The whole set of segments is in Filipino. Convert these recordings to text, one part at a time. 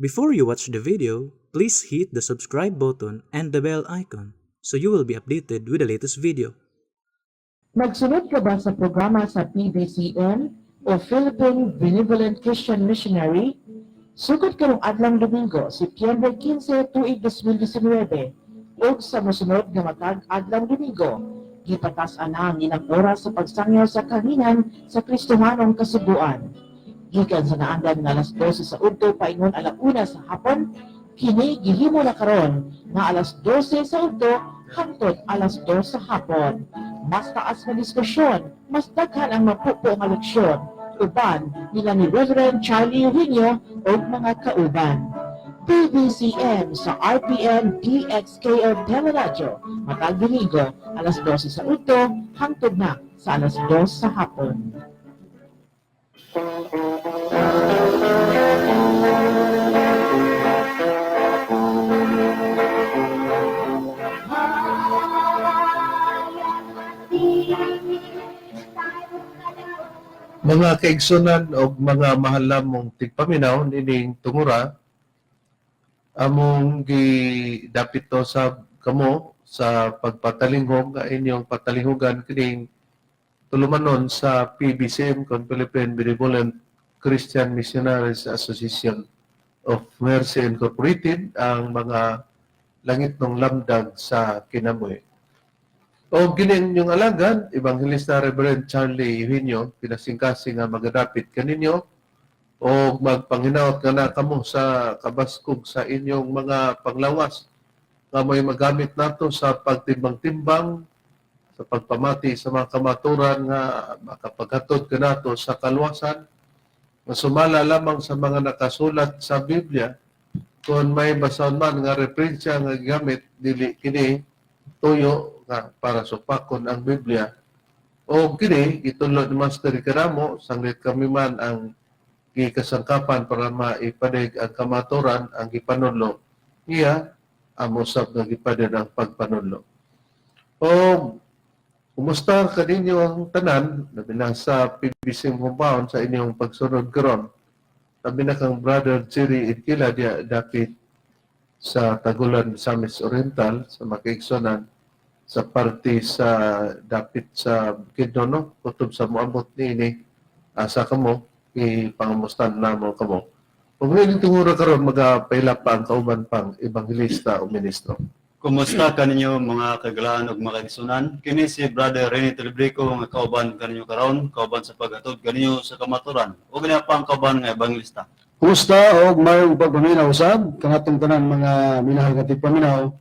Before you watch the video, please hit the subscribe button and the bell icon so you will be updated with the latest video. Nagsunod ka ba sa programa sa PBCM o Philippine Benevolent Christian Missionary? Sugod karong adlang Domingo, Setyembre 15, tuig 2019, ug sa mosunod nga matag adlang Domingo, gipatas-an na ang ilang oras sa pagsangyaw sa kahinan sa Kristohanong Kasuguan. Gikan sa naandan nga alas 12 sa udto paingon alauna sa hapon, kini gihimo na karon nga alas 12 sa udto hangtod alas 2 sa hapon. Mas taas na diskusyon, mas daghan ang mapupo nga leksyon. Uban nila ni Reverend Charlie Eugenio o mga kauban. PBCM sa RPN DXKO Teleradyo, matag Domingo, alas 12 sa udto, hangtod na sa alas 2 sa hapon. Mga kaigsunan o mga mahal namong tigpaminaw nining tungura, among gidapit to sa kamo sa pagpatalinghog nga inyong patalihugan kining tulumanon sa PBCM kon Philippine Benevolent Christian Missionaries Association of Mercy Incorporated, ang mga langit ng lamdag sa kinabuhi. O gining yung alagad, Evangelista Reverend Charlie Eugenio, pinasingkasing nga magadapit kaninyo o magpanginaot nga na kamo sa kabaskog sa inyong mga panglawas nga may magamit nato sa pagtimbang-timbang, sa pagpamati sa mga kamaturan nga makapaghatod ka nato sa kalwasan, masumala lamang sa mga nakasulat sa Biblia. Kung may basaon man nga referensya nga gamit, dili kini tuyo nga para supakon ang Biblia. O kini itulod ni Master Karamo, sanglit kami man ang gikasangkapan para maipadig ang kamaturan, ang gipanudlo. Iya, amusap nga gipadig ang pagpanudlo. O kumusta kaninyo ang tanan, nabilang sa PBC compound sa inyong pagsunod karon. Sabi na kang Brother Jerry Itkila, dia dapit sa Tagulan, Misamis Oriental, sa Makaigsonan, sa parte sa dapit sa Bukidnon, no? Kutob sa muabot ni asa kamo, ipangamustan namo kamo. Kung hindi tungura karon magapaila pa ang kauban pang ebanghilista o ministro. Kumusta kaninyo mga kagalaan ug mga kaigsunan? Kini si Brother Rene Telebrico nga kauban kaninyo karon, kauban sa paghatod kaninyo sa kamaturan. O gani pa ang kauban nga ebanghilista. Kumusta og mayong pagpaminaw usab kanatong tanan mga minahal nga tigpaminaw.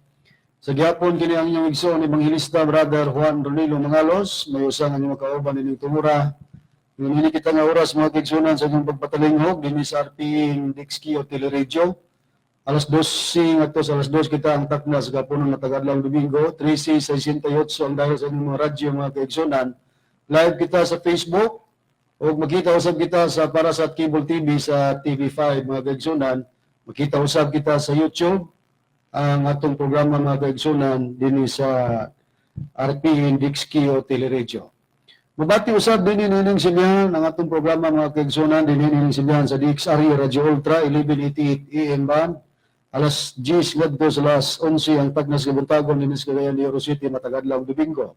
Sa gihapon kini ang inyong igsoon ebanghilista Brother Juan Ronilo Mangalos, may usa nga inyong kauban ining tumura. Ngunit kita nga oras mga kaigsunan sa inyong pagpatalinghog dinhi sa RPN DXKO Teleradyo. Alas 12 ngadto sa alas 2 kita ang takna sa gapunon matagadlang Domingo, 13:68 ang dahil sa inyong mga radyo mga kaigsunan. Live kita sa Facebook o makita usab kita sa Parasat Cable TV sa TV5 mga kaigsunan. Makita usab kita sa YouTube ang atong programa mga kaigsunan dinhi sa RPN DXKO Teleradyo. Mabati usab dinhi nining simyahan ang atong programa mga kaigsunan dinhi nining simyahan sa DXRE Radio Ultra 1188 AM band. Alas 10 ngadto sa alas 11 ang tagnas kabuntagon dinhi sa Cagayan de Oro City matagadlaw Domingo.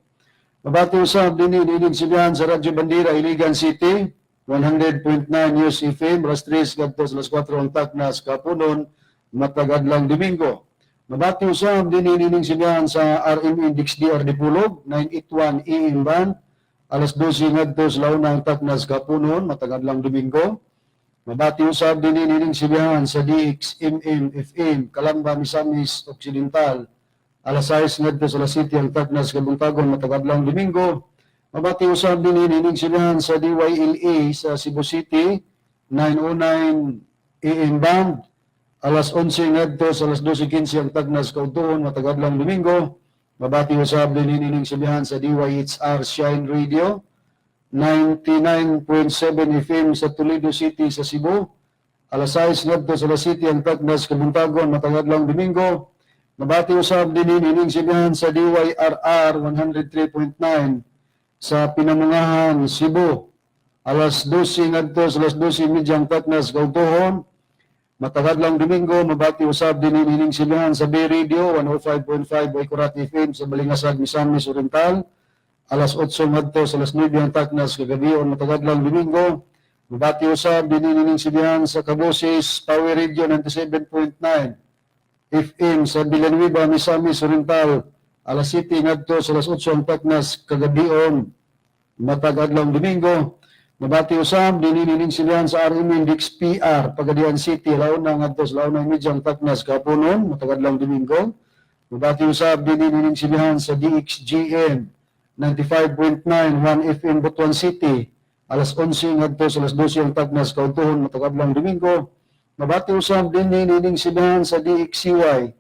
Mabati usab dinhi nining simyahan sa Radyo Bandera Iligan City 100.9 News FM alas 3 ngadto sa alas 4 ang tagnas kapunon matagadlaw Domingo. Mabati usab dinhi nining simyahan sa RMN DXDR Dipolog 981 AM band alas 12 ngadto sa launa ang tagnas kapunon matagadlaw Domingo. Mabati usab din nining simyahan sa DXMM FM Calamba, Misamis Occidental alas 6 ngadto sa City ang tagnas kabuntagon matagadlaw Domingo. Mabati usab din nining simyahan sa DYLA sa Cebu City 909 AM band alas 11 ngadto sa alas 12:15 ang tagnas kautuon matagadlaw Domingo. Mabati usab din nining simyahan sa DYHR Shine Radio 99.7 FM sa Toledo City sa Cebu. Alas 6 ngadto sa La City ang tagnas kabuntagon matagadlaw Domingo. Mabati usab din nining simyahan sa DYRR 103.9 sa Pinamungahan, Cebu. Alas 12 ngadto sa alas 12:30 ang tagnas kautuhon Matagadlang Domingo, mabati usab din ining silingan sa Bay Radio 105.5 Boycorat FM sa Balingasag, Misamis Oriental. Alas 8 ngadto sa alas 9 ang taknas kagabi o matagadlang Domingo. Mabati usab din ining silingan sa Caboses Power Radio 97.9 FM sa Villanueva, Misamis Oriental. Alas 7 ngadto sa alas 8 ang taknas kagabi matagadlang Domingo. Mabati usab dininining silahan sa RMN Dix PR Pagadian City launa ngadto sa launa medyang taknas kapunon matagadlang Domingo. Mabati usab dininining silahan sa DXGN 95.9 1 FM Butuan City alas 11 ngadto sa alas 12 ang taknas kautuhon matagadlang Domingo. Mabati usab dininining silahan sa DXCY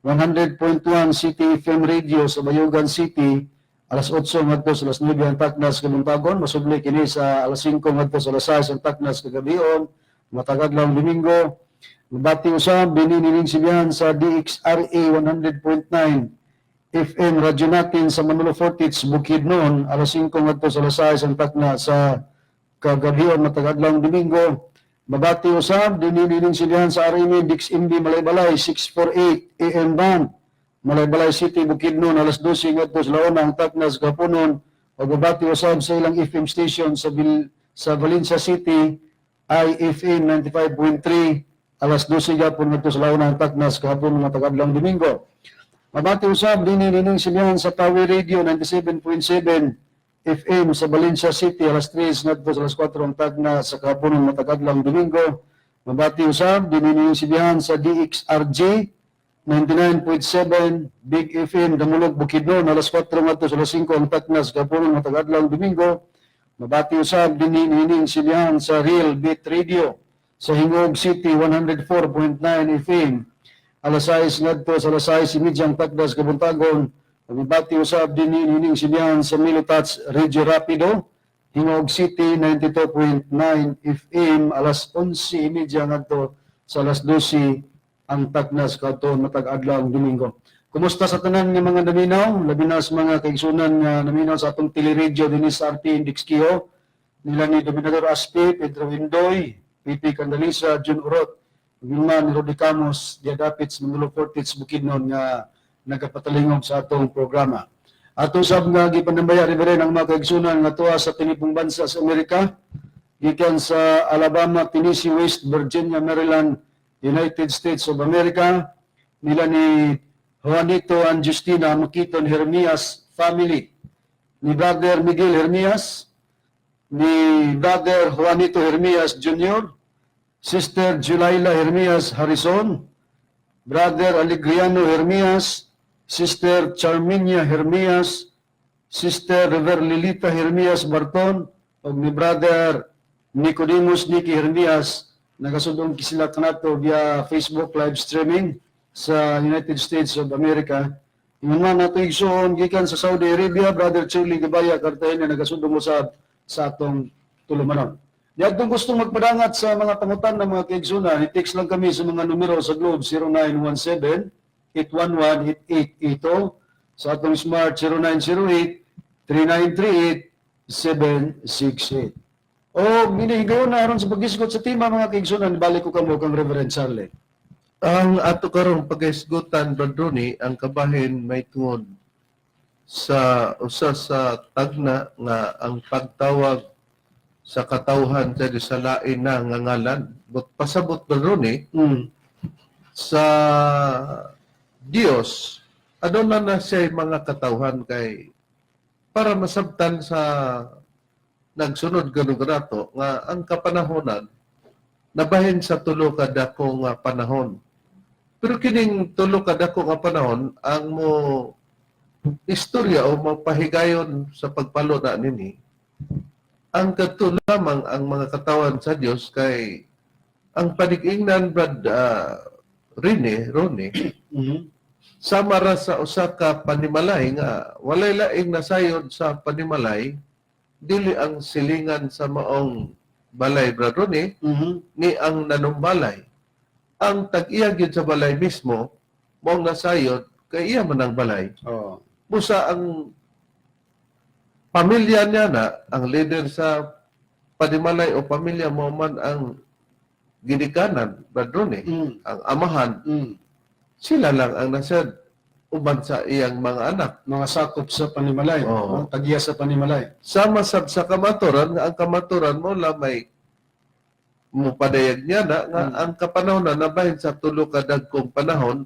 100.1 City FM Radio sa Bayugan City alas 8 ngadto sa alas 9 ang taknas kabuntagon, masubli kini sa alas 5 ngadto sa alas 6 ang taknas kagabion, matagadlang Domingo. Mabati usab dininining sibihan sa DXRA 100.9 FM radyo natin sa Manolo Fortich Bukidnon, alas 5 ngadto sa alas 6 ang taknas sa kagabion, matagadlang Domingo. Mabati usab dininining sibihan sa RMN Dix MB Malaybalay 648 AM band Malaybalay City, Bukidnon, alas 12 ngadto sa launa ang taknas kapunon. Magbabati usab sa ilang FM station sa Valencia City, IFM 95.3, alas 12 gapon ngadto sa launa ang taknas kapunon matagadlang Domingo. Mabati usab dininining sibihan sa Power Radio 97.7 FM sa Valencia City, alas 3 ngadto sa alas 4 ang taknas sa kapunon matagadlang Domingo. Mabati usab dininining sibihan sa DXRJ 99.7 Big FM Damulog Bukidnon, alas 4 ngadto sa alas 5 ang taknas kapunon matagadlang Domingo. Mabati usab dininining sibihan sa Real Beat Radio sa Hingog City 104.9 FM alas 6 ngadto sa alas 6 medyang taknas kabuntagon. Mabati usab dininining sibihan sa Milotats Radio Rapido Hingog City 92.9 FM alas 11 medyang ngadto sa alas 12 ang taknas kadtong matag-adlaw Domingo. Kumusta sa tanan nga mga naminaw, labi na sa mga kaigsunan nga naminaw sa atong teleradyo dinhi sa RT Index Kio, nila ni Dominador Aspe, Pedro Windoy, PP Candalisa, Jun Urot, Vilma ni Rodi Camus, Diadapits, Manolo Fortich, Bukidnon nga nagapatalingog sa atong programa. Ato sab nga gipanambaya rin ang mga kaigsunan nga tuwa sa tinipong bansa sa Amerika, gikan sa Alabama, Tennessee, West Virginia, Maryland, United States of America, nila ni Juanito and Justina Makiton Hermias family, ni Brother Miguel Hermias, ni Brother Juanito Hermias Jr., Sister Julaila Hermias Harrison, Brother Alegriano Hermias, Sister Charminia Hermias, Sister River Lilita Hermias Barton, o ni Brother Nicodemus Nicky Hermias. Nagasudong sila kanato via Facebook live streaming sa United States of America. Yung mga nato igsoon gikan sa Saudi Arabia, Brother Charlie Gabaya Cartagena nagasudong usab sa atong tulumanon. Di atong gustong magpadangat sa mga pangutan ng mga kaigsunan, i-text lang kami sa mga numero sa Globe 0917-811-8882, sa atong Smart 0908-3938-768. O ginihigayon na aron sa pag-isgot sa tima mga kaigsunan, balik ko kamo kang Reverend Charlie. Ang ato karong pag-isgutan, Brad Ronnie, ang kabahin may tungod sa usa sa tagna nga ang pagtawag sa katawhan sa lain na nga ngalan. But pasabot, Brad Ronnie, sa Dios, ano na siya mga katawhan kay para masabtan sa nagsunod ganun grato nga ang kapanahonan nabahin sa tulo ka dako nga panahon. Pero kining tulo ka dako nga panahon ang mo istorya o mapahigayon sa pagpalo na nini ang kadto lamang ang mga katawan sa Dios kay ang panig-ingnan Brad Ronnie sama ra sa usa ka panimalay nga walay laing nasayod sa panimalay dili ang silingan sa maong balay, Brad Ronnie, ni ang nanumbalay. Ang tag-iya gyud sa balay mismo, maong nasayod, kay iya man ang balay. Busa ang pamilya niya na, ang leader sa panimalay o pamilya mo man ang ginikanan, Brother Ronnie, ang amahan, Mm. sila lang ang nasa uban sa iyang mga anak. Mga sakop sa panimalay, Oo. tagiya sa panimalay. Sama sa kamaturan, nga ang kamaturan mo lamay mupadayag niya na nga ang kapanahon na nabahin sa tulo ka dagkong panahon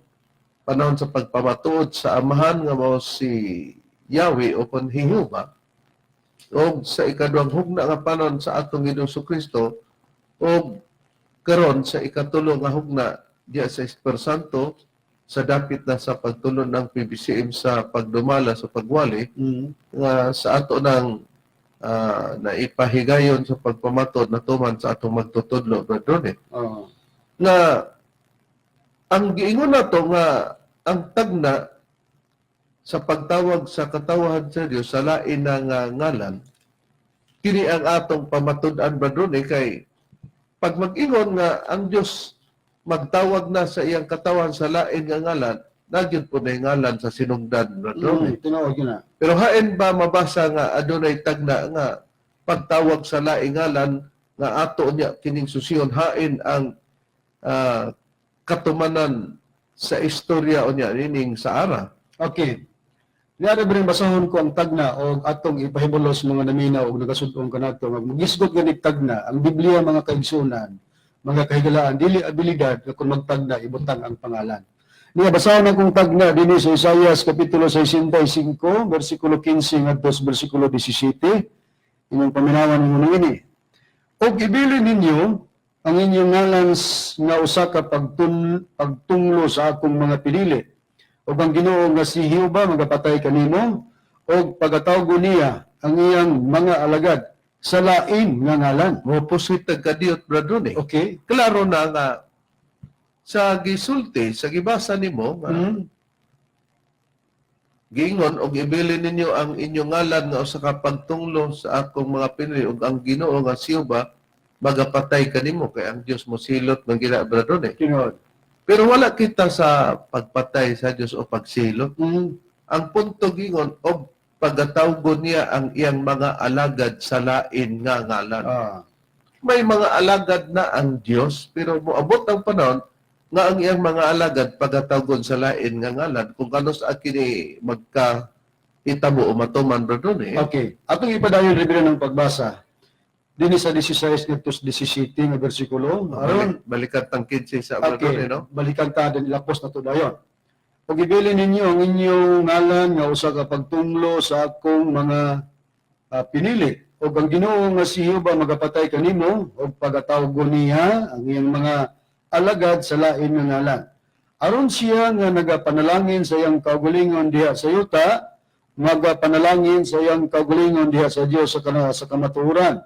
sa pagpamatuod sa amahan nga mao si Yahweh o kon Jehovah o sa ikaduhang hugna nga panahon sa atong Ginoong Kristo o karon sa ikatulo nga hugna diya sa Espiritu Santo sa dapit na sa pagtulon ng PBCM sa pagdumala sa pagwali nga sa ato ng naipahigayon sa pagpamatod na tuman sa atong magtutudlo, Brother Ronnie. Oo. Nga ang giingon nato nga ang tagna sa pagtawag sa katawahan sa Dios sa lain na nga ngalan kini ang atong pamatud-an, Brother Ronnie, kay pag mag-ingon nga ang Dios magtawag na sa iyang katawan sa lain nga ngalan, nagyud po na yung ngalan sa sinugdan, Brother Ronnie. Tinawag yun na. Pero hain ba mabasa nga adunay tagna nga pagtawag sa laing ngalan nga ato niya kining susiyon hain ang katumanan sa istorya o niya nining sa ara. Okay. Niyari ba rin basahon ko ang tagna o atong ipahibulos mga naminaw o nagasudong kanato. Magisgot ganit tagna, ang Biblia mga kaigsunan, mga kahigalaan, dili abilidad na kung magtagna, ibutang ang pangalan. Niya, basahan akong tagna din sa Isaias Kapitulo 65, versikulo 15 at versikulo 17. Inyong paminawan ng unang ini. O ibilin ninyo ang inyong ngalan nga usa ka pagtunglo sa akong mga pinili. O ang Ginoo nga si Jehovah magapatay kanimo o pagatawgo niya ang iyang mga alagad sa lain nga ngalan. Opposite tagkadiyot, Brother Ronnie. Okay? Klaro na nga sa gisulti, sa gibasa nimo nga giingon og ibilin ninyo ang inyong ngalan nga usa ka pagtunglo sa akong mga pinili ug ang Ginoo nga si Jehovah magapatay kanimo kay ang Dios mo silot ng gila, Brother Ronnie. Tinod. Pero wala kita sa pagpatay sa Dios o pagsilot. Ang punto gingon og pagatawgon niya ang iyang mga alagad sa lain nga ngalan. May mga alagad na ang Dios pero moabot ang panahon nga ang iyang mga alagad pagatawgon sa lain nga ngalan kung kanos kini magka hitabo o matuman, Brother Ronnie. Okay. Atong ipadayon rin ng pagbasa. Dini sa 16 ngadto 17 nga bersikulo. Aron Balikan tang 15 sa Brother Ronnie, no? balikan ta din ilapos na to dayon. Ug ibilin ninyo ang inyong ngalan nga usa ka pagtunglo sa akong mga pinili. Ug ang Ginoo nga si Jehovah magapatay kanimo ug pagatawgo niya ang iyang mga alagad sa lain nga ngalan. Aron siya nga nagapanalangin sa iyang kaugalingon diha sa yuta, magapanalangin sa iyang kaugalingon diha sa Dios sa kamatuoran.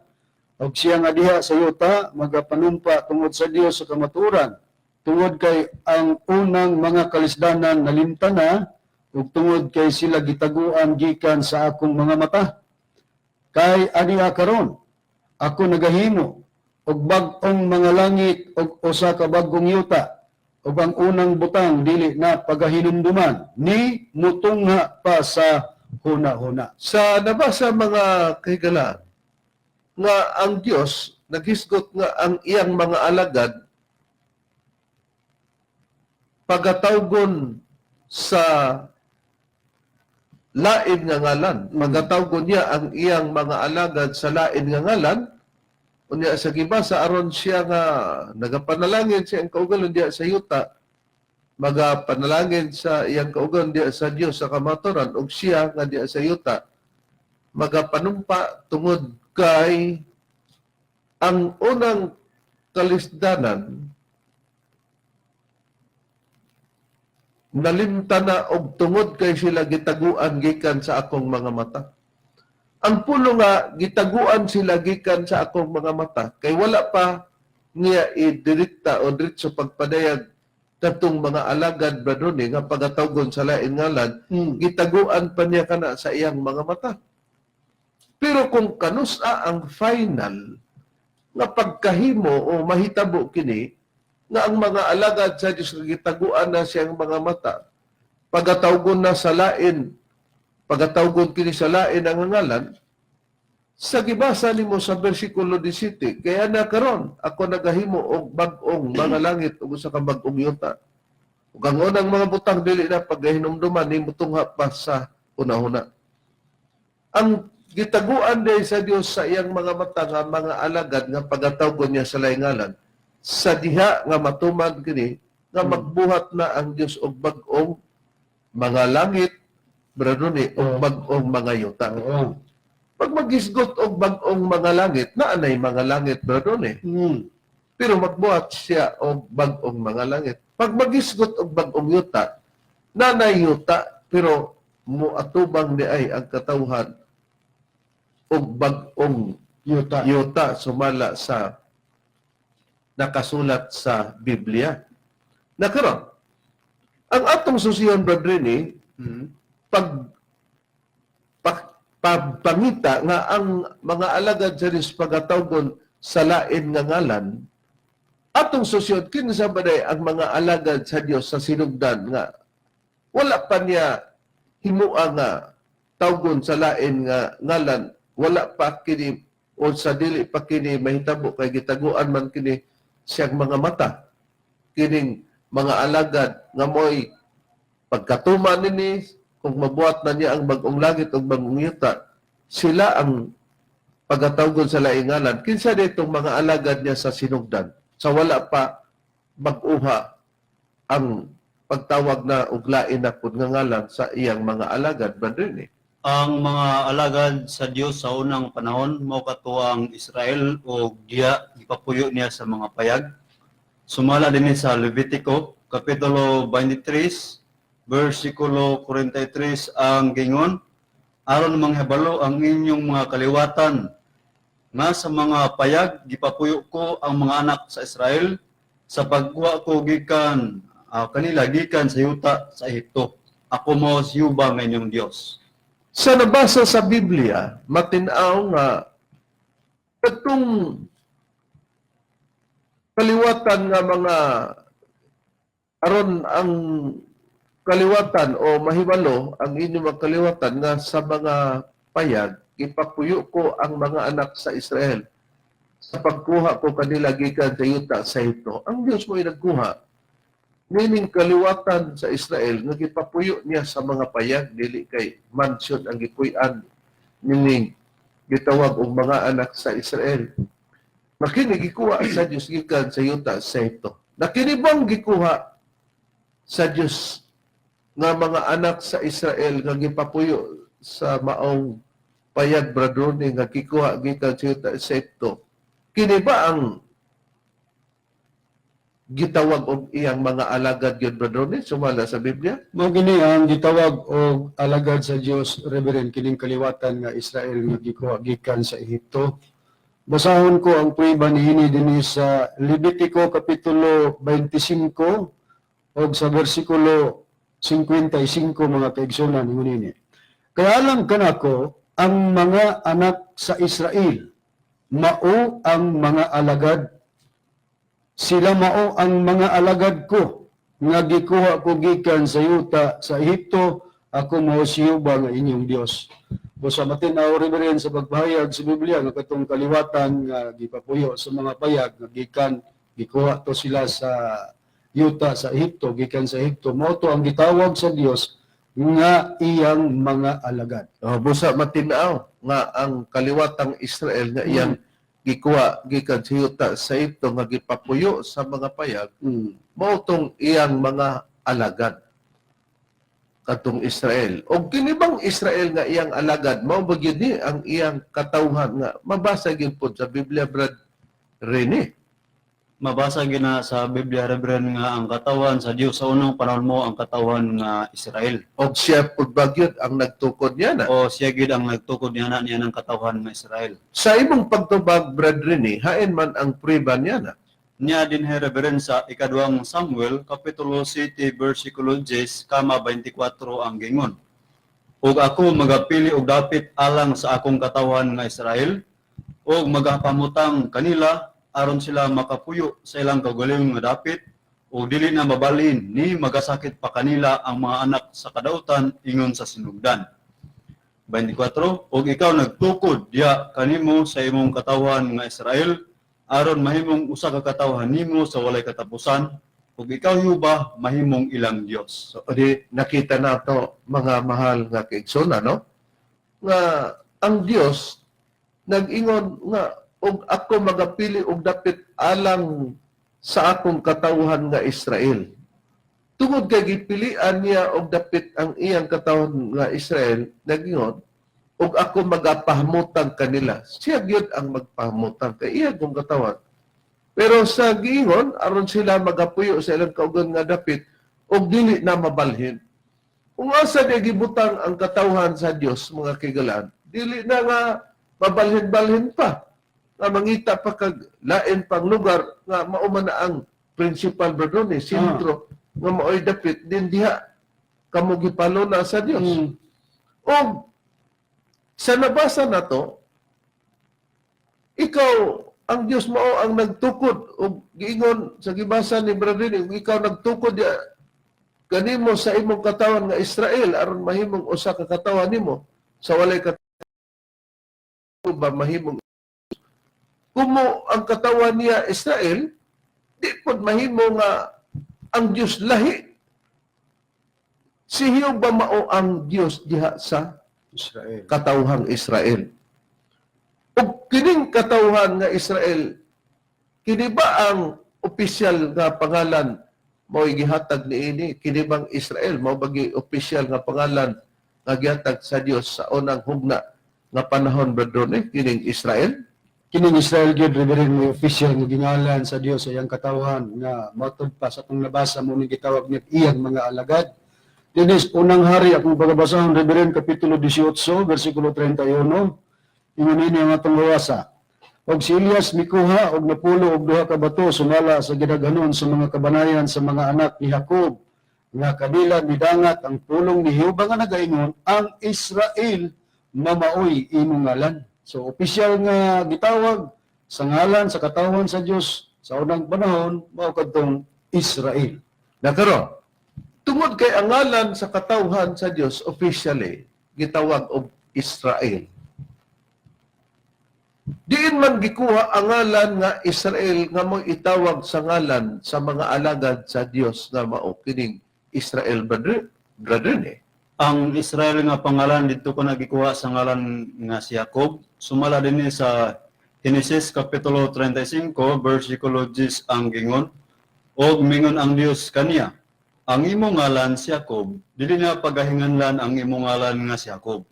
Og siya nga diha sa yuta, magapanumpa tungod sa Dios sa kamatuoran. Tungod kay ang unang mga kalisdanan nalintana, ug tungod kay sila gitaguan gikan sa akong mga mata. Kay aniya karon, ako nagahimo og bag-ong mga langit og usa ka bag-ong yuta. Ug ang unang butang dili na pagahinumduman, ni mutungha pa sa huna-huna. Sa nabasa mga kahigalaan, nga ang Dios naghisgot nga ang iyang mga alagad pagatawgon sa lain nga ngalan. Pagatawgon niya ang iyang mga alagad sa lain nga ngalan. Unya sa gibasa aron siya nga nagapanalangin siya ang kaugalon diya sa yuta, magapanalangin sa iyang kaugalon diya sa Dios sa kamaturan ug siya nga diya sa yuta magapanumpa tungod kay ang unang kalisdanan nalimtana og tungod kay sila gitaguan gikan sa akong mga mata. Ang pulo nga gitaguan sila gikan sa akong mga mata kay wala pa niya idirekta o diretso pagpadayag katong mga alagad, Brother Ronnie, nga pagatawgon sa lain ngalan, gitaguan pa niya kana sa iyang mga mata. Pero kung kanusa ang final nga pagkahimo o mahitabo kini nga ang mga alagad sa Dios gitaguan na siyang mga mata, pagatawgon na sa lain, pagatawgon kini sa lain ang ngalan, Sa gibasa nimo sa bersikulo 17, kaya na karon ako nagahimo og bag-ong mga langit ug usa ka bag-ong yuta. Ug ang unang mga butang dili na paghinumduman nimo tungha pa sa una-una. Ang gitaguan day sa Dios sa iyang mga mata nga mga alagad nga pagatawgon niya sa laingalan, sa diha nga matuman kini nga magbuhat na ang Dios og bag-ong mga langit, bradoni, og bag-ong mga yuta. Oo. Pag magisgot og bag-ong mga langit, naanay mga langit, bradoni. Pero magbuhat siya og bag-ong mga langit. Pag magisgot og bag-ong yuta, nanay yuta, pero muatubang ni ay ang katawhan og bag-ong Yuta. yuta sumala sa nakasulat sa Biblia. Nakaroon, ang atong susiyon, Brother Rene, pagpangita nga ang mga alagad sa Diyos pagatawgon sa lain nga ngalan, atong susiyon, kinsa ba day ang mga alagad sa Diyos sa sinugdan nga wala pa niya himua nga tawgon sa lain nga ngalan, wala pa kini o sa dili pa kini mahitabo kay gitaguan man kini siyang mga mata. Kining mga alagad nga mo'y pagkatuman nini, kung mabuhat na niya ang bag-ong langit o bag-ong yuta, sila ang pagatawgon sa laingalan. Kinsa ditong mga alagad niya sa sinugdan, sa wala pa mag-uha ang pagtawag na uglain na pud nga ngalan sa iyang mga alagad, Brother. Ang mga alagad sa Dios sa unang panahon mao katuang Israel o diya ipapuyo niya sa mga payag. Sumala din sa Levitico kapitulo 23 versikulo 43 ang gingon, aron manghibalo ang inyong mga kaliwatan nga sa mga payag gipapuyo ko ang mga anak sa Israel sa pagkuha ko gikan kanila gikan sa yuta sa Ehipto. Ako mo si Yuba nga inyong Dios. Sa nabasa sa Biblia, matinaw nga itong kaliwatan nga mga aron ang kaliwatan o mahibalo ang inyong mga kaliwatan nga sa mga payag, ipapuyo ko ang mga anak sa Israel sa pagkuha ko kanila gikan sa yuta sa ito. Ang Diyos mo ay nagkuha. Meaning kaliwatan sa Israel nga gipapuyo niya sa mga payag, dili kay mansyon ang gipuy-an, meaning gitawag og mga anak sa Israel. Makini gikuha sa Dios gikan sa yuta sa ito. Nakinibang gikuha sa Dios nga mga anak sa Israel nga gipapuyo sa maong payag, bradrone nga gikuha gikan sa yuta sa ito. Kini ba ang gitawag og iyang mga alagad gyud, bradrone, sumala sa Biblia? Mao gini ang gitawag og alagad sa Dios, Reverend, kining kaliwatan nga Israel nga gikuha gikan sa Ehipto. Basahon ko ang prueba niini dinhi sa Levitico kapitulo 25 og sa bersikulo 55 mga kaigsunan ngunini. Kaya alam kanako ang mga anak sa Israel mao ang mga alagad. Sila mao ang mga alagad ko nga gikuha ko gikan sa yuta sa Ehipto. Ako mao si Yuba nga inyong Dios. Busa matinaw, Reverend, sa pagpahayag sa Biblia nga katong kaliwatan nga gipapuyo sa mga payag nga gikan gikuha to sila sa yuta sa Ehipto, gikan sa Ehipto. Mao to ang gitawag sa Dios nga iyang mga alagad. Busa matinaw nga ang kaliwatang Israel nga iyang gikuha gikan sa yuta sa ito nga gipapuyo sa mga payag, mao tong iyang mga alagad katong Israel. O kinibang Israel nga iyang alagad, mao ba gyud ni ang iyang katawhan nga mabasa gyud pod sa Biblia, Brad Rene. Mabasa gina sa Biblia, Reverend, nga ang katawan sa Dios sa unang panahon mo ang katawan nga Israel. Og siya pod ba gyud ang nagtukod niya na. O siya gid ang nagtukod niya ng katawan nga Israel. Sa imong pagtubag, Brad Rene, hain man ang prueba niya na. Niya din Reverend sa ikaduhang Samuel kapitulo 7 bersikulo 10 kama 24 ang gingon. Ug ako magapili og dapit alang sa akong katawan nga Israel ug magapamutang kanila aron sila makapuyo sa ilang kaugalingon nga dapit ug dili na mabalin ni magasakit pa kanila ang mga anak sa kadautan ingon sa sinugdan. 24, ug ikaw nagtukod diya kanimo sa imong katawhan nga Israel, aron mahimong usa ka katawhan nimo sa walay katapusan, ug ikaw yuba mahimong ilang Dios. So, di nakita nato mga mahal nga kaigsoon, no? Nga ang Dios nag-ingon nga og ako magapili og dapit alang sa akong katawhan nga Israel. Tungod kay gipilian niya og dapit ang iyang katawhan nga Israel, nag-ingon og ako magapahamutan kanila. Siya gyud ang magpahamutan kay iya kong katawan. Pero sa giingon aron sila magapuyo sa ilang kaugan nga dapit og dili na mabalhin. Kung asa di gibutang ang katawhan sa Dios, mga kaigalan, dili na nga mabalhin-balhin pa. Nga mangita pa kag lain pang lugar nga mao man na ang principal brodon sentro nga maoy dapit din diha kamo gipalo na sa Dios. O sa nabasa nato, ikaw ang Dios mao ang nagtukod og giingon sa gibasa ni Brother, ikaw nagtukod diha kanimo sa imong katawan nga Israel aron mahimong usa ka katawan nimo sa walay katawan ba mahimong kumo ang katawan niya Israel, di pod mahimo nga ang Dios lahi. Si Jehovah mao ang Dios diha sa Israel. katawhang Israel. Ug kining katawhan nga Israel, kini ba ang opisyal nga pangalan mao gihatag niini? Kini bang Israel mao bagi opisyal nga pangalan nga gihatag sa Dios sa unang hugna nga panahon brodon kining Israel? Kining Israel gyud reverend may official nga gingalan sa Dios sa iyang katawhan nga matud pa sa atong nabasa mo ni gitawag niya iyang mga alagad. Dinis unang hari akong pagbabasahon reverend kapitulo 18 bersikulo 31. Ingon ini ang atong bawasa. Og si Elias mikuha og napulo og duha ka bato sumala sa gidaghanon sa mga kabanayan sa mga anak ni Jacob nga kanila midangat ang pulong ni Jehova nga nagaingon ang Israel mamaoy imong ngalan. So, opisyal nga gitawag sa ngalan, sa katawhan sa Diyos sa unang panahon, mao kadtong Israel. Nakaroon, tungod kay ang ngalan sa katawhan sa Dios officially gitawag og Israel. Diin man gikuha ang ngalan nga Israel nga mo itawag sa ngalan sa mga alagad sa Dios nga mao kining Israel brother Ang Israel nga pangalan dito ko nagikuha sa ngalan nga si Jacob. Sumala din sa Genesis kapitulo 35 versikulo 10 ang gingon. Og mingon ang Dios kaniya, ang imong ngalan si Jacob, dili na pagahinganlan ang imong ngalan nga si Jacob.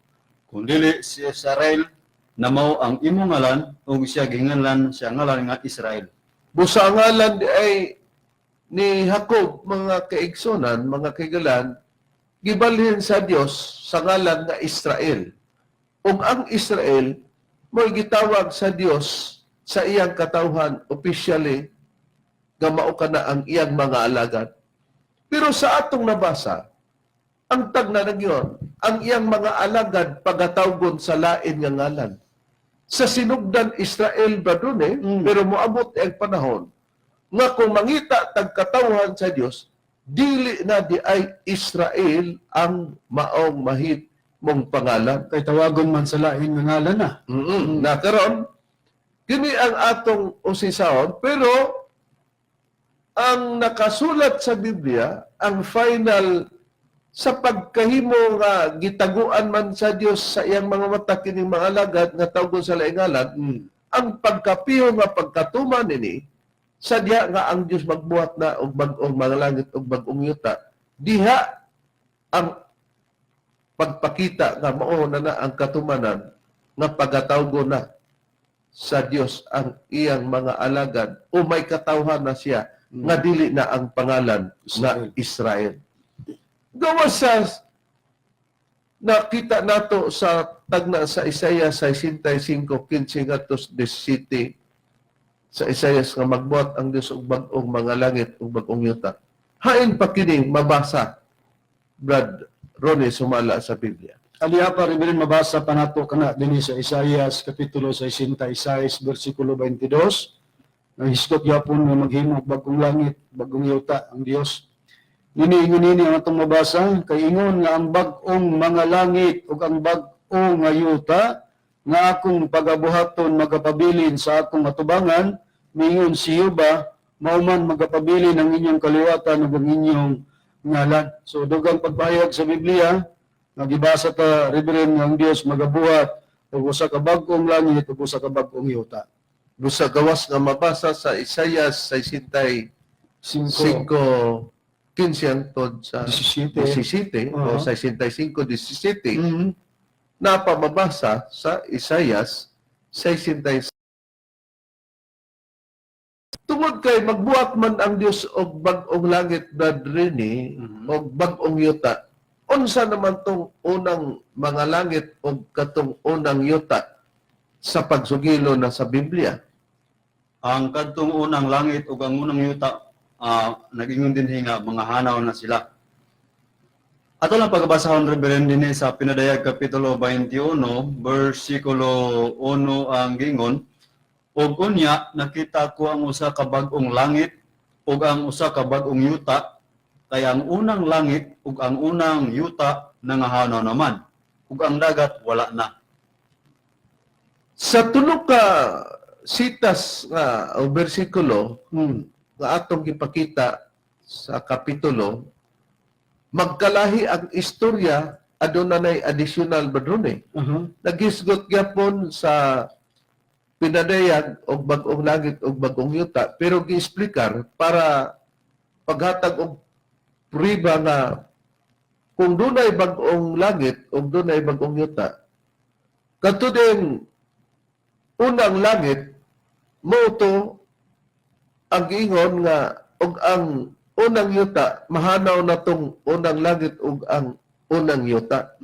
Kung dili si Israel na mao ang imong ngalan ug siya ginganlan siya ngalan nga Israel. Busa ang ngalan di ay ni Jacob mga kaigsonan, mga kaigalan, gibalhin sa Dios sa ngalan nga Israel. Ug ang Israel mo'y gitawag sa Dios sa iyang katawhan officially nga mao kana ang iyang mga alagad. Pero sa atong nabasa, ang tagna nagyon, ang iyang mga alagad pagatawgon sa lain nga ngalan. Sa sinugdan Israel ba dun pero moabot ang panahon nga kung mangita tagkatawhan sa Dios, dili na di ay Israel ang maong mahit mong pangalan. Kay tawagon man sa lain nga ngalan na. Nakaroon, kini ang atong usisahon, pero ang nakasulat sa Biblia, ang final sa pagkahimo nga gitaguan man sa Dios sa iyang mga mata kining mga alagad nga tawgon sa laing ngalan, ang pagkapiho nga pagkatuman nini sa diha nga ang Dios magbuhat na og bag-ong mga langit og bag-ong yuta, diha ang pagpakita nga mao na ang katumanan nga pagatawgon na sa Dios ang iyang mga alagad o may katawhan na siya nga dili na ang pangalan na Israel. Gawa sa nakita nato sa tagna sa Isaiah 65:15 ngadto 17 sa Isaias nga magbuhat ang Dios og bag-ong mga langit ug bag-ong yuta. Hain pa kini mabasa Brad Ronnie sumala sa Biblia. Aliha pa rin mabasa pa nato kana dinhi sa Isaias kapitulo 66 bersikulo 22. Ang hisgot gyapon nga maghimo og bag-ong langit, bag-ong yuta ang Dios. Ini ang atong mabasa kay ingon nga ang bag-ong mga langit ug ang o nga yuta nga akong pagabuhaton magapabilin sa akong atubangan, mingon si Yuba, mauman magapabilin ang inyong kaliwatan ug ang inyong ngalan. So dugang pagpahayag sa Biblia, nagibasa ta Reverend nga ang Dios magabuhat og usa ka bag-ong langit ug usa ka bag-ong yuta. Busa gawas nga mabasa sa Isaias 65, 15 hangtod sa 17 o 65, 17, Mhm. napamabasa sa Isaias 66. Tungod kay magbuhat man ang Dios og bag-ong langit Brad Rene og bag-ong yuta. Unsa naman tong unang mga langit og katong unang yuta sa pagsugilo na sa Biblia? Ang kadtong unang langit ug ang unang yuta nag-ingon din hinga mga hanaw na sila. Ato lang pagbasahon Reverend din sa Pinadayag Kapitulo 21, versikulo 1 ang gingon, ug unya nakita ko ang usa ka bag-ong langit ug ang usa ka bag-ong yuta, kay ang unang langit ug ang unang yuta nangahanaw naman, ug ang dagat wala na. Sa tulo ka sitas nga o bersikulo nga atong gipakita sa kapitulo, magkalahi ang istorya, adunay additional badrone. Nagisgot gyapon sa pinadayag og bag-ong langit og bag-ong yuta, pero giexplikar para paghatag og prueba nga kung dunay bag-ong langit og dunay bag-ong yuta, katudeng unang langit mo to ang giingon nga og ang unang yuta mahanaw na tong unang langit ug ang unang yuta.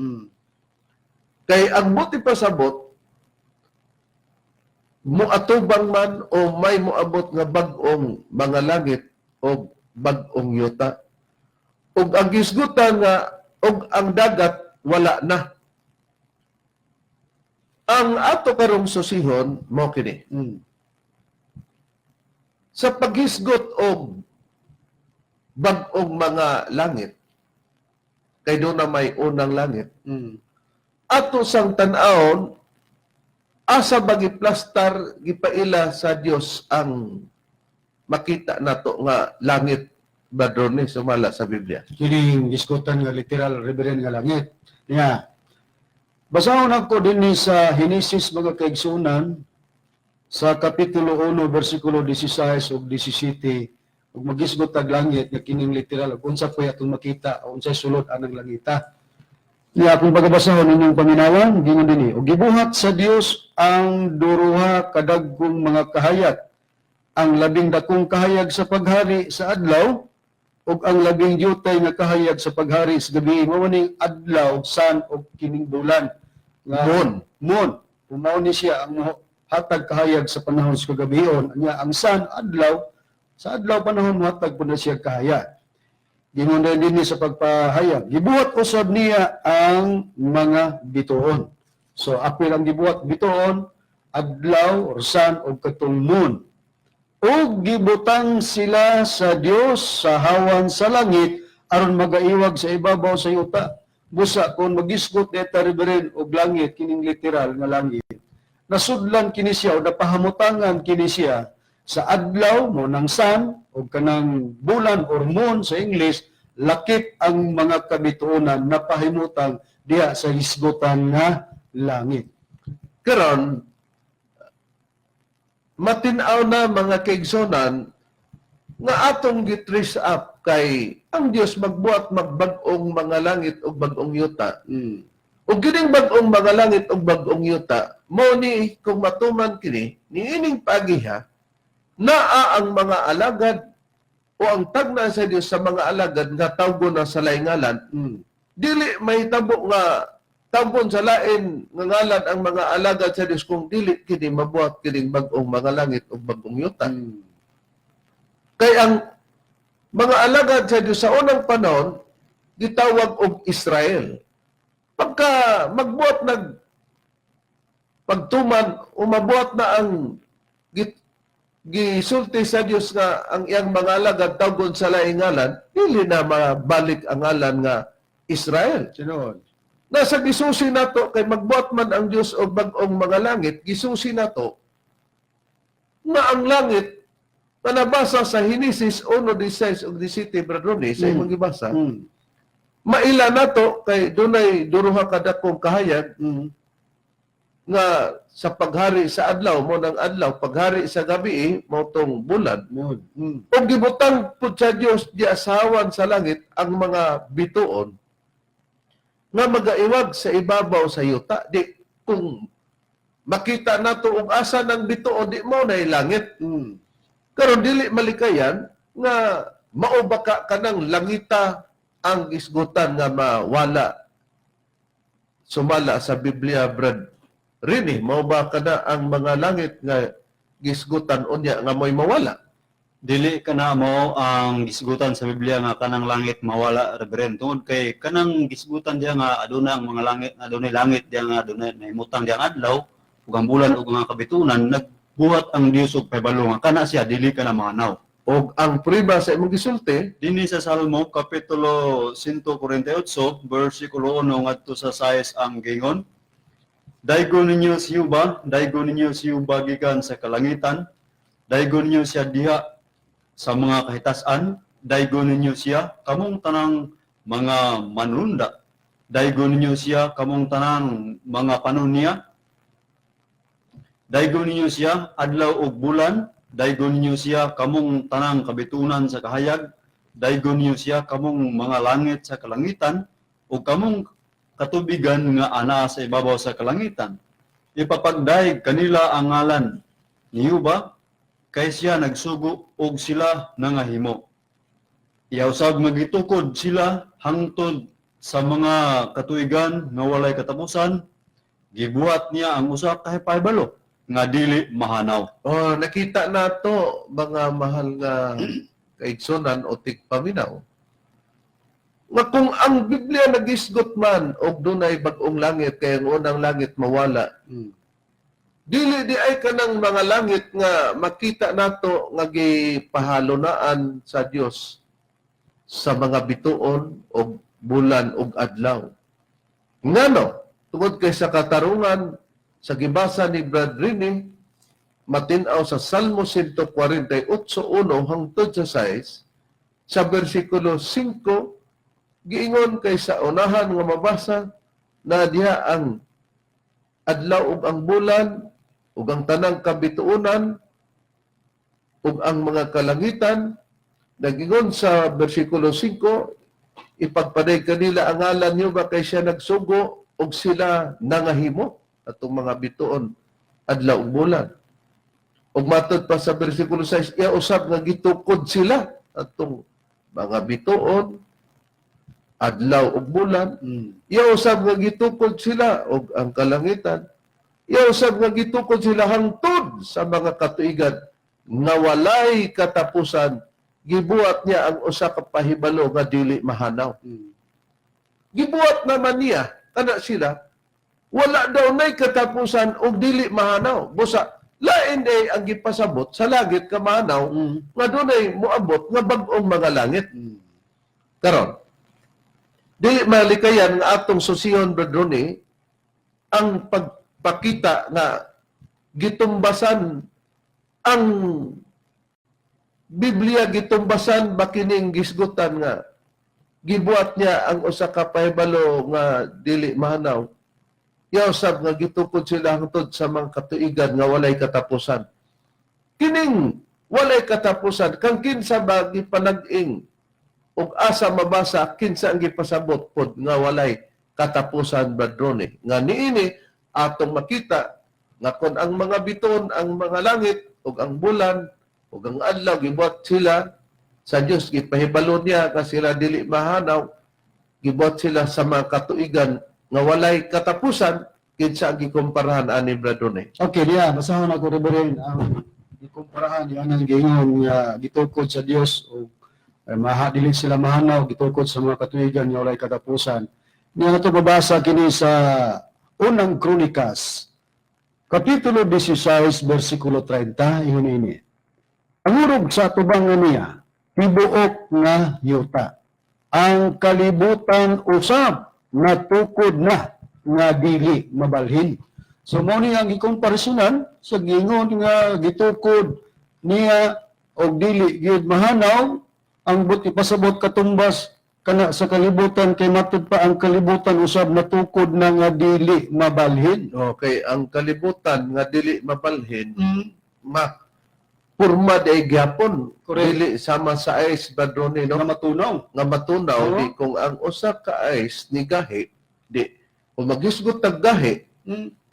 Kay ang buti pasabot moatubang man o may moabot nga bag-ong mga langit o bag-ong yuta. Ug ang gisgutan nga og ang dagat wala na. Ang ato karong susihon mo kini. Sa paghisgot og bag-ong mga langit, kay doon na may unang langit, ato sang tan-awon, asa ba giplastar gipaila sa Dios ang makita nato nga langit badrone sumala sa Biblia. Kining diskutan nga literal Reverend nga langit. Nga, basahon ako din sa Henesis mga kaigsunan sa Kapitulo 1, versikulo 16 ug 17, ug magisgot tag langit nga kining literal ug unsa pa atong makita o unsay sulod anang langita. Niya akong pagabasahon ninyong paminawan, gingon dinhi, ug gibuhat sa Dios ang duruha kadagkong mga kahayag, ang labing dakong kahayag sa paghari sa adlaw ug ang labing yutay nga kahayag sa paghari sa gabi. Mao ning adlaw, sun ug kining bulan nga moon. Mao ni siya ang hatag kahayag sa panahon sa kagabion. Anya ang sun adlaw, sa adlaw panahon hatag pud na siya kahayag. Gingon din sa pagpahayag. Gibuhat usab niya ang mga bituon. So apil ang gibuhat bituon, adlaw, sun ug katong moon. Ug gibutang sila sa Dios sa hawan sa langit aron magaiwag sa ibabaw sa yuta. Busa kung magisgot eta Reverend og langit kining literal nga langit, nasudlan kini siya o napahamutangan kini siya sa adlaw mo ng sun o kanang bulan or moon sa English, lakip ang mga kabituonan na pahimutang diha sa hisgutan nga langit. Karon matinaw na mga kaigsonan nga atong gitrace up kay ang Dios magbuhat magbag-ong mga langit o bag-ong yuta. Ug kining bag-ong mga langit o bag-ong yuta, mo ni kung matuman kini niining pagiha naa ang mga alagad o ang tagna sa Dios sa mga alagad nga tawgon na sa laing ngalan. Dili may tabo nga tawgon sa lain nga ngalan ang mga alagad sa Dios kung dili kini mabuhat kining bag-ong mga langit o bag-ong yuta. Kay ang mga alagad sa Dios sa unang panahon gitawag og Israel. Pagka magbuhat pagtuman umabuhat na ang gisulti sa Dios nga ang iyang mga alagad tawgon sa laing ngalan, dili na mabalik ang ngalan nga Israel. Sinoon? Nasa gisusi nato kay magbuhat man ang Dios og bag-ong mga langit, gisusi nato nga ang langit na nabasa sa Henesis 1:16 ug 17 bradroni sa imong gibasa. Maila nato kay dunay duruha ka dakong kahayag nga sa paghari sa adlaw mo ng adlaw, paghari sa gabi mo tong bulan. O gibutang pud sa Dios di asawan sa langit ang mga bituon nga magaiwag sa ibabaw sa yuta. Di kung makita nato og asa ng bituon di mo na langit. Karon dili malikayan nga mao baka kanang langita ang isgutan nga mawala. Sumala sa Biblia, Brad Rini, mao ba kada ang mga langit nga gisgutan unya nga mo'y mawala? Dili kana mo ang gisgutan sa Biblia nga kanang langit mawala, Reverend. Tungod kay kanang gisgutan diya nga aduna ang mga langit, adunay langit diya nga adunay nahimutang diya nga adlaw ug ang bulan ug mga kabitunan, nagbuhat ang Dios og pahibalo nga kana siya dili kana manaw. O ang priba sa imong gisulti, Dinhi sa Salmo kapitulo 148 bersikulo 1 ngadto sa 6 ang gingon. Daygo ninyo si Yuba gikan sa kalangitan. Daygo ninyo siya diha sa mga kahitasan. Daygo ninyo siya kamong tanang mga manunda. Daygo ninyo siya kamong tanang mga panon niya. Daygo ninyo siya adlaw ug bulan. Daygo ninyo siya kamong tanang kabitunan sa kahayag. Daygo ninyo siya kamong mga langit sa kalangitan ug kamong katubigan nga ana sa ibabaw sa kalangitan. Ipapagdayeg kanila ang ngalan ni Yuba kay siya nagsugo og sila nangahimo. Iyausab magitukod sila hangtod sa mga katuigan nga walay katapusan. Gibuhat niya ang usa ka pahibalo nga dili mahanaw. nakita nato mga mahal nga kaigsunan o tigpaminaw. Nga kung ang Biblia nagisgot man og dunay bag-ong langit kay ang unang langit mawala. Dili di ay kanang mga langit nga makita nato nga gipahalonaan sa Dios sa mga bituon og bulan og adlaw. Ngano? Tungod kay sa katarungan sa gibasa ni Brad Rini, matin-aw sa Salmo 148:1 hangtod sa 6, sa bersikulo 5, giingon kay sa unahan nga mabasa na diha ang adlaw ug ang bulan ug ang tanang kabituonan ug ang mga kalangitan. Nagingon sa bersikulo 5, ipagpaday kanila ang ngalan niyo ba kay siya nagsugo ug sila nangahimo atong mga bituon adlaw ug bulan. Ug matud pa sa bersikulo 6, iya usab nga gitukod sila atong mga bituon adlaw ug bulan. Iya usab nga gitukod sila og ang kalangitan. Iya usab nga gitukod sila hangtod sa mga katuigan nga walay katapusan. Gibuhat niya ang usa ka pahibalo nga dili mahanaw. Gibuhat naman niya kana sila wala daw nay katapusan og dili mahanaw. Busa lain day ang gipasabot sa langit ka mahanaw nga dunay moabot nga bag-ong mga langit. Karon dili malikayan nga atong susihon, Bradroni, ang pagpakita nga gitumbasan ang Biblia, gitumbasan bakining gisgutan nga gibuhat niya ang usa ka pahibalo nga dili mahanaw. Yausab nga gitukod sila hangtod sa mga katuigan nga walay katapusan. Kining walay katapusan kang kinsa ba gipanag-ing ug asa mabasa kinsa ang gipasabot pod nga walay katapusan, Bradroni. Nga niini atong makita nga kon ang mga biton, ang mga langit ug ang bulan ug ang adlaw gibuhat sila sa Dios, gipahibalo niya nga sila dili mahanaw, gibuhat sila sa mga katuigan nga walay katapusan. Kinsa ang gikumparahan ani, Bradroni? Okay, diya, basahon ako Reverend ang gikumparahan yung anang gingon nga gitukod sa Dios o dili sila mahanaw, gitukod sa mga katuigan nga walay katapusan. Niya ito babasa kini sa unang Kronikas, kapitulo 16, bersikulo 30, ingon ini. Ang hurog sa tubangan niya, tibuok nga yuta. Ang kalibutan usab natukod na nga dili mabalhin. So mao ni ang gikomparisyonan sa giingon nga gitukod niya og dili gyud mahanaw ang buti pasabot katumbas kana sa kalibutan kay matud pa ang kalibutan usab natukod na nga dili mabalhin. Okay, ang kalibutan nga dili mabalhin, purma day gyapon. Correct. Dili sama sa ice badroni no? Nga matunaw. Nga matunaw, Oo. di kung ang usa ka ice ni gahi, di, kung magisgot tag gahi,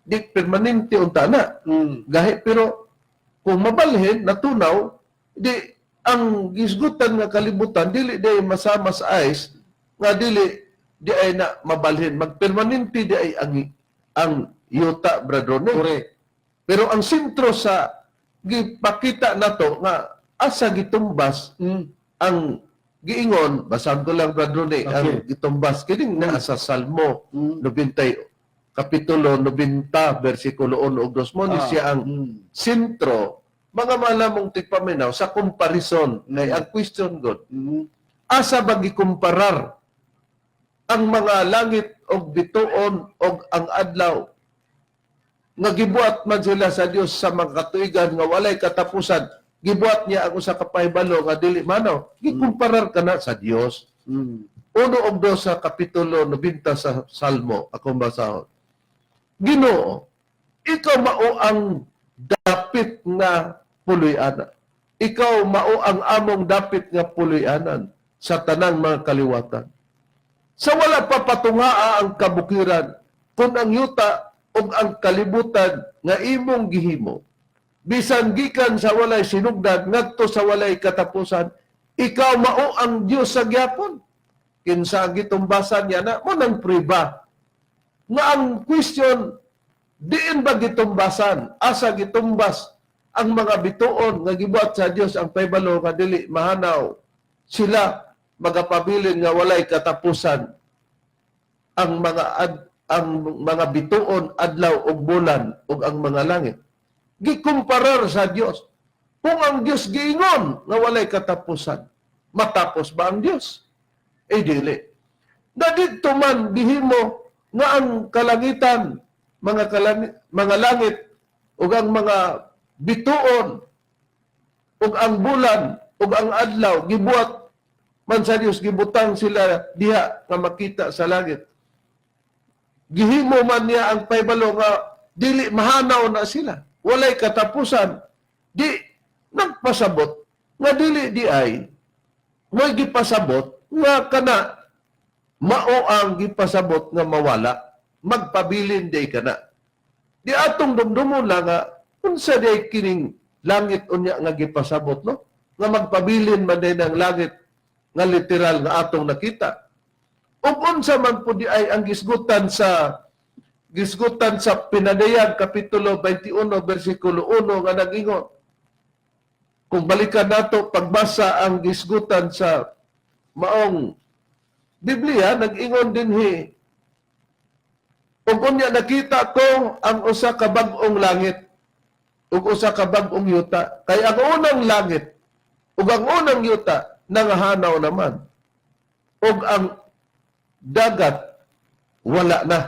di permanente unta na. Gahi, pero kung mabalhin, natunaw, di, ang gisgutan nga kalibutan, dili day masama sa ice, nga dili, di ay na mabalhin. Magpermanente di ay ang yuta, bradrone. Correct. Pero ang sentro sa gipakita nato nga asa gitumbas ang giingon, basahan ko lang bradrone, ang gitumbas kining naa sa Salmo 90 kapitulo 90 bersikulo 1 ug 2 mo ni siya ang sentro mga malamong tigpaminaw sa comparison na ang question god asa ba gikumparar ang mga langit og bituon og ang adlaw nga gibuhat man sila sa Dios sa mga katuigan nga walay katapusan, gibuhat niya ang usa ka pahibalo nga dili manaw, gikumparar kana sa Dios. Uno og dos sa kapitulo 90 sa Salmo akong basahon. Ginoo, ikaw mao ang dapit nga puloy-anan. Ikaw mao ang among dapit nga puloy-anan sa tanang mga kaliwatan. Sa wala pa patungaa ang kabukiran, kung ang yuta o ang kalibutan nga imong gihimo, bisan gikan sa walay sinugdan, ngadto sa walay katapusan, ikaw mao ang Dios sa gyapon. Kinsa ang gitumbasan niya na, mo nang priba. Nga ang question, diin ba gitumbasan? Asa gitumbas ang mga bituon nga gibuhat sa Dios ang paybalo nga dili mahanaw. Sila magapabilin nga walay katapusan ang mga bituon, adlaw ug bulan ug ang mga langit. Gikumparar sa Dios. Kung ang Dios giingon nga walay katapusan, matapos ba ang Dios? Dili. Dagito man gihimo nga ang kalangitan, mga langit ug ang mga bituon ug ang bulan ug ang adlaw gibuhat man sa Dios, gibutang sila diha nga makita sa langit. Gihimo man niya ang paybalo nga dili mahanaw na sila. Walay katapusan. Di nagpasabot nga dili di ay mo'y gipasabot nga kana mao ang gipasabot nga mawala. Magpabilin day kana. Di atong dumdumon lang nga unsa day kining langit unya nga gipasabot no? Nga magpabilin man day ng langit nga literal nga atong nakita. Ug unsa man po di ay ang gisgutan sa Pinadayag kapitulo 21 bersikulo 1 nga nag-ingon. Kung balikan nato pagbasa ang gisgutan sa maong Biblia, nag-ingon dinhi, ug unya nakita ko ang usa ka bag-ong langit ug usa ka bag-ong yuta. Kay ang unang langit ug ang unang yuta nangahanaw naman. Ug ang dagat wala na.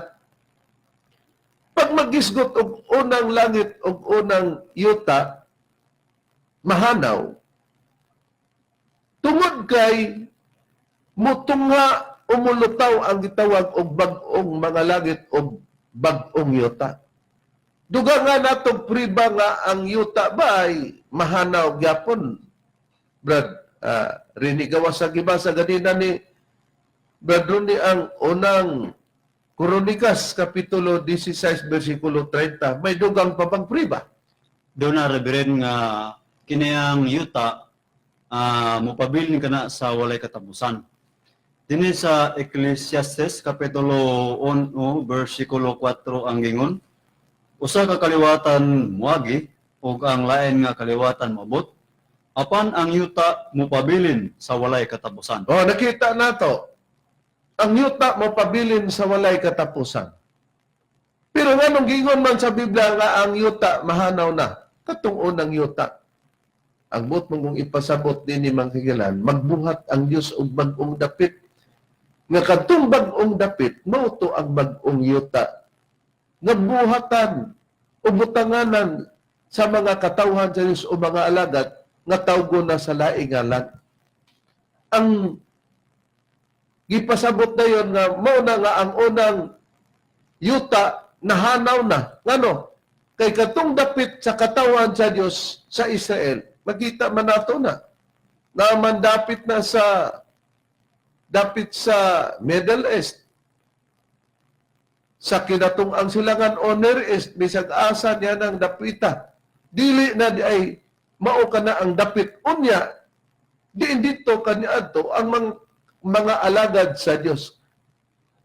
Pag magisgot og unang langit ug unang yuta mahanaw, tungod kay mutungha umulutaw ang gitawag og bag-ong mga langit ug bag-ong yuta. Duga nga natong priba nga ang yuta ba ay mahanaw gyapon. Brad, rini gawas sa gibasa ganina ni Brad Ronnie ang unang Kronikas kapitulo 16 bersikulo 30 may dugang papagpriba. Doon na Reverend nga kinayang yuta mupabilin ka na sa walay katapusan. Dini sa Ecclesiastes kapitulo 1 bersikulo 4 ang gingon, usa ka kaliwatan muagi ug ang lain nga kaliwatan mabot, apan ang yuta mupabilin sa walay katapusan. O nakita nato ang yuta mapabilin sa walay katapusan. Pero nganong gingon man sa Biblia nga ang yuta mahanaw na, katong unang yuta. Ang buot mong ipasabot din ni Mangkigilan, magbuhat ang Dios og bag-ong dapit nga kadtong bag-ong dapit mao to ang bag-ong yuta nga buhatan o butanganan sa mga katawhan sa Diyos o mga alagad nga tawgo na sa laing ngalan. Ang gipasabot na yon nga mao na nga ang unang yuta nahanaw na. Ngano? Kay katong dapit sa katawhan sa Diyos sa Israel, makita man nato na man dapit na sa Middle East, sa kinatong ang silangan o Near East, bisag asa niya ng dapita. Dili na di ay mao ka na ang dapit. Unya, diin dito kanya adto ang mga alagad sa Dios.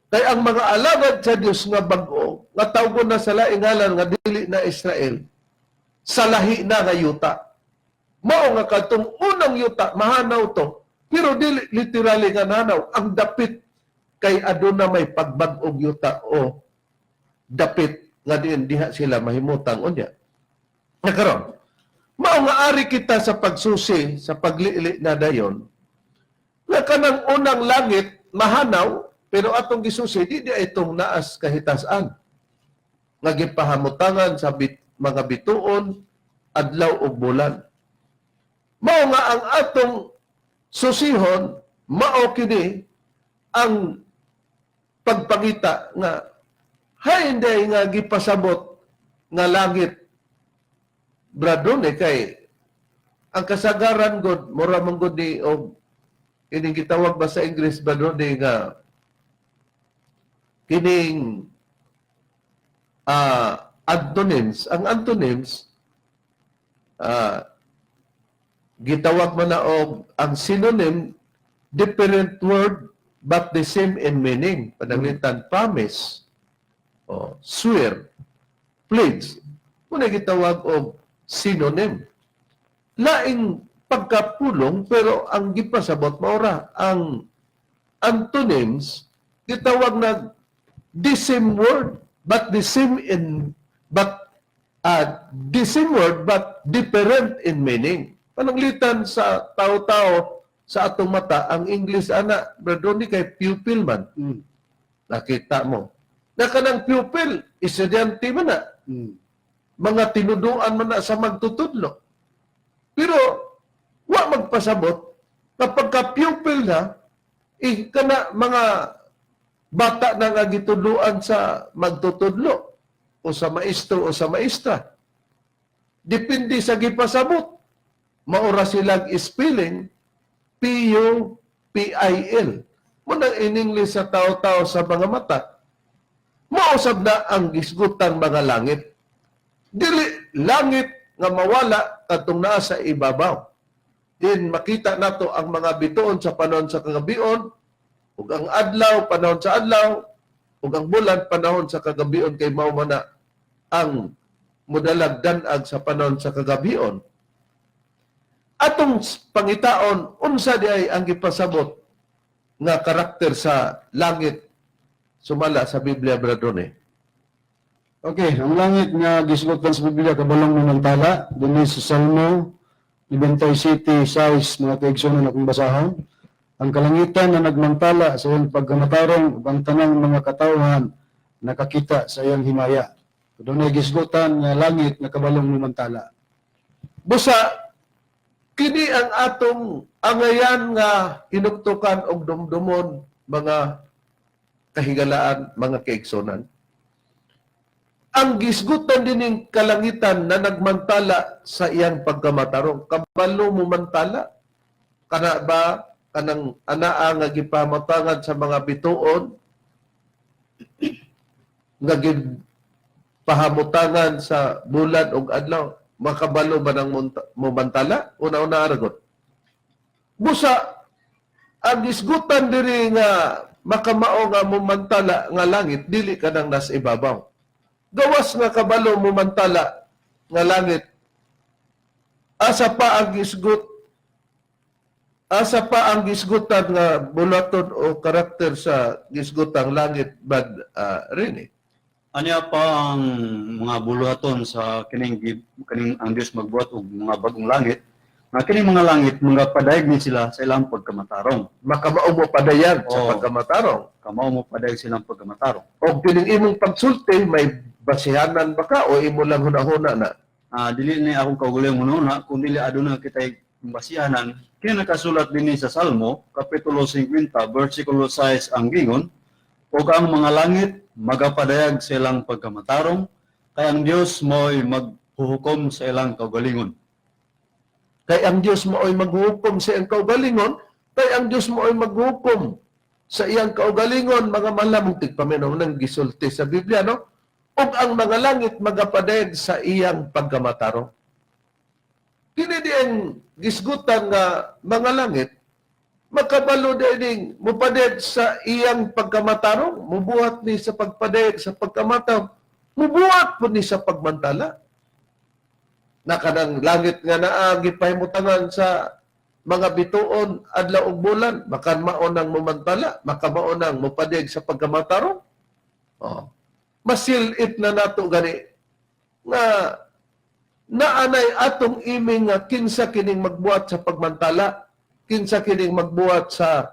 Kay ang mga alagad sa Dios nga bag-o, nga tawgo na sa laing ngalan nga dili na Israel, sa lahi na nga yuta. Mao nga katong unang yuta mahanaw to, pero dili literally nga nanaw ang dapit kay aduna may pagbag-og yuta o dapit nga diha sila mahimutang unya. Nakaron, mao nga ari kita sa pagsusi sa paglili na dayon nga kanang unang langit mahanaw pero atong gisusi di itong naas kahitasan nga gipahamutangan sa mga bituon adlaw ug bulan. Mao nga ang atong susihon mao kini ang pagpangita nga hindi nga gipasabot nga langit bradon kay ang kasagaran god mura man gud ni og ining gitawag ba sa English bradon nga kining antonyms. Ang antonyms gitawag man na og ang synonym different word but the same in meaning. Pananglitan promise, swear, pledge. Muna gitawag og synonym. Laing pagkapulong pero ang gipasabot maura ang antonyms gitawag na the same word but the same word but different in meaning. Pananglitan sa tao-tao sa atong mata ang English ana bradon kay pupil man. Nakita mo na kanang pupil estudyante man na mga tinuduan man na sa magtutudlo pero wa magpasabot kapag ka pupil na kana mga bata na nga gituduan sa magtutudlo o sa maestro o sa maestra. Depende sa gipasabot. Maura silang spelling P-U-P-I-L. Munang in English sa tao-tao sa mga mata. Mausab na ang gisgutan mga langit. Dili langit nga mawala katong naa sa ibabaw. Din makita nato ang mga bituon sa panahon sa kagabion, ug ang adlaw panahon sa adlaw, ug ang bulan panahon sa kagabion kay mao man na ang modalag danag sa panahon sa kagabion. Atong pangitaon unsa di ay ang gipasabot nga karakter sa langit sumala sa Biblia bradone. Okay, ang langit nga gisgutan sa Biblia kabalong manantala dinhi sa Salmo 97:6 mga kaigsunan akong basahon. Ang kalangitan na nagmantala sa iyang pagkamatarong ug ang tanang mga katawhan nakakita sa iyang himaya. Dunay gisgutan nga langit nga kabalong manantala. Busa kini ang atong angayan nga hinuktukan og dumdumon mga kahigalaan, mga kaigsunan. Ang gisgutan dining kalangitan na nagmantala sa iyang pagkamatarong. Kabalo mo mantala? Kana ba kanang anaa nga gipamatangan sa mga bituon nga pahamutangan sa bulan ug adlaw? Makabalo ba ng mumantala? Una-una aragot. Busa, ang isgutan diri nga makamao nga mumantala nga langit, dili ka nang nasa ibabaw. Gawas nga kabalo mumantala nga langit, asa pa ang gisgutan nga bulaton o karakter sa gisgutang langit bad rini. Anya pa ang mga buluhaton sa kining ang Dios magbuhat og mga bagong langit nga kining mga langit magapadayag ni sila sa ilang pagkamatarong. Makamao mo padayag sa Oo. pagkamatarong. Kamao mo padayag silang pagkamatarong. O pining imong pagsulti, may basihanan ba ka o imo lang hunahuna na? Dili ni akong kaugaling muna kung dili aduna kitay basihanan kini nakasulat dinhi sa Salmo kapitulo 50 bersikulo 6 ang gingon, ug ang mga langit magapadayag sa ilang pagkamatarong kay ang Dios mo'y maghuhukom sa ilang kaugalingon. Kay ang Dios mo ay maghukom sa iyang kaugalingon, kay ang Dios mo ay maghukom sa iyang kaugalingon, mga malamong tigpaminaw ng gisulti sa Biblia, no? Ug ang mga langit magapadayag sa iyang pagkamatarong. Kini diyang gisgutan nga mga langit, makabalo dining mupadayag sa iyang pagkamatarong, mubuhat ni sa pagpadayag sa pagkamatarong, mubuhat po ni sa pagmantala. Na kanang langit nga naa gipahimutangan sa mga bituon adlaw ug bulan, makan mao nang mumantala, makamao nang mupadayag sa pagkamatarong. Oh. Masilit na nato gani nga naanay atong iming nga kinsa kining magbuhat sa pagmantala, kinsa kining magbuhat sa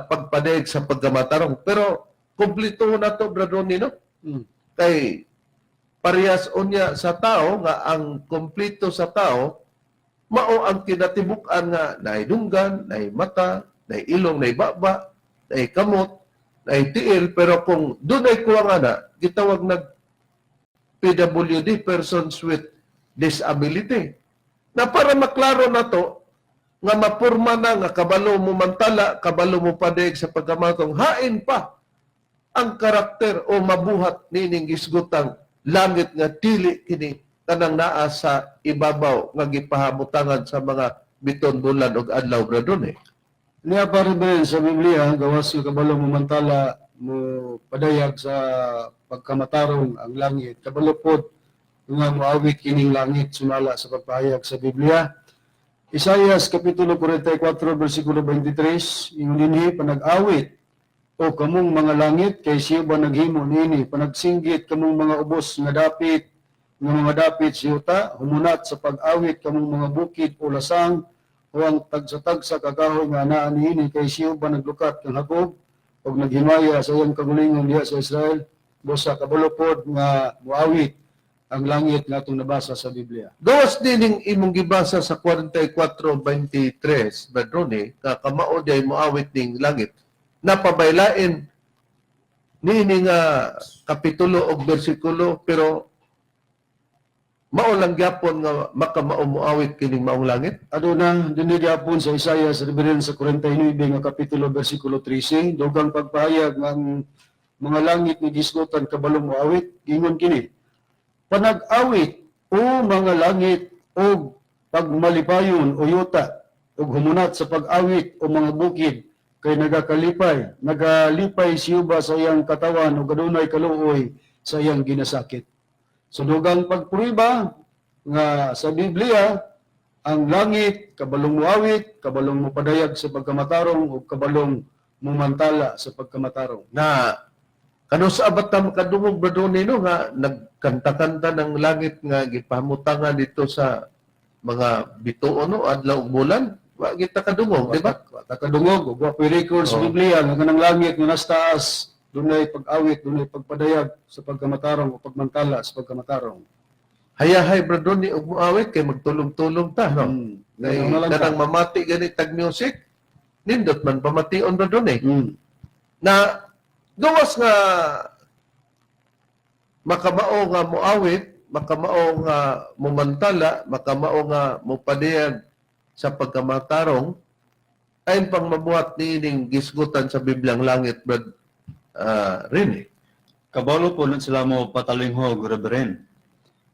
pagpadayag sa pagkamatarong. Pero kumpleto na to, Brother Nino. Kay parehas unya sa tao nga ang kompleto sa tao mao ang kinatibuk-an nga naay dunggan, naay mata, naay ilong, naay baba, naay kamot, naay tiil, pero kung dunay kuwang ana gitawag nag PWD, persons with disability. Na para maklaro na to nga mapurma na nga kabalo mo mantala, kabalo mo padayag sa pagkamatong, hain pa ang karakter o mabuhat nining gisgutang langit nga dili kini kanang naa sa ibabaw nga gipahamutangan sa mga biton bulan ug adlaw Bradon eh. Niya pa rin sa Biblia, gawas yung kabalo mo mantala mo padayag sa pagkamatarong ang langit. Kabalo po nga moawit kining langit sumala sa pagpahayag sa Biblia. Isaias kapitulo 44 bersikulo 23, ingon dinhi panag-awit o kamong mga langit kay siya ba naghimo nini, panagsinggit kamong mga ubos nga dapit sa yuta, humunat sa pag-awit kamong mga bukid o lasang o ang tagsa-tagsa kagahoy nga naa niini kay siya ba naglukat kang Hakob o naghimaya sa iyang kagulingon diha sa Israel, busa kabulupod nga muawit ang langit nga itong nabasa sa Biblia. Gawas dining imong gibasa sa 44:23 Bradon eh, kamao day moawit ning langit. Napabaylain niini nga kapitulo o bersikulo pero mao lang gyapon nga makamao moawit kining maong langit. Aduna dinhi gyapon sa Isaiah sa Rebellion sa 49 nga kapitulo bersikulo 13, dugang pagpahayag ng mga langit ni gisgutan kabalo moawit, ingon kini. Panag-awit o mga langit o pagmalipayon o yuta o humunat sa pag-awit o mga bukid kay nagalipay siya ba sa iyang katawan o gadunay kaluoy sa iyang ginasakit. So dugang pagpuriba nga sa Biblia, ang langit, kabalong muawit, kabalong mupadayag sa pagkamatarong o kabalong mumantala sa pagkamatarong. Na kano sa abatam kadungog Bradon nino nga nagkanta-kanta ng langit nga gipahamutangan dito sa mga bituon no adlaw ug bulan. Wa kita kadungog, di ba? Takadungog, wa pa record sa Biblia nga kanang langit nga nas taas, dunay pag-awit, dunay pagpadayag sa pagkamatarong o pagmantala sa pagkamatarong. Hayahay Bradon ni ug muawit kay magtulong-tulong ta no. Kay kanang mamati gani tag music, nindot man pamation Bradon eh. Na gawas nga makamao nga muawit, makamao nga mumantala, makamao nga mupadayag sa pagkamatarong, ayon pang mabuhat niining gisgutan sa Bibliang langit, Brad Rini. Kabalo po sila mo patalinghog, Reverend.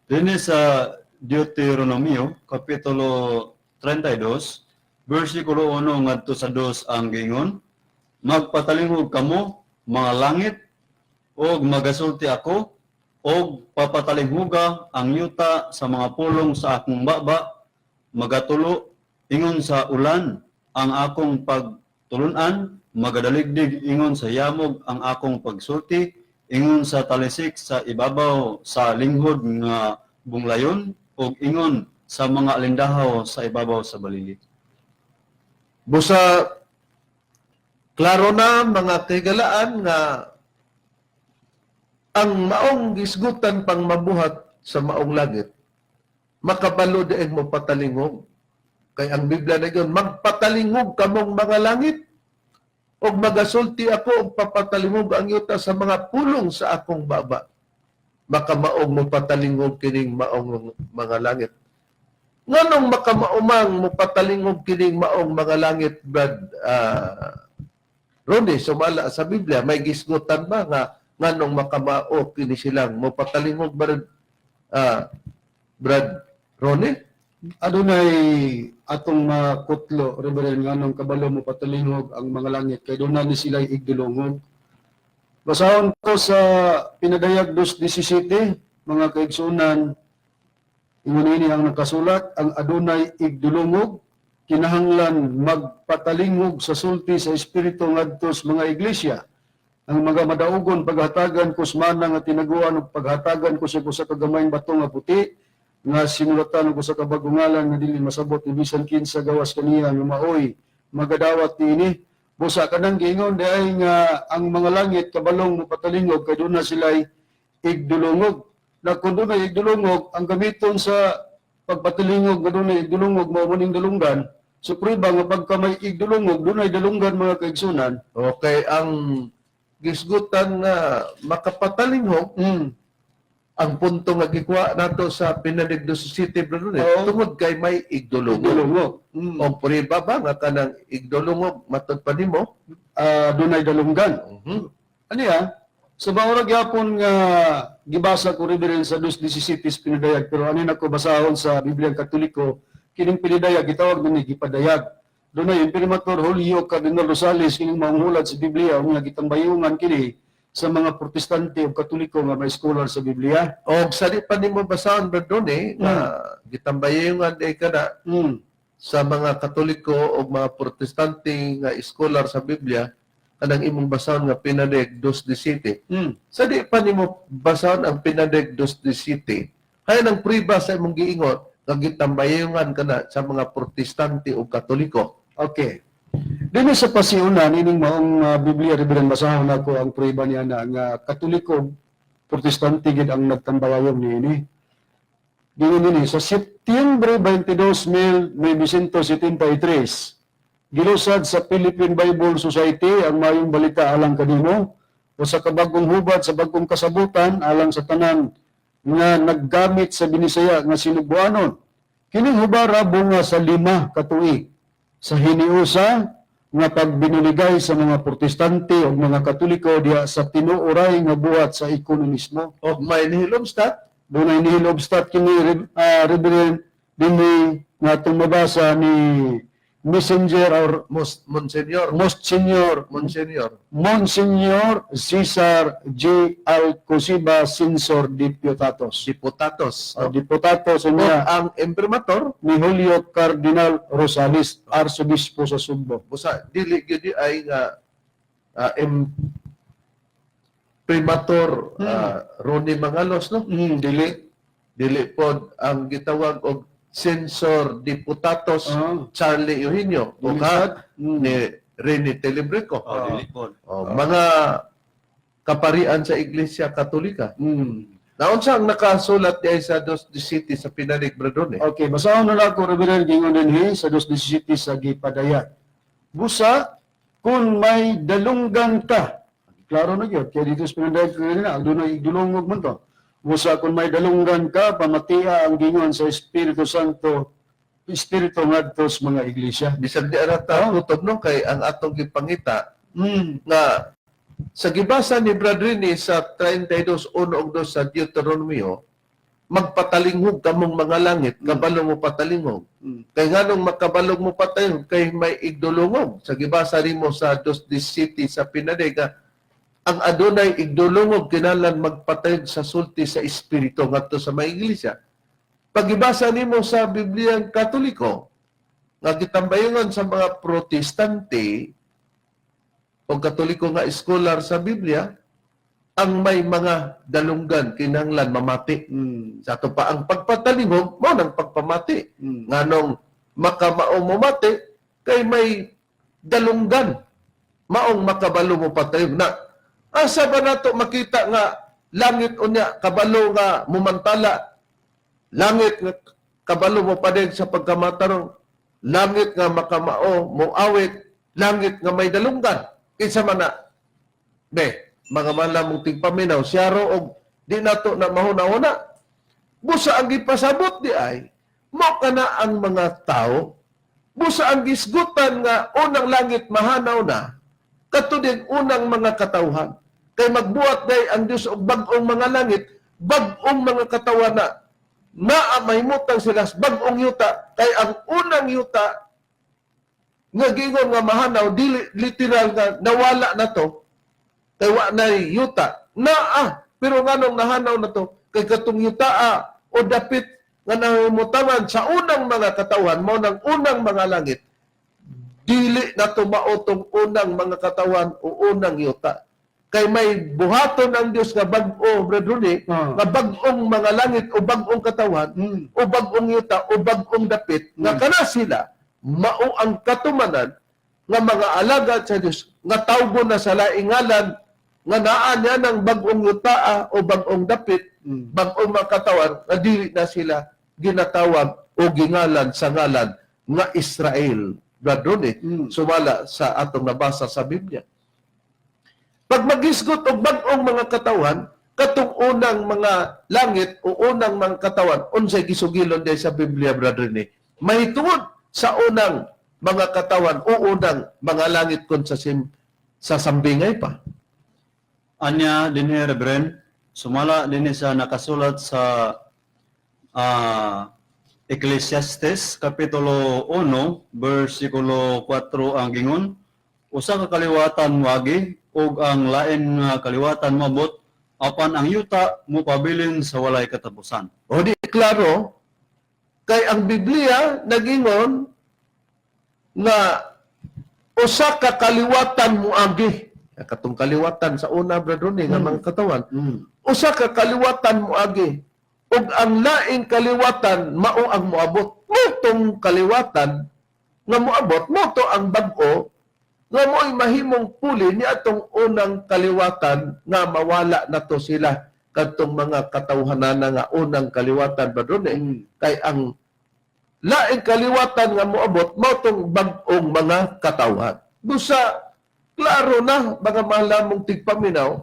Dini sa Deuteronomio, kapitulo 32, versikulo 1 ngadto sa 2 ang gingon, magpatalinghog kamo, mga langit, og magasulti ako, og papatalinghuga ang yuta sa mga pulong sa akong baba, magatulo, ingon sa ulan, ang akong pagtulunan, magadaligdig ingon sa yamog ang akong pagsulti, ingon sa talisik sa ibabaw sa linghod nga bunglayon, o ingon sa mga alindahaw sa ibabaw sa balili. Busa, klaro na mga kaigalaan nga ang maong gisgutan pang mabuhat sa maong langit, makabalo dieng mo patalingog. Kay ang Biblia na yun, magpatalingog kamong mga langit, o magasulti ako og papatalingog ang yuta sa mga pulong sa akong baba. Makamaong mo patalingog kining maong mga langit. Nganong makamaumang mo patalingog kining maong mga langit, Brad Ronnie, sumala sa Biblia, may gisgutan ba nga nganong makamao kini silang mo patalingog Brad Ronnie? Adunay atong makutlo, Reverend, nganong kabalo mo patalingog ang mga langit, kay doon na ni sila igdulungog. Basahon ko sa Pinadayag 2:17, mga kaigsunan, ingon ini ang nakasulat, ang adunay igdulungog, kinahanglan magpatalingog sa sulti sa Espiritu ngadto sa mga iglesia. Ang mga madaugon paghatagan ko mana nga tinaguan ug paghatagan ko sa usa ka gamayng bato nga puti, nga sinulatan ko sa kabagungalan nga dili masabot ni bisan kinsa gawas kaniya nga maoy magadawat niini. Busa kanang giingon diay nga ang mga langit kabalong mo patalingog kay doon na sila'y igdulungog. Na kung doon na igdulungog, ang gamiton sa pagpatalingog nga doon na igdulungog mao maning dalunggan. So prueba nga pagka may igdulungog doon ay dalunggan mga kaigsunan. Okay, ang gisgutan nga makapatalingog, ang punto nga gikuha nato sa Pinadig 2:17, Brad Ronnie, Oo. tungod kay may igdulungog. Igdulungog. O puriba ba nga kanang igdulungog matod pa nimo? Doon ay dalunggan. Ano ya? Sa bawara gyapon nga gibasa ko Reverend sa 2:17 pinadayag, pero ano na ko basahon sa Bibliang Katoliko, kining pinadayag gitawag ni gipadayag. Doon ay Imprimatur Julio Cardinal Rosales kining manghulad sa Biblia nga gitambayungan kini sa mga Protestante o Katoliko nga may scholar sa Biblia. O sa di pa nimo basahon, Brad Ronnie, nga gitambayungan di ka na sa mga Katoliko o mga Protestante nga scholar sa Biblia, kanang imong basahon nga Pinadig 2:17. Sa di pa nimo basahon ang Pinadig 2:17, kaya nang priba sa imong giingon nga gitambayungan kana sa mga Protestante o Katoliko. Okay. Dili sa pasiunan ining maong Biblia Reverend basahon nako ang prueba niya na nga Katoliko Protestante gid ang nagtambayayon niini. Dingon nini sa Setyembre 22, 1973, gilusad sa Philippine Bible Society ang mayong balita alang kanimo o sa kabagong hubad sa bagong kasabutan alang sa tanan nga naggamit sa Binisaya nga Sinubuanon. Kining hubara bunga sa 5 ka tuig sa hiniusa nga pagbinuligay sa mga Protestante o mga Katoliko diya sa tinuoray nga buhat sa ekonomismo. O may nihilomstat, Doon ay nihilobstat kini Reverend dinhi nga itong mabasa ni Messenger or Monsignor, Monsignor Cesar J. Alcosiba Sinsor Diputados. Diputados. Diputados O niya ang imprimatur, ni Julio Cardinal Rosales, Arsobispo sa Sugbo. busa dili gyud ay nga imprimatur Ronnie Mangalos, no? Dili pod ang gitawag og Sensor Diputados Charlie Eugenio o ka ni Rene Telebrico. Dili po. Mga kaparian sa Iglesia Katolika. Naunsa ang nakasulat diay sa 2:17 sa Pinadig, Brad Ronnie? Okay, basahon na lang ko, Reverend, gingon din sa 2:17 sa gipadayag. Busa, kung may dalunggan ka, klaro na yun, kaya dito sa pinadayag ko na, doon ay idulungog mo to. Busa, kung may dalunggan ka, pamatia ang gingon sa Espiritu Santo, Espiritu ngadto sa mga iglesia. Bisan di arata kutob no kay ang atong gipangita nga sa gibasa ni Brad Ronnie sa 32:1 ug 2 sa Deuteronomio, magpatalinghog kamong mga langit, kabalo mo patalinghog. Kay nganong makabalog mo patalingog kay may igdulungog. Sa gibasa nimo sa 2:17 sa Pinadig, ang adunay igdulungog kinahanglan magpatayog sa sulti sa espiritu ngadto sa mga iglesia. Pagibasa nimo sa Bibliang Katoliko, nga gitambayungan sa mga Protestante o Katoliko nga scholar sa Biblia, ang may mga dalunggan kinahanglan mamati. Sa ato pa ang pagpatalingog mo nang pagpamati. Nganong makamao mo mati kay may dalunggan maong makabalo mo patayon na asa ba nato makita nga langit unya kabalo nga mumantala, langit nga kabalo mo padig sa pagkamatarong, langit nga makamao mo awit, langit nga may dalunggan. Kinsa man na be mga malamong tigpaminaw siyaro og di nato na mahuna-una. Busa ang gipasabot di ay mo kana ang mga tao, busa ang gisgutan nga unang langit mahanaw na katudin unang mga katawhan. Kay magbuhat day ang Dios og bag-ong mga langit, bag-ong mga katawan na maamahimutang sila sa bag-ong yuta. Kay ang unang yuta nga gingon nga mahanaw, dili literal nga nawala na to. Kay wa na yuta. Pero nganong nahanaw na to, kay katong yuta o dapit nga nahimutangan sa unang mga katawan, mo ng unang mga langit, dili na to maotong unang mga katawan o unang yuta. Kay may buhaton ang Dios nga bag-o, Bradroni, nga bag-ong mga langit o bag-ong katawan, o bag-ong yuta o bag-ong dapit, nga kana sila, mao ang katumanan nga mga alagad sa Dios, nga tawgo na sa laingalan, nga naa niya ng bag-ong yuta o bag-ong dapit, bag-ong mga katawan, nga dili na sila ginatawag o gingalan sa ngalan nga Israel. Bradroni, sumala sa atong nabasa sa Biblia. Pag magisgot og bag-ong mga katawan, katong unang mga langit o unang mga katawan, unsay gisugilon day sa Biblia, brother ni, mahitungod sa unang mga katawan o unang mga langit kon sa sambingay pa. Anya dinhi Reverend, sumala dinhi sa nakasulat sa Ecclesiastes kapitulo 1 bersikulo 4 ang gingon, usa ka kaliwatan moagi ug ang lain nga kaliwatan moabot apan ang yuta mo pabilin sa walay katapusan. O di klaro, kay ang Biblia nagingon nga usa ka kaliwatan moagi. Katong kaliwatan sa una, brother ni, nga mga katawan. Usa ka kaliwatan moagi ug ang laing kaliwatan mao ang moabot. Motong kaliwatan nga moabot, moto ang bag-o nga mo'y mahimong puli ni atong unang kaliwatan nga mawala na to sila kadtong mga katawhanan nga unang kaliwatan ba doon kay ang laing kaliwatan nga moabot motong bag-ong mga katawhan. Busa klaro na mga malamong tigpaminaw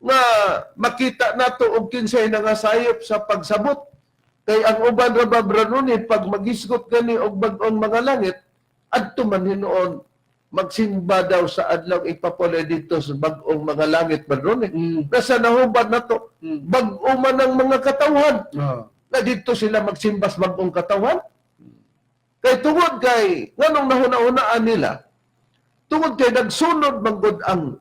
nga makita nato og kinsay nga sayop sa pagsabot. Kay ang uban ra ba branunin pag magisgot gani og bag-ong mga langit adto man hinuon magsimba daw sa adlaw ipapulay dito sa bag-ong mga langit branunin. Nasa nahubad na to bag-o man ang mga katawan. Na dito sila magsimba sa bag-ong katawan. Kay tungod kay nganong nahuna-hunaan nila tungod kay nagsunod manggod ang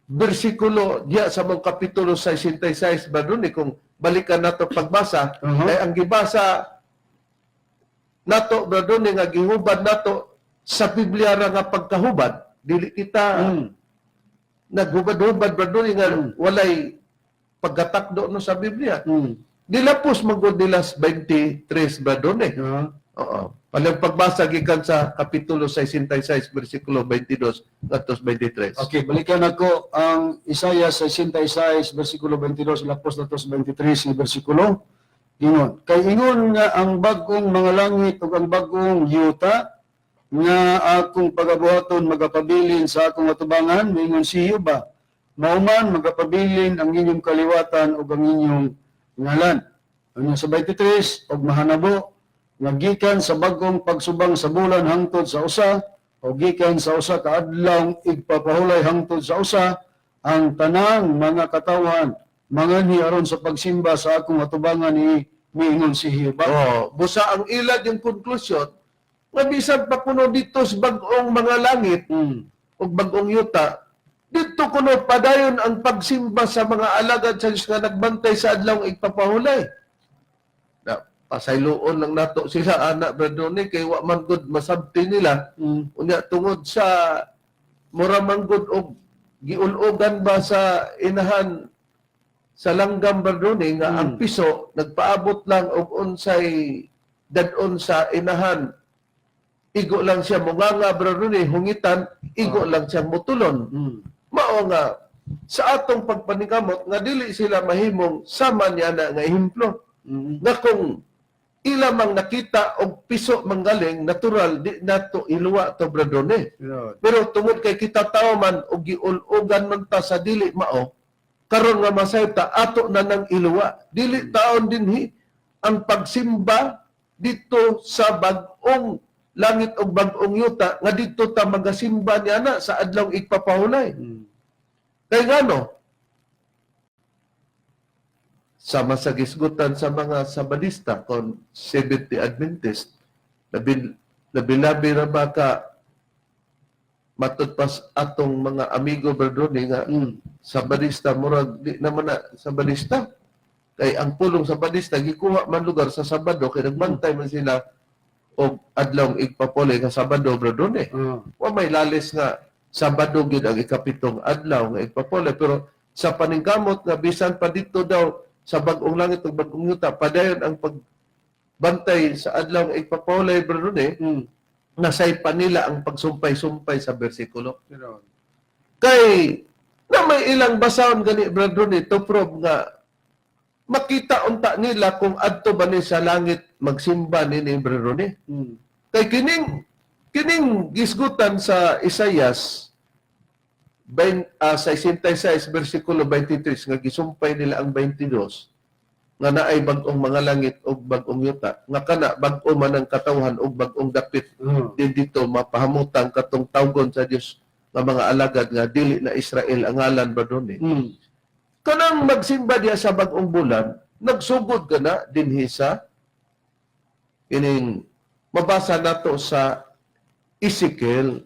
bersikulo diya sa mga kapitulo 66 ba doon kung balikan nato pagbasa ay ang gibasa nato ba doon nga gihubad nato sa Biblia ra nga pagkahubad dili kita naghubad-hubad ba doon nga walay paggatakdo no sa Biblia dilapos manggod nila 23 ba doon Oo. Palang pagbasa gikan sa kapitulo 66 bersikulo 22 ngadto 23. Okay, balikan ako ang Isaiah 66 bersikulo 22 lapos nato sa 23 nga bersikulo. Ingon, kay ingon nga ang bag-ong mga langit ug ang bag-ong yuta nga akong pagabuhaton magapabilin sa akong atubangan, ingon si Yuba. Mauman magapabilin ang inyong kaliwatan ug ang inyong ngalan. Ano sa 23 og mahanabo nga gikan sa bagong pagsubang sa bulan hangtod sa usa o gikan sa usa ka adlaw igpapahulay hangtod sa usa ang tanang mga katawan manganhi aron sa pagsimba sa akong atubangan ni miingon si Hiba. Busa ang ilad yung konklusyon nga bisan pa kuno dito sa bag-ong mga langit o bag-ong yuta dito kuno padayon ang pagsimba sa mga alagad sa Diyos nga nagbantay sa adlaw igpapahulay. Pasayloon lang nato sila anak bradone kay wa man gud masabti nila unya tungod sa mura man gud og giulugan ba sa inahan sa langgam Bardone nga ang piso nagpaabot lang og unsay dadon sa inahan, igo lang siya munganga Bardone, hungitan, igo lang siyang mutulon. Mao nga sa atong pagpanikamot nga dili sila mahimong sama niya na nga ehemplo. Nga kung ilamang nakita og piso manggaling, natural di nato iluwa to Bradone. Pero tungod kay kita tao man og giulugan man ta sa dili mao, karon nga masayta ato na nang iluwa. Dili taon dinhi ang pagsimba dito sa bag-ong langit og bag-ong yuta nga dito ta magasimba niya na sa adlaw igpapahulay. Kay ngano? Sama sa gisgutan sa mga Sabadista kon Seventh Adventist, labi-labi ra ba ka matud pas atong mga amigo Bardone nga Sabadista murag di naman na Sabadista. Kay ang pulong Sabadista gikuha man lugar sa Sabado kay nagbantay man sila og adlaw igpapole nga Sabado Bardone. Wa may lalis nga Sabado gid ang ikapitong adlaw nga igpapole, pero sa paningkamot nga bisan pa dito daw sa bag-ong langit ug bag-ong yuta padayon ang pagbantay sa adlaw nga igpapole Bardone, nasay pa nila ang pagsumpay-sumpay sa bersikulo. Kay na may ilang basahon gani Bardone to prove nga makita unta nila kung adto ba ni sa langit magsimba ni Bardone. Kay kining gisgutan sa Isaias 66 versikulo 23 nga gisumpay nila ang 22 nga naay bag-ong mga langit ug bag-ong yuta nga kana bag-o man ang katawhan ug bag-ong dapit din dito mapahamutan katong tawgon sa Dios nga mga alagad nga dili na Israel ang ngalan Bardone. Kanang magsimba diya sa bag-ong bulan, nagsugod ka na dinhi sa ining mabasa nato sa Ezekiel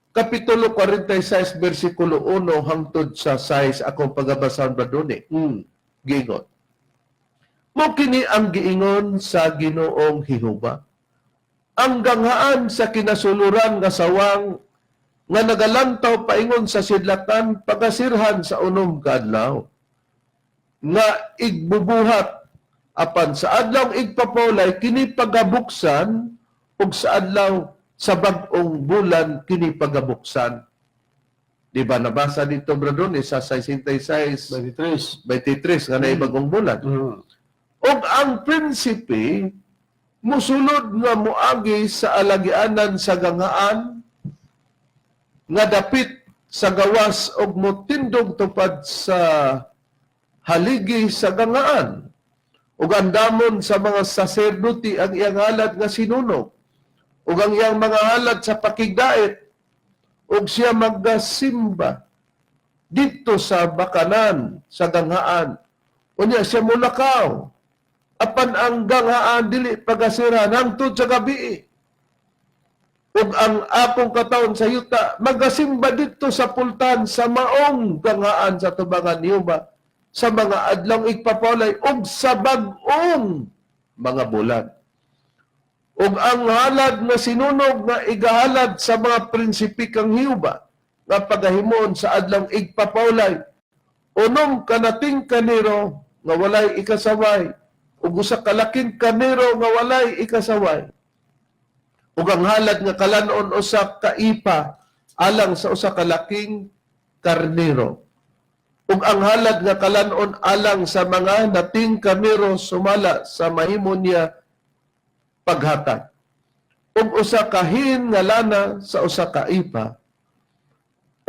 Kapitulo 46, versikulo 1 hangtod sa 6 akong pagabasahan Bardone. Giingon. Mo kini ang giingon sa Ginoong Jehova. Ang ganghaan sa kinasuluran nga sawang nga nagalantaw paingon sa sidlatan pagasirhan sa unom ka adlaw. Nga igbubuhat apan sa adlaw igpapolay kini pagabuksan ug sa adlaw sa bag-ong bulan kini pagabuksan. Di ba nabasa dito Bradone sa 66 23 nga naay bag-ong bulan. Og ang prinsipe musulod nga moagi sa alagianan sa ganghaan nga dapit sa gawas og motindog tupad sa haligi sa ganghaan ug andamon sa mga saserdote ang iyang halad nga sinunog ug ang iyang mga halad sa pakigdait ug siya magasimba dito sa bakanan sa ganghaan unya siya mulakaw apan ang ganghaan dili pagasiran hangtod sa gabi ug ang akong katawon sa yuta magasimba dito sa pultan sa maong ganghaan sa tubangan niuba sa mga adlaw igpapolay ug sa bag-ong mga bulan. Ug ang halad nga sinunog nga igahalad sa mga prinsipi kang hiuba nga pagahimon sa adlaw igpapolay unom kanating kaniro nga walay ikasaway ug usa ka laking kaniro nga walay ikasaway ug ang halad nga kalanon usa ka ipa alang sa usa ka laking karnero ug ang halad nga kalanon alang sa mga nating kamero sumala sa mahimo niya paghatag ug usa ka hin nga lana sa usa ka ipa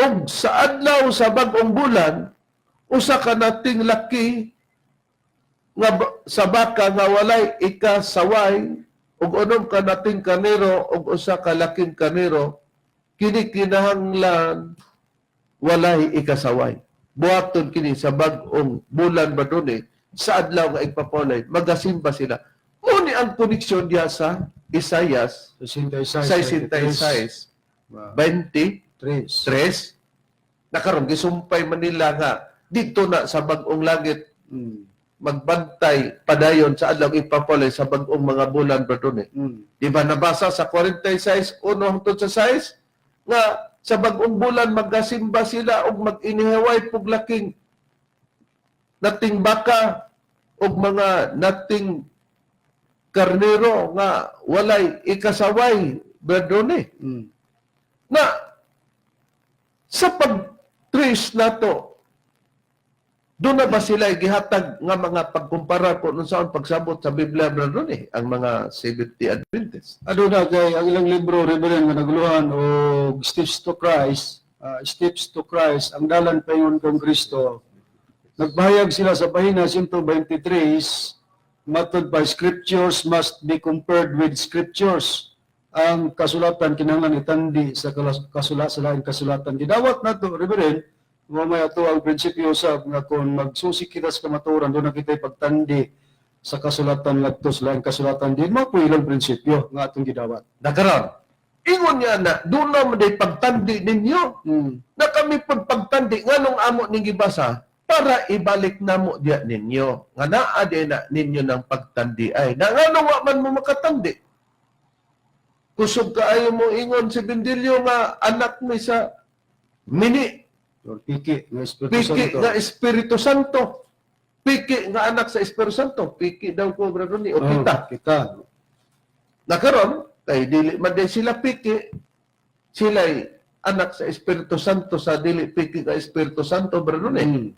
ug sa adlaw sa bag-ong bulan usa ka nating laki nga sa baka nga walay ikasaway ug unom ka nating kanero ug usa ka laking kanero kini kinahanglan walay ikasaway buhaton kini sa bag-ong bulan Bardone sa adlaw nga igpapolay magasimba sila. Muni ang koneksyon diya sa Isaias 66 23 nakaron gisumpay man nila nga dito na sa bag-ong langit magbantay padayon sa adlaw ipapolay sa bag-ong mga bulan Bardone. Di ba nabasa sa 46 1 hangtod sa 6 nga sa bagong bulan magasimba sila og mag-inihaway puglaking nating baka og mga nating karnero nga walay ikasaway, Brother Ronnie. Na sa pag-trace nato, doon na ba sila gihatag nga mga pagkumpara kung saan pagsabot sa Biblia, Brother Ronnie, ang mga Seventh-day Adventists? Ano na kay ang ilang libro, Reverend, nga naguluhan o Steps to Christ, ang dalan payon kang Kristo. Nagpahayag sila sa pahina 123, matod pa, Scriptures must be compared with Scriptures. Ang kasulatan kinahanglan itandi sa kasulatan. Gidawat na to, Reverend, mamaya to ang prinsipyo sa nga kung magsusi kita sa kamaturan, doon na kita pagtandi sa kasulatan ngadto sa laing kasulatan. Di mo po ilang prinsipyo nga atong gidawat. Nagkaroon. Ingon niya na, doon na mo pagtandi ninyo. Na kami pagtandi, nga nung amo ning gibasa, para ibalik na mo diya ninyo. Nga naa din na ninyo ng pagtandi ay. Na nga nung man mo makatandi. Kusog kaayo mo ingon si Bendilyo nga anak mo sa mini. Piki nga Espiritu Piki Santo. nga Espiritu Santo. Piki nga anak sa Espiritu Santo. Piki daw ko, Brother Ronnie, o kita. Kita. Nakaroon, kay dili man din sila piki, sila'y anak sa Espiritu Santo sa dili piki nga Espiritu Santo, Brother Ronnie.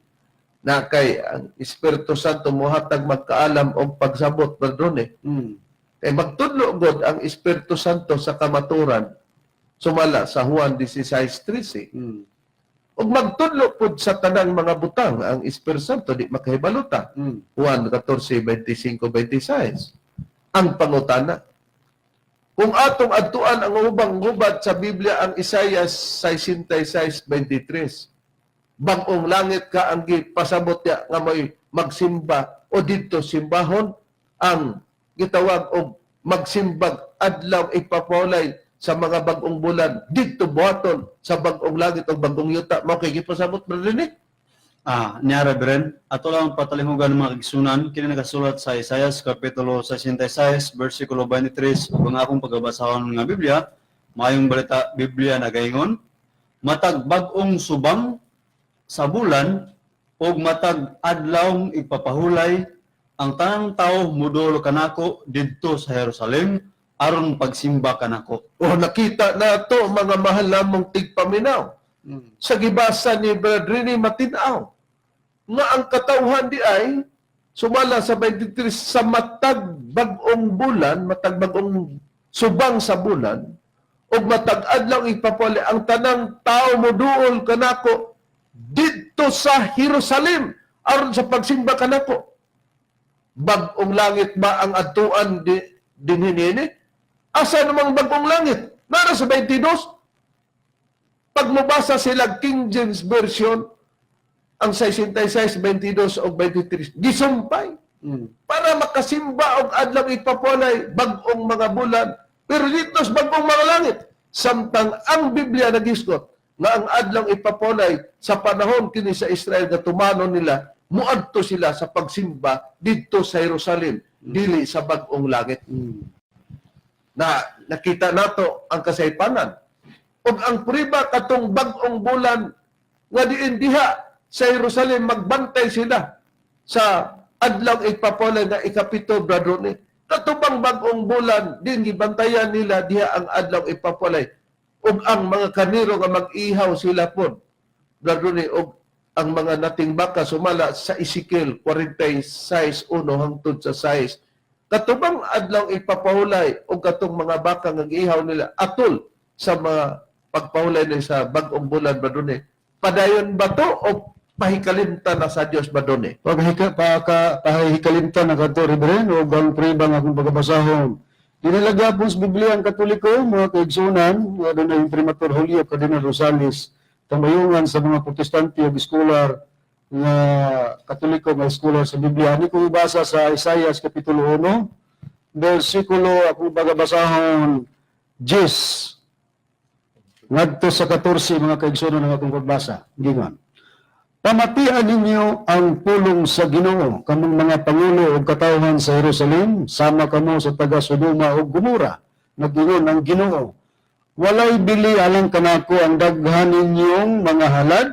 Na kay ang Espiritu Santo mohatag magkaalam og pagsabot, Brother Ronnie. Kay magtudlo gud ang Espiritu Santo sa kamaturan sumala sa Juan 16:13. Ug magtudlo pud sa tanang mga butang ang Espiritu Santo di makahibaluta. Juan 14:25-26. Ang pangutana, kung atong adtuan ang ubang hubad sa Biblia ang Isaiah 66:23, bag-ong langit ka ang gipasabot niya nga may magsimba o dito simbahon ang gitawag og magsimbag adlaw ipapawlay sa mga bag-ong bulan dito buhaton sa bag-ong langit o bag-ong yuta. Mao kay gipasabot Brother Ronnie? Niya Reverend, ato lang patalihugan ng mga kigsunan, kini nakasulat sa Isaiah kapitulo 66, versikulo 23, ug ang akong pagbabasahon nga Biblia, mayong balita Biblia nagaingon, matag bag-ong subang sa bulan ug matag adlaw ipapahulay ang tanang tawo mudol kanako didto sa Jerusalem aron pagsimba kanako. O nakita na to mga mahal namong tigpaminaw. Sa gibasa ni Brother Ronnie matinaw nga ang katawhan di ay sumala sa 23 sa matag bag-ong bulan, matag bag-ong subang sa bulan ug matag adlaw ipapuli ang tanang tao moduol kanako didto sa Jerusalem aron sa pagsimba kanako. Bag-ong langit ba ang adtuan dinhinini? Asa namang bag-ong langit? Nara sa 22. Pag mabasa sila King James Version, ang 66, 22 o 23, gisumpay. Para makasimba og adlaw ipapulay bag-ong mga bulan. Pero dito sa bag-ong mga langit, samtang ang Biblia nagisgot nga ang adlaw ipapulay sa panahon kini sa Israel na tumano nila, muadto sila sa pagsimba dito sa Jerusalem, dili sa bag-ong langit. Na nakita nato ang kasaypanan. Ug ang priba katong bag-ong bulan nga diin diha sa Jerusalem magbantay sila sa adlaw ipapulay nga ikapito, Brother Ronnie. Katubang bag-ong bulan din gibantayan nila diha ang adlaw ipapulay. Ug ang mga kaniro nga mag-ihaw sila pod, Brother Ronnie, ug ang mga nating baka sumala sa Ezekiel 46:1 hangtod sa 6. Katubang adlaw ipapahulay o katong mga baka nga giihaw nila atol sa mga pagpahulay nila sa bag-ong bulan, Brother Ronnie. Padayon ba to o pahikalimtan na sa Dios, Brother Ronnie? Pahikalimtan na kanto, Reverend, o ang pribang akong pagkabasahon. Dinalaga po sa Biblia ang Katoliko, mga kaigsunan, doon na yung Primator Julio Cardinal Rosales, tamayungan sa mga protestante o scholar nga Katoliko nga scholar sa Biblia. Ano kong ibasa sa Isaiah kapitulo 1, versikulo akong pagkabasahon 10 ngadto sa 14, mga kaigsunan ng akong pagbasa. Gingon. Pamatian ninyo ang pulong sa Ginoo, kamong mga pangulo o katawhan sa Jerusalem, sama kamo sa taga Sodoma o Gomora, nagingon ang Ginoo. walay bili alang kanako ang daghan ninyong mga halad,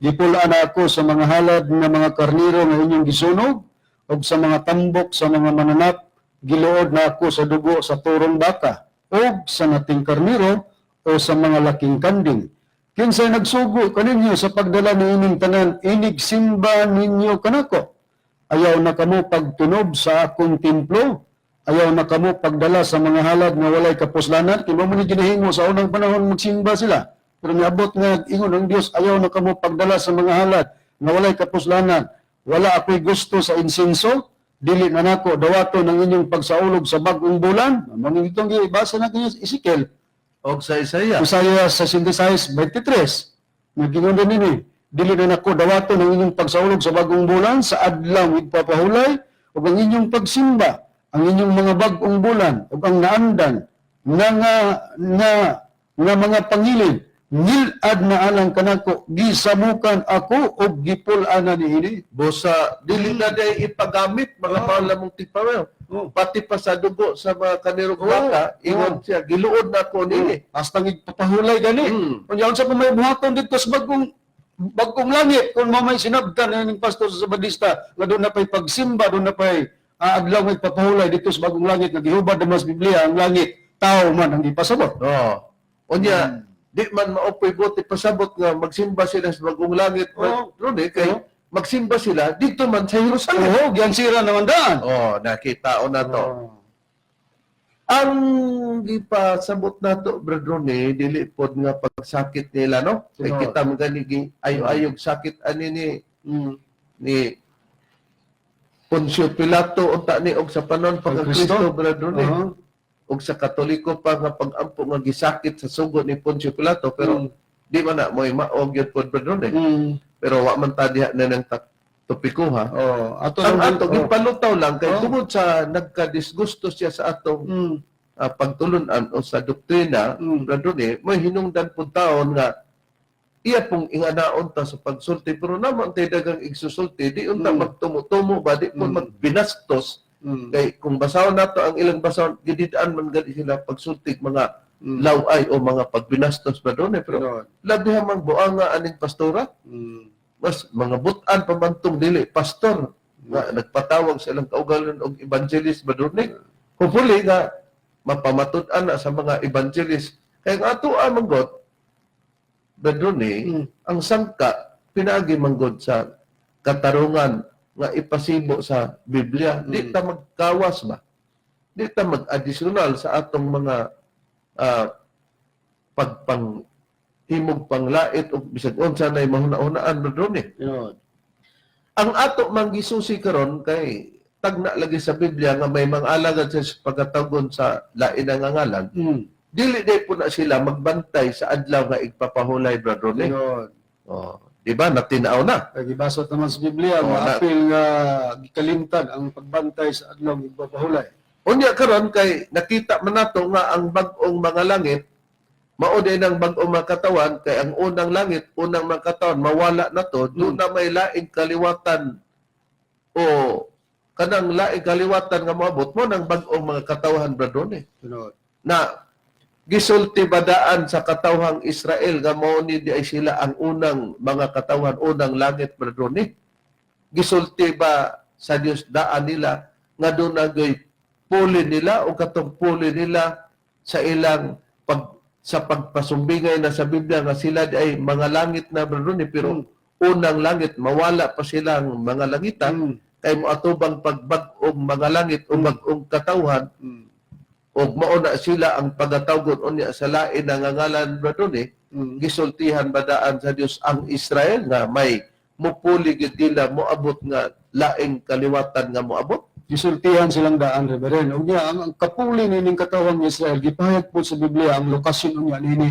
gipulaan ako sa mga halad nga mga karniro nga inyong gisunog, o sa mga tambok sa mga mananap, giluod na ako sa dugo sa turong baka, o sa nating karniro, o sa mga laking kanding. Kinsay nagsugo kaninyo sa pagdala ni ining tanan, inig simba ninyo kanako. Ayaw na kamo pagtunob sa akong templo, ayaw na kamo pagdala sa mga halad nga walay kapuslanan. Kung mo ni ginahingo sa unang panahon magsimba sila. Pero niabot nga ingon ng Dios, ayaw na kamo pagdala sa mga halad nga walay kapuslanan. Wala ako'y gusto sa insenso, dili na nako dawato ng inyong pagsaulog sa bagong bulan. Mga itong ibasa na kanyo Ezekiel. O sa Isaiah. Isaiah 66:23. Nagingon din ini, dili na nako dawato ng inyong pagsaulog sa bagong bulan sa adlaw igpapahulay ug ang inyong pagsimba, ang inyong mga bag-ong bulan ug ang naandan nga mga pangilid nilad na alang kanako gisamukan ako og gipul-ana niini. Bosa, dili na day ipagamit, mga paula mong tipaw. Pati pa sa dugo sa mga kanirong baka, ingon siya, giluod na ko nini. Hasta igpapahulay gani. Unya unsa pa may buhaton dito sa bagong langit kung mamay sinabtan ning pastor sa Sabadista nga doon na pay pagsimba, doon na pay adlaw nga ipapahulay dito sa bagong langit nga gihubad na mas Biblia ang langit, tao man ang ipasabot. Unya, di man maopoy buti pasabot nga magsimba sila sa bagong langit. Kay magsimba sila dito man sa Jerusalem. Giansira naman daan. Nakita na to. Ang gipasabot nato, Brother Ronnie, dili pod nga pagsakit nila, no? Kay kita man gani ayo-ayog sakit ani ni Poncio Pilato unta ni og sa panon pagka-Kristo, Brother Ronnie. Og sa Katoliko pa nga pag-ampo nga gisakit sa sugod ni Poncio Pilato, pero di man na mo'y maog yun pod, Brother Ronnie. Pero wa man ta diha na ng topiko, ha? Ang ato gipalutaw lang kay tungod sa nagka-disgusto siya sa atong pagtulunan o sa doktrina, Brother Ronnie, may hinungdan pud taon nga iya pong inganaon ta sa pagsulti, pero naman tayo dagang igsusulti, di unta magtumo-tumo ba, di po magbinastos. Kay kung basahon nato ang ilang basahon, gididaan man gali sila pagsulti mga laway o mga pagbinastos ba doon, pero labi hamang buanga aning pastora, mas mga butan pamantong dili pastor nga nagpatawag sa ilang kaugalan og evangelist ba doon, hopefully nga mapamatud-an na sa mga evangelist. Kaya nga ato manggot Brother Ronnie, ang sangka pinagi manggod sa katarungan nga ipasibo sa Biblia. Di ta magkawas ba? Di ta mag-additional sa atong mga himog panglait o bisag unsa nay mahuna-hunaan, Brother Ronnie. Ang ato manggisusi karon kay tagna lagi sa Biblia nga may mga alagad sa pagkatawgon sa lain nga ngalan. Dili day po na sila magbantay sa adlaw nga igpapahulay, Brother Ronnie. Di ba? Natinaw na. Gibasot naman sa Biblia, apil nga gikalimtad ang pagbantay sa adlaw ng igpapahulay. Unya karon kay nakita man nato nga ang bag-ong mga langit mao din ang bag-ong mga katawan, kay ang unang langit, unang mga katawan mawala na to, doon na may laing kaliwatan o kanang laing kaliwatan nga moabot mo ng bag-ong mga katawan, Brother Ronnie. Na gisulti badaan sa katawhang Israel nga mao ni di ay sila ang unang mga katawhan, unang langit, Brother Ronnie. Gisulti ba sa Dios daan nila nga doon nagoy puli nila o katong puli nila sa ilang sa pagpasumbingay na sa Biblia nga sila di ay mga langit na, Brother Ronnie, pero unang langit mawala pa silang mga langitan kay moatubang pagbag-ong mga langit o bag-ong katawhan. O mauna sila ang pagatawgon unya sa lain nga ngalan, Brother Ronnie, gisultihan badaan sa Dios ang Israel nga may mupuli gid nila moabot nga laing kaliwatan nga moabot. Gisultihan silang daan, Reverend. Unya ang kapuli nining katawang Israel gipahayag po sa Biblia ang lokasyon unya nini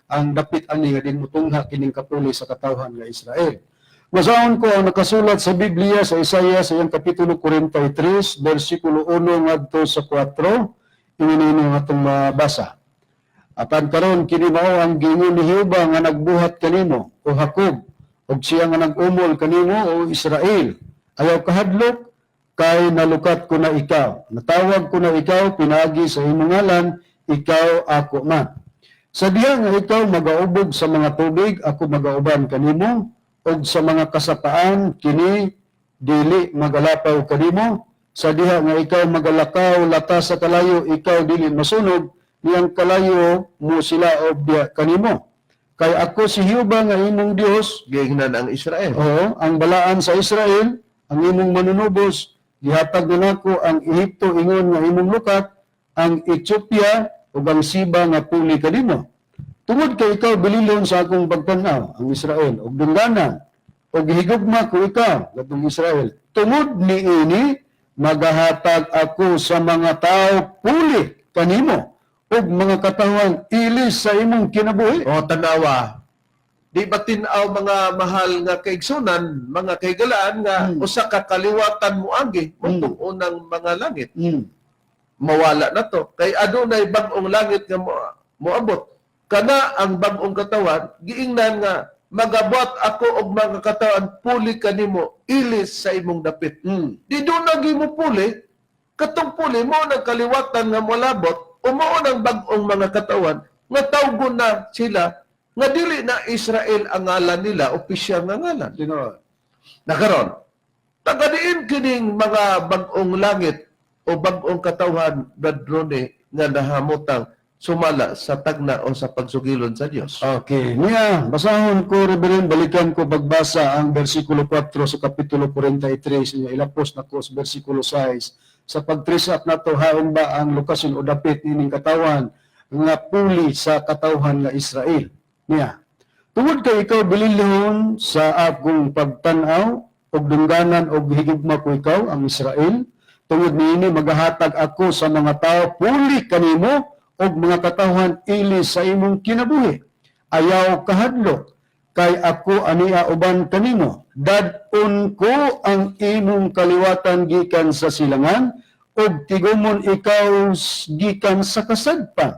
ang dapit ani nga din mutungha kining kapuli sa katawhan nga Israel. Basaon ko ang nakasulat sa Biblia sa Isaiah sa iyang kapitulo 43, bersikulo 1 ngadto sa 4. Inino nga itong mabasa. Apan karon kini mao ang giingon ni Jehova nga nagbuhat kanimo, o Jacob, ug siya nga nag-umol kanimo, o Israel. Ayaw kahadlok, kay nalukat ko na ikaw. Natawag ko na ikaw, pinagi sa imong ngalan, ikaw ako man. Sa diha nga ikaw magaubog sa mga tubig, ako magauban kanimo, og sa mga kasapaan kini dili magalapaw kanimo. Sa diha nga ikaw magalakaw lata sa kalayo, ikaw dili masunog, niyang kalayo mo sila og diha kanimo. Kay ako si Jehova nga imong Dios, Giingnan ang Israel. oo, ang balaan sa Israel, ang imong manunubos, gihatag na nako ang Ehipto ingon nga imong lukat, ang Ethiopia ug ang Siba nga puli kanimo. Tungod kay ikaw bililon sa akong pagtanaw, ang Israel, ug dungganan, ug higugma ko ikaw, gatong Israel. Tungod niini, magahatag ako sa mga tao puli kanimo, ug mga katawhan ilis sa imong kinabuhi. O tanawa, di ba tinaw mga mahal nga kaigsunan, mga kaigalaan nga usa ka kaliwatan mo agi, mong unang mga langit. Mawala na to. Kay adunay bag-ong langit nga moabot. Kana ang bag-ong katawan, giingnan nga magabot ako og mga katawan puli kanimo ilis sa imong dapit. Di do nagi mo puli, katong puli mo nang kaliwatan nga molabot, umao nang bag-ong mga katawan nga tawgon na sila nga dili na Israel ang ngalan nila, opisyal nga ngalan. Nakaron, tagadiin kining mga bag-ong langit o bag-ong katawhan Bradrone nga nahamutang sumala sa tagna o sa pagsugilon sa Dios. Okay. Niya, basahon ko, Reverend, balikan ko pagbasa ang versikulo 4 sa kapitulo 43. Ilapos na ko sa versikulo 6. Sa pagtrisap na to, haon ba ang lokasyon o dapit nining katawan nga puli sa katawhan nga Israel? Niya, tungod kay ikaw bililhon sa akong pagtanaw og dungganan og higugma ko ikaw, ang Israel, tungod niini magahatag ako sa mga tao puli kanimo og mga katawhan ilis sa imong kinabuhi. Ayaw kahadlok, kay ako ania uban kanimo. Dadon ko ang imong kaliwatan gikan sa silangan, og tigumon ikaw gikan sa kasadpan.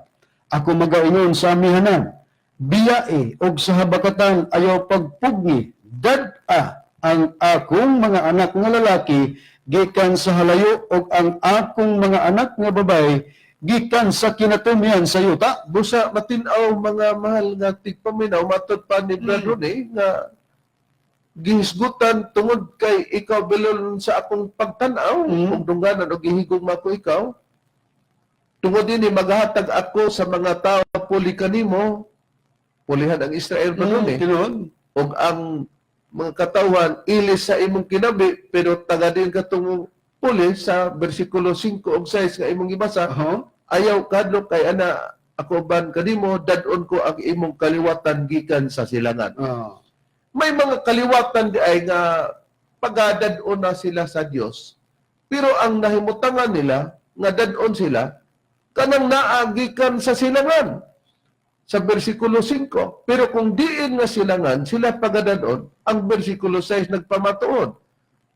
Ako magaingon sa amihanan, biyae og sa habakatan ayaw pagpugni. Dad-a ang akong mga anak nga lalaki gikan sa halayo og ang akong mga anak nga babae gikan sa kinatumian sa yuta. Busa matinaw mga mahal nga tigpaminaw matod pa ni Bradrone nga gihisgutan tungod kay ikaw bilon sa akong pagtanaw ug dungganan og gihigugma ko ikaw. Tungod ini maghatag ako sa mga tao puli kanimo, pulihan ang Israel Bradrone. Og ang mga katawhan ilis sa imong kinabi, pero taga din katong puli sa bersikulo 5 ug 6 nga imong gibasa. Ayaw kadlok kay ana ako ban kanimo, dadon ko ang imong kaliwatan gikan sa silangan. May mga kaliwatan di ay nga pagadadon na sila sa Dios, pero ang nahimutangan nila nga dadon sila kanang naagikan sa silangan sa bersikulo 5. Pero kung diin nga silangan sila pagadadon, ang bersikulo 6 nagpamatuod.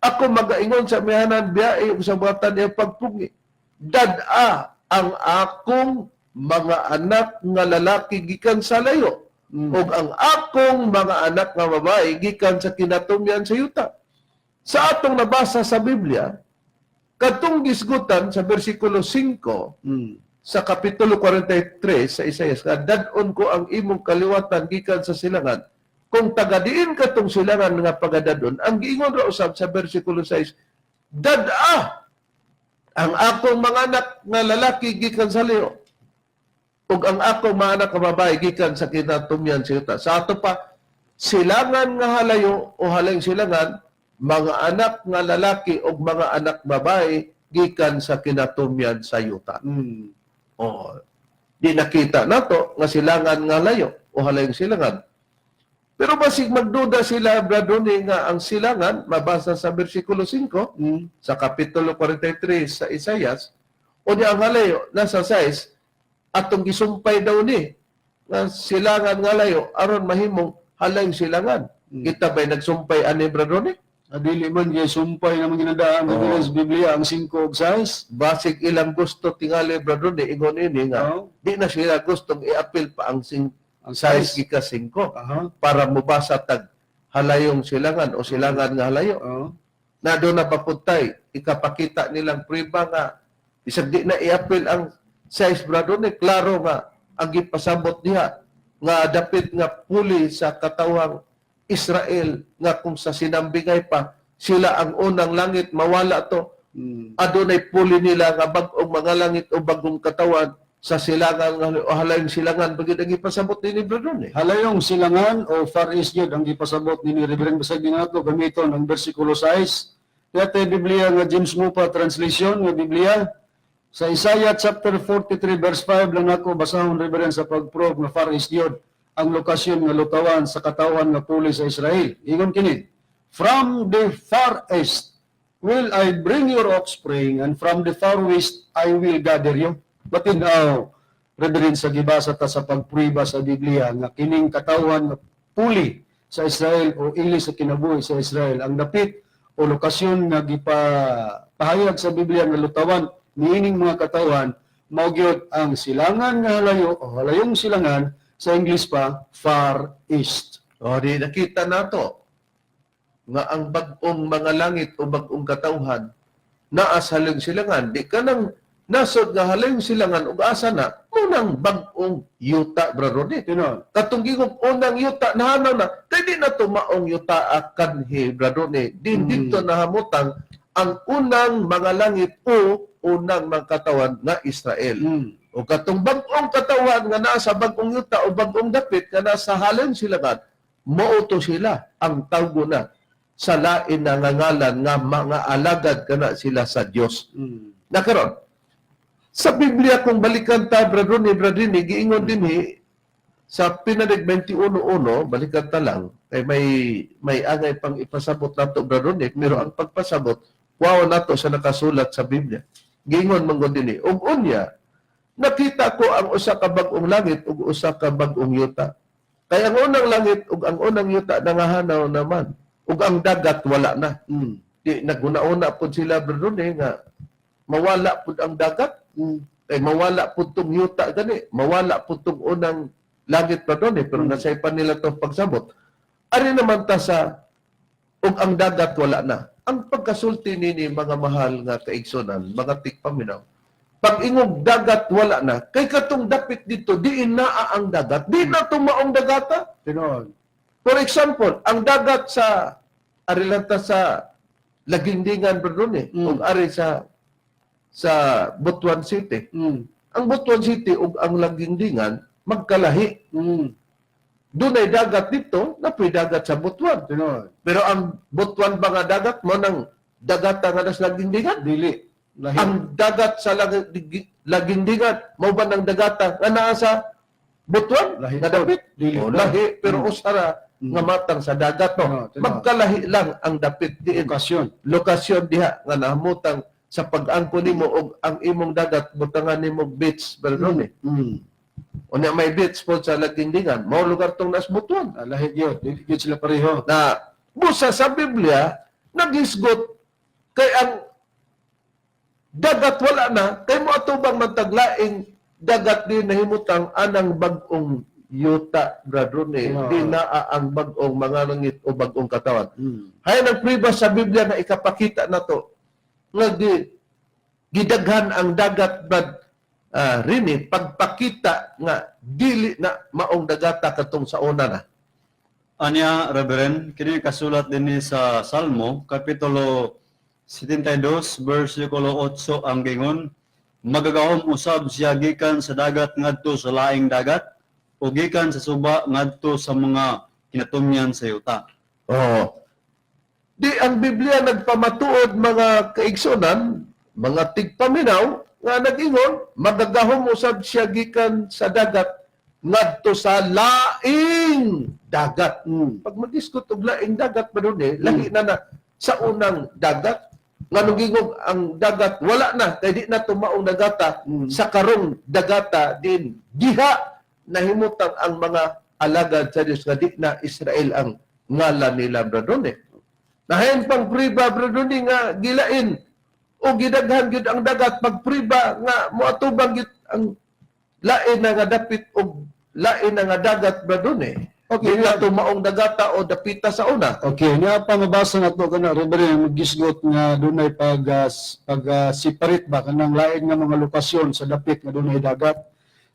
Ako magaingon sa mihanan biyae ug sa buhatan niya pagpugi, dad-a ang akong mga anak nga lalaki gikan sa layo, ug ang akong mga anak nga babae gikan sa kinatumyan sa yuta. Sa atong nabasa sa Biblia, kadtong gisgutan sa bersikulo 5 sa kapitulo 43 sa Isaias, dadon ko ang imong kaliwatan gikan sa silangan. Kung tagadiin katong silangan nga pagadadon, ang giingon ra usab sa bersikulo 6, dad-a ang akong mga anak nga lalaki gikan sa layo, ug ang akong mga anak nga babae gikan sa kinatumyan sa yuta. Sa ato pa, silangan nga halayo o halayong silangan, mga anak nga lalaki ug mga anak babae gikan sa kinatumyan sa yuta. Di nakita nato nga silangan nga layo o halayong silangan. Pero basig magduda sila, Bradrone, nga ang silangan, mabasa sa versikulo 5, sa kapitulo 43 sa Isaias, o di ang halayo, nasa 6, atong gisumpay daw ni, nga silangan nga layo, aron mahimong halayong silangan. Kita ba'y nagsumpay ani, Bradrone? Adili man kay sumpay naman ginadaan sa Biblia ang 5 ug 6. Basig ilang gusto tingali, Bradrone, ingon ini nga, di na sila gustong i-appeal pa ang size gika 5 para mubasa tag halayong silangan o silangan nga halayo. Na doon na papuntay, ikapakita nilang priba nga isang di na i-appeal ang size, Bradrone, klaro nga ang gipasabot diha nga dapit nga puli sa katawang Israel nga kung sa sinambingay pa sila ang unang langit mawala to adunay puli nila nga bag-ong mga langit o bagong katawan sa silangan o halayong silangan bagid ang ipasabot ni Bradon Halayong silangan o Far East yun ang ipasabot ni Reverend Basagin nato gamiton ang versikulo 6. Kaya Biblia nga James Mupa translation nga Biblia sa Isaiah chapter 43 verse 5 lang ako basahon Reverend sa pag-prove nga Far East yun ang lokasyon nga lutawan sa katawan nga puli sa Israel. Ingon kini, from the far east will I bring your offspring, and from the far west I will gather you. Batinaw, Reverend, sa gibasa ta sa pagpruiba sa Biblia nga kining katawan nga puli sa Israel o ili sa kinabuhi sa Israel ang dapit o lokasyon nga gipahayag sa Biblia nga lutawan niining mga katawan mao gyud ang silangan nga halayo o halayong silangan sa English pa Far East. O di nakita nato nga ang bag-ong mga langit o bag-ong katawhan naa sa halayong silangan di ka nang nasod nga halayong silangan ug asa na unang bag-ong yuta braroni Tinon. katong gingog unang yuta nahanaw na kay di na to maong yuta kanhi braroni din dito nahamutang ang unang mga langit o unang mga katawan nga Israel o katong bag-ong katawan nga nasa bag-ong yuta o bag-ong dapit nga nasa halayong silangan mauto sila ang tawgo na sa lain na ngalan nga mga alagad kana sila sa Dios. Nakaron sa Biblia kung balikan ta bradini giingon dinhi sa Pinadig 21:1 balikan ta lang kay may angay pang ipasabot nato bradini pero ang pagpasabot wow nato sa nakasulat sa Biblia. Giingon manggon dinhi ug unya nakita ko ang usa ka bag-ong langit ug usa ka bag-ong yuta. Kaya ang unang langit ug ang unang yuta nangahanaw naman ug ang dagat wala na. Di naguna-una pud sila braduni nga mawala pud ang dagat. Kay mawala pud tong yuta gani, mawala pud tong unang langit braduni pero nasay pa nila tong pagsabot. Ari naman ta sa ug ang dagat wala na. Ang pagkasulti nini mga mahal nga kaigsunan, mga tikpaminaw. Pag ingog dagat wala na, kay katong dapit dito diin naa ang dagat, di na tumaong dagata. Tinon. For example, ang dagat sa arilanta sa Lagindingan braduni ug ari sa Butuan City. Ang Butuan City ug ang Lagindingan magkalahi. Dunay dagat dito, napoy dagat sa Butuan. Tinon. Pero ang Butuan ba nga dagat mo nang dagata nga nas Lagindingan? Dili. Lahi. Ang dagat sa Lagindingan mo ba ng dagata nga naa sa Butuan? Lahi Nga dapit? Dili. O, lahi, pero usara nga matang sa dagat no. Tinon. Magkalahi lang ang dapit diin. Lokasyon diha nga nahamutang sa pag-angko nimo og ang imong dagat butangan nimo beach bradoni. Unya may beach po sa Lagindingan, mao lugar tong nas Butuan. Lahi yun. Dili yun sila pareho. Na busa sa Biblia nagisgot kay ang dagat wala na kay mo atubang mataglaing dagat din nahimutang anang bag-ong yuta bradoni di naa ang bag-ong mga langit o bag-ong katawan. Hay nang priba sa Biblia na ikapakita nato nga gidaghan ang dagat brad rini pagpakita nga dili na maong dagata katong sa una na. Anya, Reverend, kini kasulat din sa Salmo, Kapitulo 72, versikulo 8 ang gingon, magagahom usab siya gikan sa dagat ngadto sa laing dagat, o gikan sa suba ngadto sa mga kinatumyan sa yuta. Oh. Di ang Biblia nagpamatuod mga kaigsunan, mga tigpaminaw, nga nag-ingon, magagahom usab siya gikan sa dagat ngadto sa laing dagat. Pag mag-iskot og laing dagat pa doon lahi na sa unang dagat. Nga nung ang dagat, wala na, kaya di na tumaong dagata, sa karong dagata din, diha nahimutang ang mga alagad sa Diyos nga di na Israel ang ngalan nila, bradone. Nahayan pang priba, bradone, nga gilain, o gidaghan gid ang dagat, pag priba, nga muatubang gid ang lain na nga dapit, o lain na nga dagat, bradone. Okay, na tumaong dagata o dapita sa una. Okay, nga pa mabasa na to kana Reverend magisgot nga dunay pag separate ba kanang lain nga mga lokasyon sa dapit nga dunay dagat.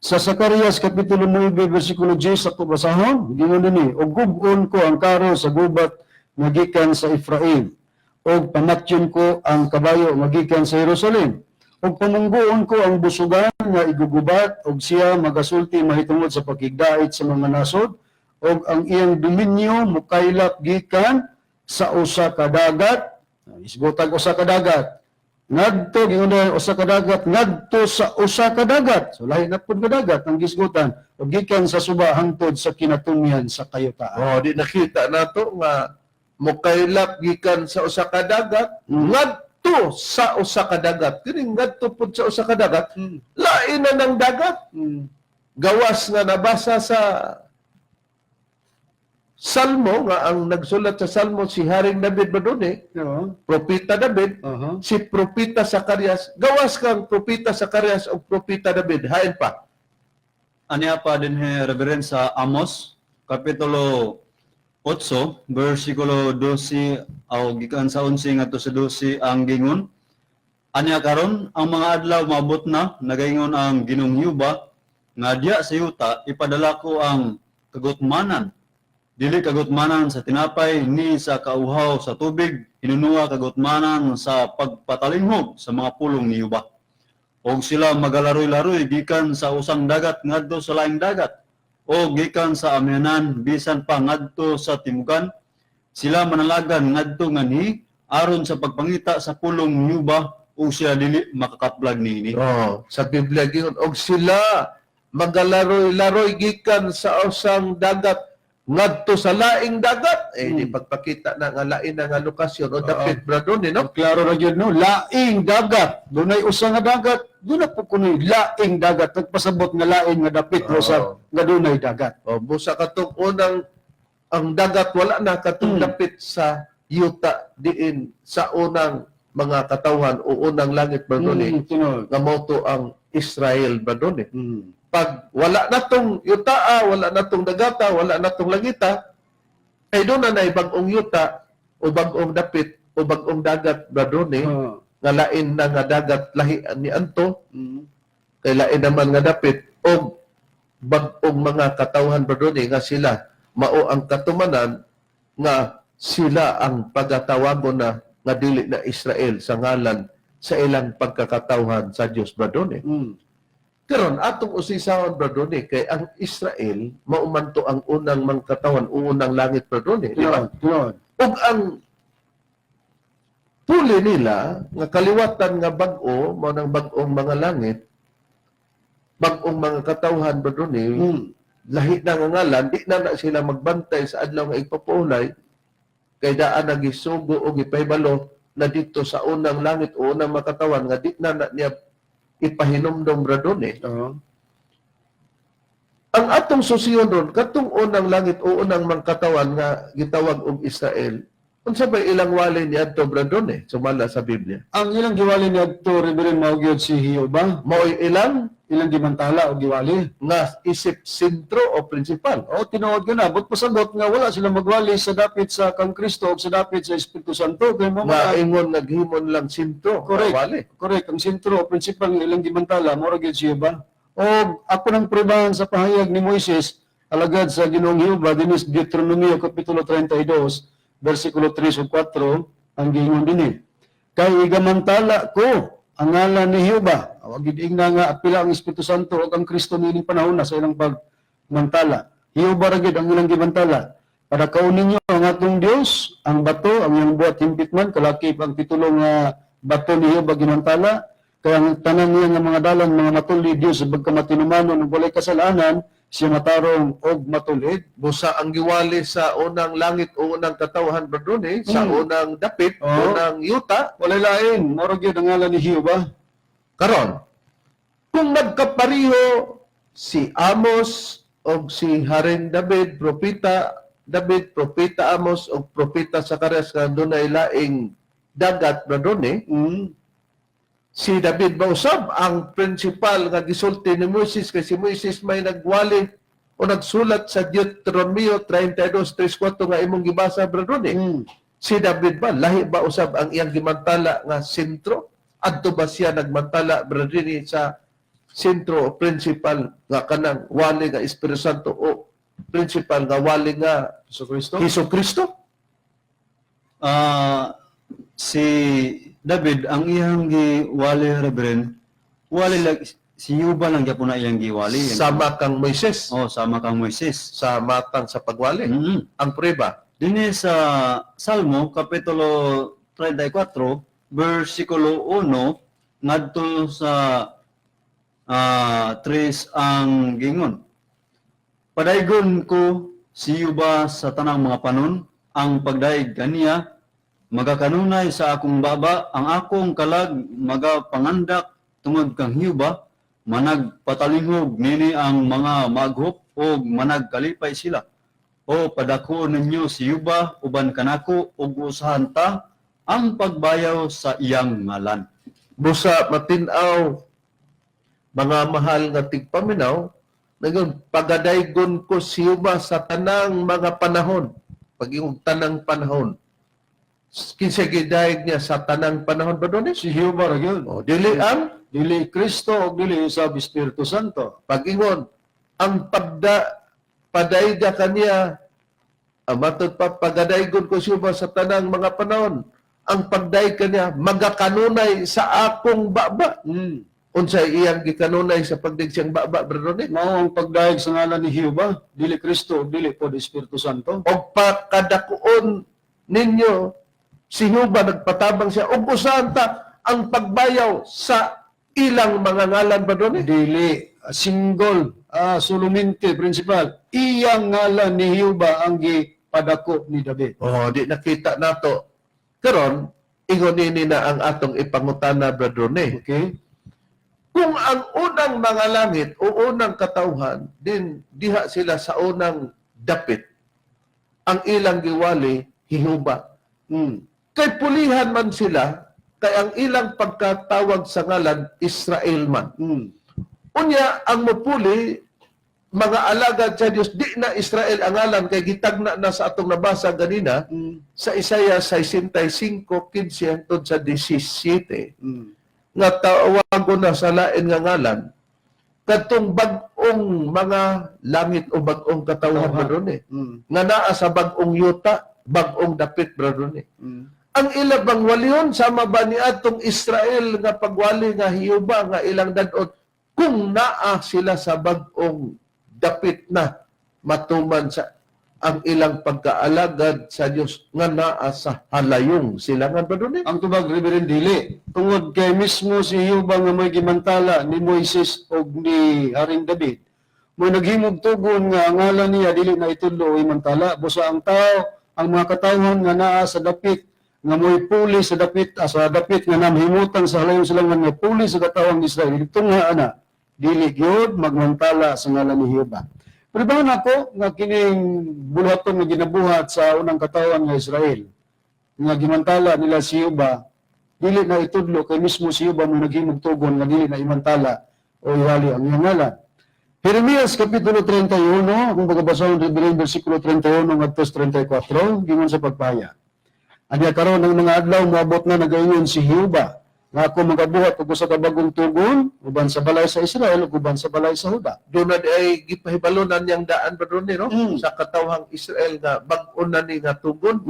Sa Zacarias Kapitulo 9, versikulo 10 sa basahon, gingon dinhi, "Og gub-on ko ang karo sa gubat nga gikan sa Ephraim, og pamatyon ko ang kabayo nga gikan sa Jerusalem. Og pamunggoon ko ang busugan nga igugubat, og siya magasulti mahitungod sa pagkigdait sa mga nasod, og ang iyang dominyo mukaylap gikan sa usa ka dagat." Isgotag usa ka dagat. Ngadto gingon usa ka dagat ngadto sa usa ka dagat. So lahi na pud ka dagat ang gisgutan ug gikan sa suba hangtod sa kinatumian sa kayutaan. Oh, di nakita nato nga mukaylap gikan sa usa ka dagat ngadto sa usa ka dagat. Kini ngadto pud sa usa ka dagat, lain na ng dagat. Gawas nga nabasa sa Salmo nga ang nagsulat sa Salmo si Haring David Badone, No? Propita David, Aha. si Propita Zacarias, gawas kang Propita Zacarias o Propita David, hain pa. Aniya pa din reverend sa Amos, Kapitulo 8, versikulo 12, o gikan sa 11 ngadto sa 12 ang gingon. Aniya karon ang mga adlaw maabot na, nagaingon ang Ginong Yuba, nga diya sa yuta, ipadala ko ang kagutmanan. Dili kagutmanan sa tinapay, ni sa kauhaw sa tubig, inunuwa kagutmanan sa pagpatalinghog sa mga pulong ni Yuba. Og sila magalaroy-laroy gikan sa usang dagat ngadto sa laing dagat, o gikan sa amihanan bisan pa ngadto sa timugan. Sila manalagan ngadto nganhi aron sa pagpangita sa pulong ni Yuba, o sila dili makakaplag niini. Oh, sa Biblia gingon og sila magalaroy-laroy gikan sa usang dagat ngadto sa laing dagat. Di pagpakita na nga lain na nga lokasyon o dapit Bradon, no? Klaro ra gyud no, laing dagat. Dunay usa nga dagat, duna po kunoy laing dagat. Nagpasabot nga laing nga dapit sa nga dunay dagat. O busa katong unang ang dagat wala na katong dapit sa yuta diin sa unang mga katawhan o unang langit Bradon, Tinod. nga mao to ang Israel Bradon. Pag wala na tong yutaa, wala na tong dagata, wala na tong langita, ay doon na bagong yuta o bagong dapit o bagong dagat Bradone, nga lain na nga dagat lahi ni Anto, kay lain naman nga dapit o bagong mga katawhan Bradone nga sila mao ang katumanan nga sila ang pagatawagon na nga dili na Israel sa ngalan sa ilang pagkakatawhan sa Dios Bradone. Karon atong usisahon Bradone kay ang Israel maumanto ang unang mangkatawan, unang langit Bradone, di ba? Tinod. Ug ang puli nila nga kaliwatan nga bag-o mao nang bag-ong mga langit, bag-ong mga katawhan Bradone, lahi na nga ngalan, di na sila magbantay sa adlaw nga igpapaulay kay daan nagisugo og ipahibalo na dito sa unang langit o unang makatawan nga di na niya ipahinomdom Bradone. Ang atong susiyon ron, katong unang langit o unang mangkatawan nga gitawag og Israel, unsa ba ilang walay ni adto Bradone sumala sa Biblia? Ang ilang giwali ni adto Reverend mao gyud si Hioba, Mao'y ilang ilang gimantala og giwali. nga isip sentro o principal. O tinuod ko na, but pasabot nga wala sila magwali sa dapit sa kang Kristo o sa dapit sa Espiritu Santo kay mo Nga ingon naghimon lang sentro. Correct. Wali. correct ang sentro o principal nga ilang gimantala mo ra gyud si Hioba. O ako nang prebahan sa pahayag ni Moises alagad sa Ginoong Hioba dinis Deuteronomio kapitulo 32 versikulo 3 ug 4 ang giingon dinhi. Kay igamantala ko ang ngalan ni Hioba. Awag gid ingna nga apila ang Espiritu Santo ug ang Kristo niining panahon na sa ilang pagmantala. Hioba ra gyud ang ilang gimantala. Para kaunin niyo ang atong Dios, ang bato, ang iyang buhat himpit man, kalakip ang titulo nga bato ni Hioba gimantala. Kaya ang tanan niya nga mga dalan, mga matulid Dios, sabag ka matinumanon, ug walay kasalanan, siya matarong og matulid. Busa ang giwali sa unang langit o unang katawhan Bradone, sa unang dapit, unang yuta, Walay lain, mao ra gyud ang ngalan ni Hioba. karon. Kung nagkapariho si Amos o si Haring David, propeta Amos o propeta Zacarias nga dunay laing dagat Bradone, si David ba usab ang principal nga gisulti ni Moises kay si Moises may nagwali o nagsulat sa Deuteronomio 32:3-4 nga imong gibasa Bradone. Si David ba lahi ba usab ang iyang gimantala nga sentro? Adto ba siya nagmantala Bradone sa sentro o principal nga kanang wali nga Espiritu Santo o principal nga wali nga So Kristo? Hesus Kristo? Si David, ang iyang giwali, Reverend, wali lang, si Yuba lang gyapon na iyang giwali. Sama kang Moises Sama kang Moises. sa matang sa pagwali. Mm-hmm. Ang preba, Dini sa Salmo, Kapitulo 34, versikulo 1, ngadto sa 3 ang gingon. Padaygon ko si Yuba sa tanang mga panon, ang pagdaig kaniya, magakanunay sa akong baba, ang akong kalag magapangandak tungod kang Yuba, managpatalingog nini ang mga maghop o managkalipay sila. O padako ninyo si Yuba, uban kanako, ug usahan ta ang pagbayaw sa iyang ngalan. busa matinaw, mga mahal nga tigpaminaw, ngayon, pagadaygon ko siya sa tanang mga panahon. Pag yung tanang panahon. Kinsa gidayeg niya sa tanang panahon ba doon? Si Jehovah ra gyud. O, dili ang Dili Kristo o dili usab Espiritu Santo. pag-ingon. Ang padayga kaniya, matod pa, pagadaygon ko siya sa tanang mga panahon. Ang pagdayeg kaniya, magakanunay sa akong baba. Unsay iyang gikanunay sa pagdig siyang baba, Brother Ronnie? Mao ang pagdayeg sa ngalan ni Jehovah, dili Kristo o dili pod Espiritu Santo. O pakadakuon ninyo, si Jehovah nagpatabang siya, o usahan ta ang pagbayaw sa ilang mga ngalan, Brother Ronnie? Dili single sulumente principal. Iyang ngalan ni Jehovah ang gipadako ni David. Oh, di nakita nato. Karon, ingon nini na ang atong ipangutana, Brother Ronnie. Okay? Kung ang unang mga langit o unang katauhan, din diha sila sa unang dapit, ang ilang giwali, Jehovah. Kay pulihan man sila, kay ang ilang pagkatawag sa ngalan, Israel man. Unya, ang mupuli, mga alagad sa Diyos, di na Israel ang ngalan, kay gitagna na sa atong nabasa ganina, sa Isaiah 65:15 hangtod sa 17. Nga tawagon na sa lain nga ngalan, katong bag-ong mga langit o bag-ong katawhan, Brother Ronnie. Nga naa sa bag-ong yuta, bag-ong dapit, Brother Ronnie. Ang ilabang waliyon, sama ba ni atong Israel nga pagwali nga Hiyuba nga ilang dadot, kung naa sila sa bag-ong dapit na matuman sa ang ilang pagkaalagad sa Dios nga naa sa halayong silangan, Brother Ronnie. Ang tubag Reverend dili tungod kay mismo si Jehovah nga may gimantala ni Moises o ni Haring David. Mo naghimog tugon nga ang ngalan niya dili na itudlo o imantala busa ang tao, ang mga katawhan nga naa sa dapit nga mo'y puli sa dapit nga namhimutan sa halayong silangan nga puli sa katawhan ni Israel. Dito nga ana, dili gyud magmantala sa ngalan ni Jehovah. Pero ba ako nga kining buluhaton nga ginabuhat sa unang katawan nga Israel nga gimantala nila si Jehovah, dili na itudlo kay mismo si Jehovah mo naghimog tugon nga dili na imantala o ihali ang iyang ngalan. Jeremias Kapitulo 31, kung pagkabasahon rin versikulo 31 ngadto 34, gingon sa pagpaya. Anya karon ng mga adlaw moabot na nagaingon si Jehovah nga ako magabuhat og usa ka bagong tugon uban sa balay sa Israel ug uban sa balay sa Huda. Doon na ay gipahibalonan niyang daan, Brother Ronnie, no? Sa katawhang Israel nga bag-o na ni nga tugon.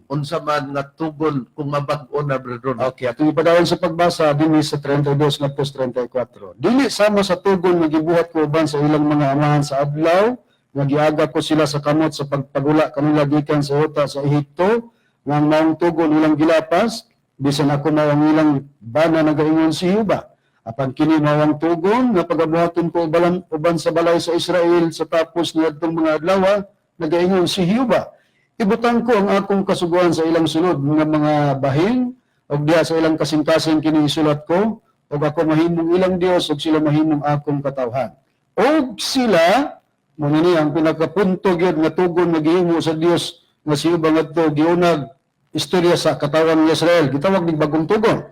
Unsa man nga tugon kung mabag-o na, Brother Ronnie. Okay, atong ipadawon sa pagbasa dinhi sa 32 ngadto sa 34. Dili sama sa tugon nga gibuhat ko uban sa ilang mga amahan sa adlaw nga giagap ko sila sa kamot sa pagpagula kanila gikan sa Huta sa Ehipto nga ang maong tugon ilang gilapas bisan ako mao ang ilang bana nagaingon si Jehovah. Apan kini mao ang tugon nga pagabuhaton ko uban sa balay sa Israel sa tapos niadtong mga adlaw nagaingon si Jehovah. Ibutang ko ang akong kasuguan sa ilang sulod nga mga bahin ug diha sa ilang kasing-kasing kini isulat ko ug ako mahimong ilang Dios ug sila mahimong akong katawhan. Og sila mo ni ang pinakapunto gyud nga tugon nga gihimo sa Dios nga si Jehovah ngadto giunag istorya sa katawan ni Israel, gitawag ning bagong tugon.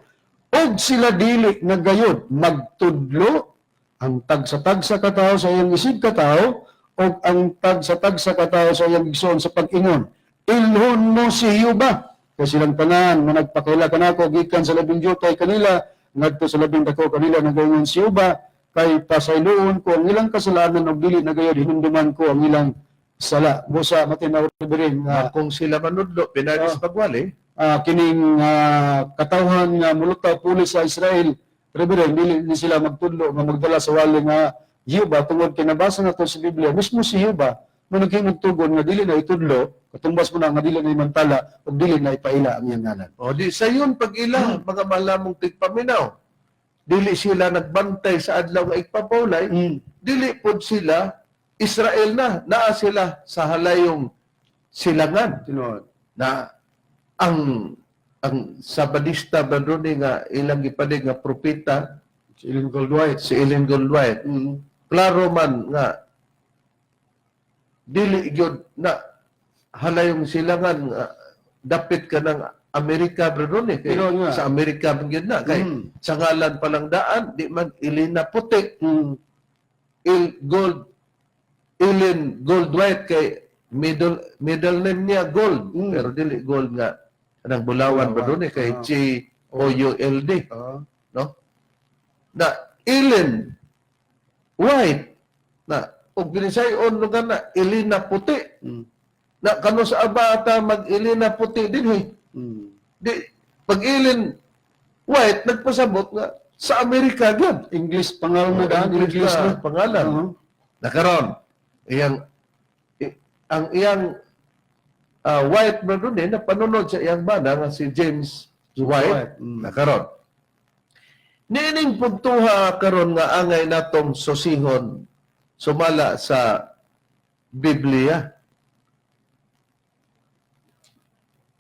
Og sila dili nagayod magtudlo ang tagsa-tagsa katao sa iyang isig katao og ang tagsa-tagsa katao sa iyang igsoon sa pag-ingon. Ilhon mo si Jehovah. Kay silang tanan nga nagpakila kanako gikan sa labing jutay kanila ngadto sa labing dako kanila nagaingon si Jehovah kay pasayloon ko ang ilang kasalanan ug dili na gayud hinumduman ko ang ilang sala. Busa matinaw rin nga Kung sila manudlo, pinagis pagwali, kining katawhan nga mulutaw pulis sa Israel, Reverend, dili sila magtudlo nga magdala sa wali nga Hiuba tungod kinabasa nato sa Biblia. Mismo si Hiuba mo naghimog tugon nga dili na itudlo, katumbas mo na nga dili na imantala ug dili na ipaila ang iyang ngalan. o di sa yun pag ila, mga malamong tigpaminaw, dili sila nagbantay sa adlaw nga igpapawlay, dili pod sila Israel naa sila sa halayong silangan Tinuod. na ang Sabadista Badroni nga ilang gipadig nga propeta Si Ellen Goldwhite. si Ellen Goldwhite, klaro man nga dili gyud na halayong silangan nga dapit ka ng Amerika Badroni kay Pero nga. sa Amerika man gyud na kay sa ngalan palang daan di man Elena Puti, Ellen Goldwhite kay middle name niya Gold, pero dili Gold nga anang Bulawan ba doon kay Gould, no? Na Ellen White na og ginisayon nga na Elena Puti. Na kano sa abata mag Elena Puti dinhi. Di pag Ellen White nagpasabot nga sa Amerika gyud. English pangalan mo daan, English English na na. pangalan. Nakaroon, ang iyang White ba doon na panunod sa iyang banda nga si James White. Nakaroon. Niining puntuha karon nga angay natong susihon sumala sa Biblia.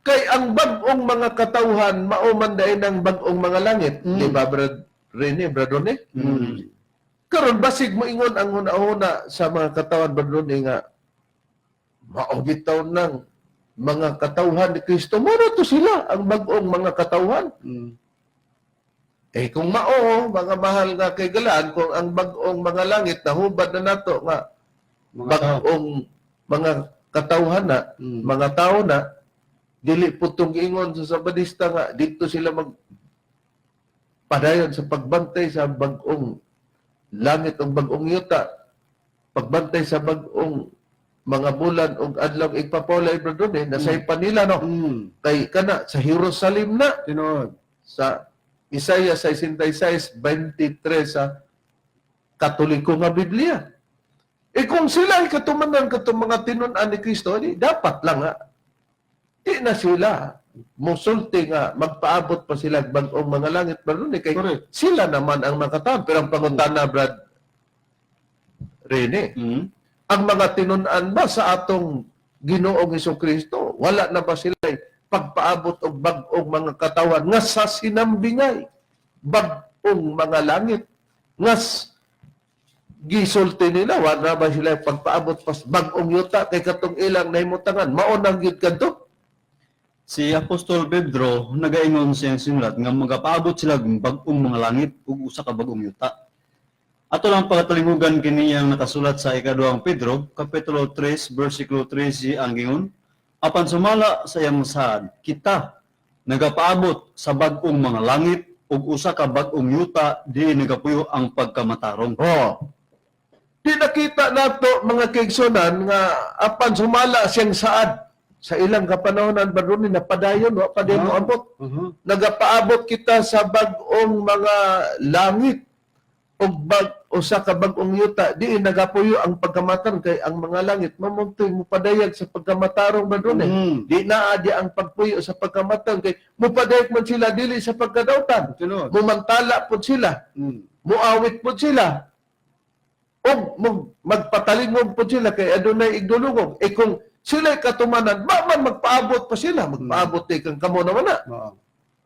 Kay ang bag-ong mga katawhan mauman dayon ang bag-ong mga langit. Di ba, Brad Rene, Bradone? Karon basig mo ingon ang una-una sa mga katawan Bradone nga maubitaw ng mga katawhan ni Kristo. Muna to sila ang bag-ong mga katawhan. Kung mao, mga mahal nga kay galaan, kung ang bag-ong mga langit nahubad na nato nga bag-ong mga katawhan na, mga tao na, dili putong ingon sa Sabadista nga, dito sila padayon sa pagbantay sa bag-ong langit o bag-ong yuta, pagbantay sa bag-ong mga bulan o adlaw igpapawlay bro doon nasaypan nila no kay kana sa Jerusalem na Tinuod. sa Isaiah 66:23 sa Katoliko nga Biblia. Kung sila ay katumanan katong mga tinunan ni Kristo, dapat lang nga di na sila musulti nga magpaabot pa sila bag-ong mga langit bro kay Correct. sila naman ang makataon. Pero ang pangutana Brad Rene, ang mga tinunan ba sa atong Ginoong Hesukristo, wala na ba sila pagpaabot og bag-ong mga katawan nga sa sinambingay bag-ong mga langit nga gisulti nila, wala na ba sila pagpaabot pas bag-ong yuta kay katong ilang nahimutangan mao nang gyud kadto. Si Apostol Pedro nagaingon siyang sinulat nga magapaabot sila ng bag-ong mga langit ug usa ka bag-ong yuta. Ato lang pagkatalimugan kini ang nakasulat sa ikaduhang Pedro, kapitulo 3, versikulo 13 ang gingon, apan sumala sa iyang saad, kita nagapaabot sa bag-ong mga langit ug usa ka bag-ong yuta di nagapuyo ang pagkamatarong. Di nakita nato mga kaigsunan nga apan sumala siyang saad sa ilang kapanahonan ba ron napadayon wa pa din mo abot. Nagapaabot kita sa bag-ong mga langit ug usa ka bag-ong yuta di nagapuyo ang pagkamatan kay ang mga langit mamuntoy mo padayag sa pagkamatarong ba ron di naa di ang pagpuyo sa pagkamatan kay mupadayag man sila dili sa pagkadautan. Tinuod. Mumantala po sila, muawit po sila, o magpatalingog po sila kay adunay igdulungog. Kung sila'y katumanan, man magpaabot pa sila, magpaabot kang kamo naman na.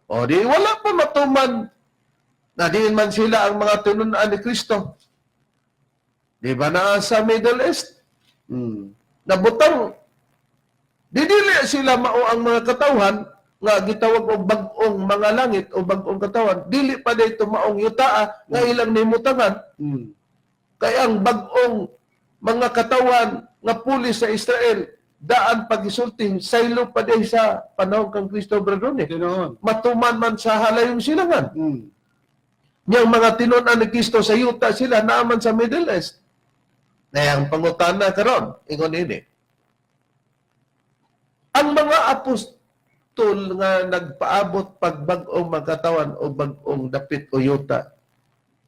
O di wala pa matuman na diin man sila ang mga tinunan ni Kristo. Di ba na sa Middle East? Nabutang, didili sila mao ang mga katawhan nga gitawag og bag-ong mga langit o bag-ong katawan. Dili pa dito maong yutaa nga ilang nimutangan. Kaya ang bag-ong mga katawan nga pulis sa Israel, daan pagisulting, saylo pa din sa panahon kang Kristo Bradone. Tinuod. Matuman man sa halayong silangan. Yung mga tinunan ni Kristo sa yuta sila naaman sa Middle East. Na ang pangutana karon ingon ini. Ang mga apostol nga nagpaabot pagbag-ong magkatawan o bag-ong dapit o yuta,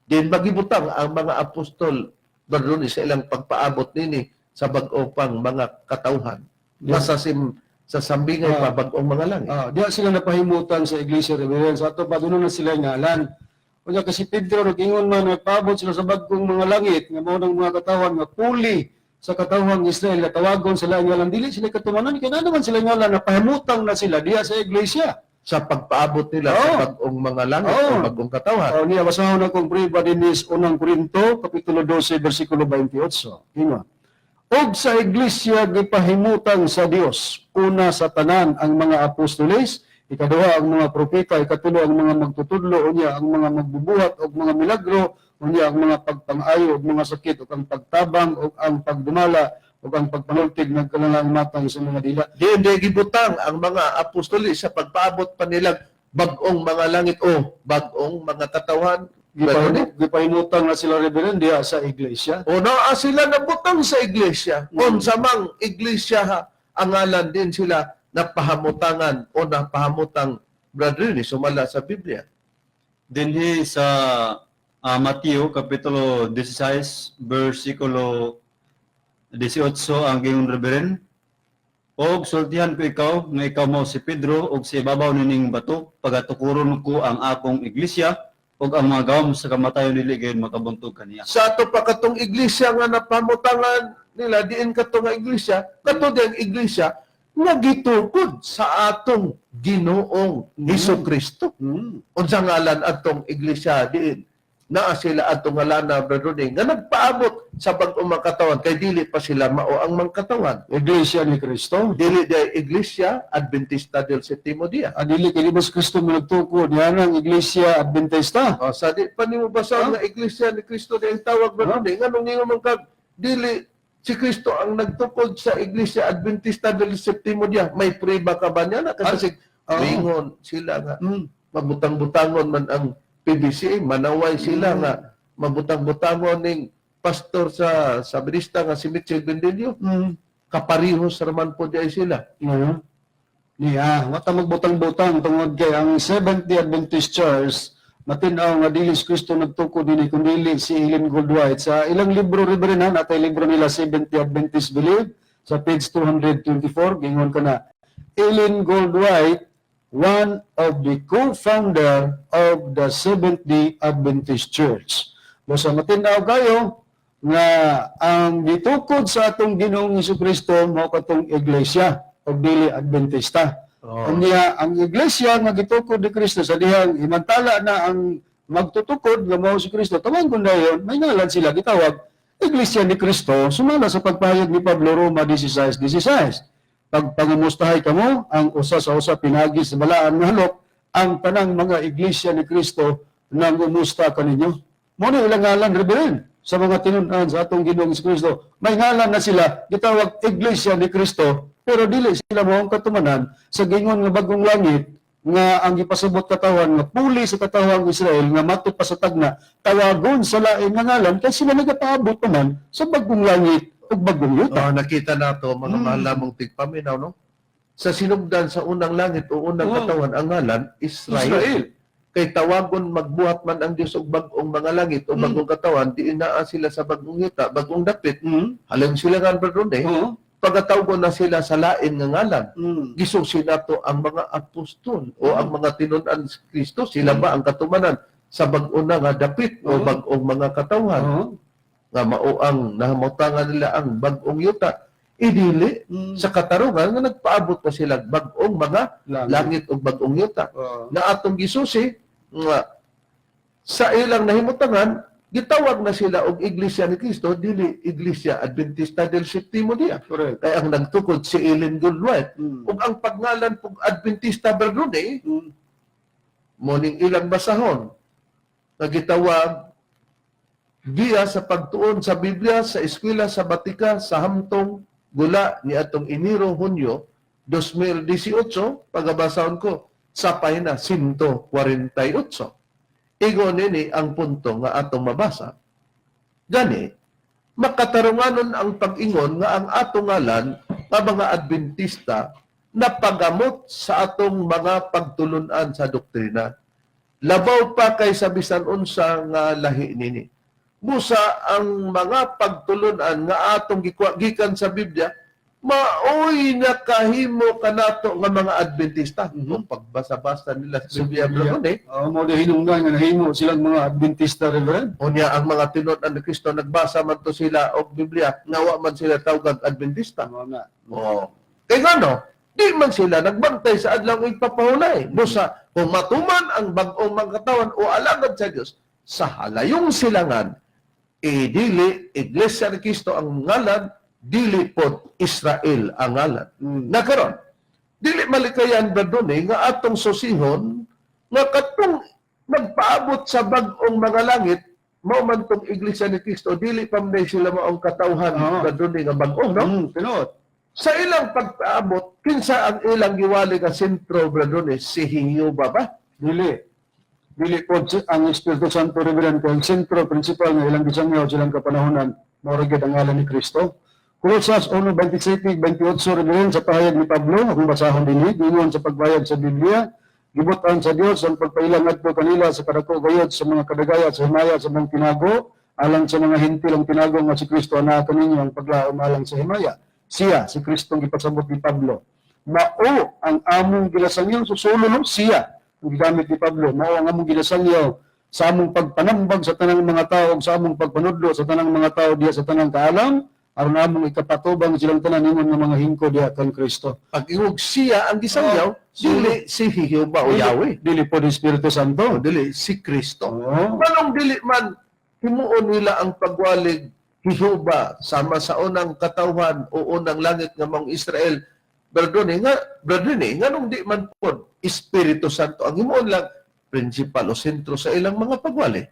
din magibutang ang mga apostol doon sa ilang pagpaabot nini sa bag-o pang mga katawhan. Masasim sa sambingay pa bag-ong mga langit. Diya sila napahimutan sa Iglesia Reverend. Sa ato pa doon na sila ngalan. Kanya kasi Pedro nag-ingon man nagpaabot sila sa bagong mga langit nga mao ng mga katawan nga puli sa katawhang Israel nga tawagon sila ngalan dili sila katumanan kaya naman sila ngalan napahimutang na sila diya sa Iglesia. Sa pagpaabot nila sa bag-ong mga langit o bag-ong katawhan. Niya basahon akong priba dinis unang Korinto kapitulo 12 bersikulo 28. Ingon. Og sa iglesia gipahimutang sa Dios una sa tanan ang mga apostoles, ikaduha ang mga propeta, ikatulo ang mga magtutudlo, unya ang mga magbubuhat og mga milagro, unya ang mga pagpang-ayo og mga sakit ug ang pagtabang ug ang pagdumala ug ang pagpanultig ng kalalang matang sa mga dila. Di gibutang ang mga apostoli sa pagpaabot pa nilang bag-ong mga langit o bag-ong mga katawhan. Gipahimutang na sila Reverend diya sa iglesia. O naa sila nabutang sa iglesia. Unsa mang iglesia ang ngalan din sila napahamutangan o napahamutang brother ni sumala sa Biblia. Dinhi sa Mateo kapitulo 16 bersikulo 18 ang gingon Reverend. Og sultihan ko ikaw nga ikaw mao si Pedro og sa ibabaw nining bato pagatukuron ko ang akong iglesia ug ang mga gawom sa kamatayon dili gayon makabuntog kaniya. Sa ato pa katong iglesia nga napahamutangan nila diin kato nga iglesia, kato diyang iglesia nga gitukod sa atong Ginoong Hesukristo. Unsa ngalan atong iglesia diin? Naa sila atong ngalana brother nga nagpaabot sa bag-ong mga katawan kay dili pa sila mao ang mga katawan. Iglesia ni Kristo. Dili day Iglesia Adventista del Sétimo Dia. Adili kay Libos Kristo mo nagtukod yan ang Iglesia Adventista. O, sa di pa nimo basa nga Iglesia ni Kristo din tawag brother nganong ninyo man kag dili si Kristo ang nagtukod sa Iglesia Adventista del Sétimo Dia. May prueba ka ba niya na kasi lingon sila nga mabutang-butangon man ang PBC, manaway sila nga mabutang-butangon ning pastor sa Sabinista nga si Mitchell Bendelio. Kaparihos raman po diay sila. Wata magbutang-butang tungod kay ang Seventh-day Adventist Church matinaw nga dili si Kristo nagtukod dinhi kundi si Ellen Goldwhite sa ilang libro Reverend natay libro nila Seventh-day Adventist Believe sa page 224 gingon kana Ellen Goldwhite, one of the co-founder of the Seventh-day Adventist Church. Basta matinaw kayo nga ang gitukod sa atong Ginoong Hesukristo mao katong iglesia o dili Adventista. Unya ang iglesia nga gitukod ni Kristo sa dihang himantala na ang magtutukod nga mao si Kristo tawag kun dayon may ngalan sila gitawag Iglesia ni Kristo sumala sa pagpahayag ni Pablo Roma 16:16. Pag pangumustahay kamo ang usa sa usa pinagi sa balaan nga halok ang tanang mga iglesia ni Kristo nang umusta kaninyo. Mo ni ilang ngalan Reverend sa mga tinun-an sa atong Ginoong Kristo. May ngalan na sila gitawag iglesia ni Kristo pero dili sila mo ang katumanan sa gingon nga bagong langit nga ang gipasabot katawan nga puli sa katawang Israel nga matud pa sa tagna tawagon sa lain nga ngalan kay sila nagapaabot naman sa bagong langit ug bagong yuta. Nakita nato mga mahal namong tigpaminaw no. Sa sinugdan sa unang langit o unang katawan ang ngalan Israel. Kay tawagon magbuhat man ang Dios og bag-ong mga langit o bagong katawan di naa sila sa bagong yuta, bagong dapit. Halin sila nga ron pagkatawgon na sila sa lain nga ngalan. Gisusin nato ang mga apostol o ang mga tinunan sa Kristo sila ba ang katumanan sa bag-o na nga dapit o bag-ong mga katawan. Nga mao ang nahamutangan nila ang bag-ong yuta. Idili sa katarungan nga nagpaabot pa sila bag-ong mga langit o bag-ong yuta. Na atong gisusi nga sa ilang nahimutangan gitawag na sila og Iglesia ni Kristo dili Iglesia Adventista del Sétimo Dia. Kaya ang nagtukod si Ellen Goldwhite ug ang pagngalan pug Adventista Berlude moning ilang basahon nga gitawag diya sa pagtuon sa Biblia sa eskwela sa Batika sa hamtong gula ni atong Enero Hunyo 2018 pagabasahon ko sa pahina 148. Igo nini ang punto nga atong mabasa. Gani, makatarunganon ang pag-ingon nga ang atong ngalan nga mga Adventista na pagamot sa atong mga pagtulunan sa doktrina. Labaw pa kay sa bisan unsa nga lahi nini. Busa ang mga pagtulunan nga atong gikan sa Biblia, maoy nakahimo kanato nga mga Adventista. Kung pagbasa-basa nila sa Biblia, bro, Mo di hinungdan nga nahimo silang mga Adventista, Reverend. unya ang mga tinud-an ni Kristo nagbasa man to sila og Biblia, nawa man sila tawag Adventista. Tama na. Oh. Kaya ano, di man sila nagbantay sa adlaw ipapahulay. Busa, kung matuman ang bag-ong mga katawan o alagad sa Diyos, sa halayong silangan, dili Iglesia ni Kristo ang ngalan, dili pod Israel ang ngalan. Nakaron, dili malikayan ba doon nga atong susihon, nga katong nagpaabot sa bag-ong mga langit, mao man tong Iglesia ni Kristo, dili pa man sila maong katawhan ba doon nga bag-ong, no? Pinot. Sa ilang pagpaabot, kinsa ang ilang giwali ka sentro, Bradon, si Jehovah ba? Dili. Dili po ang Espiritu Santo, Reverend, kung sentro, principal nga ilang gisangyaw silang kapanahonan, mauragid ang ngalan ni Kristo. Kolosas 1:27-28, Reverend, sa pahayag ni Pablo, akong basahon din, dingon sa pagbayad sa Biblia, gibutan sa Dios ang pagpailang adto kanila sa kadako gayod sa mga kadagaya sa himaya sa mga tinago, alang sa mga hintil ang tinago nga si Kristo ana kaninyo ang paglaom alang sa himaya. Siya, si Kristo ang ipasabot ni Pablo. Mao ang among gilasangyaw, susulo no, siya ang gigamit ni Pablo. Mao ang among gilasangyaw sa among pagpanambag sa tanang mga tao, sa among pagpanudlo sa tanang mga tao diya sa tanang kaalam, aron among ikapatubang silang tanan ningon nga mga hingko diya kan Kristo. Pag iwag siya ang gisangyaw, dili si Jehovah o Yahweh. Dili po ni Espiritu O Santo. dili si Kristo. Oo. Manong dili man, himuon nila ang pagwalig Jehovah sama sa unang katawhan o unang langit nga mga Israel. Bradon, nga nung di man po, Espiritu Santo, ang himuon lang, principal o sentro sa ilang mga pagwali.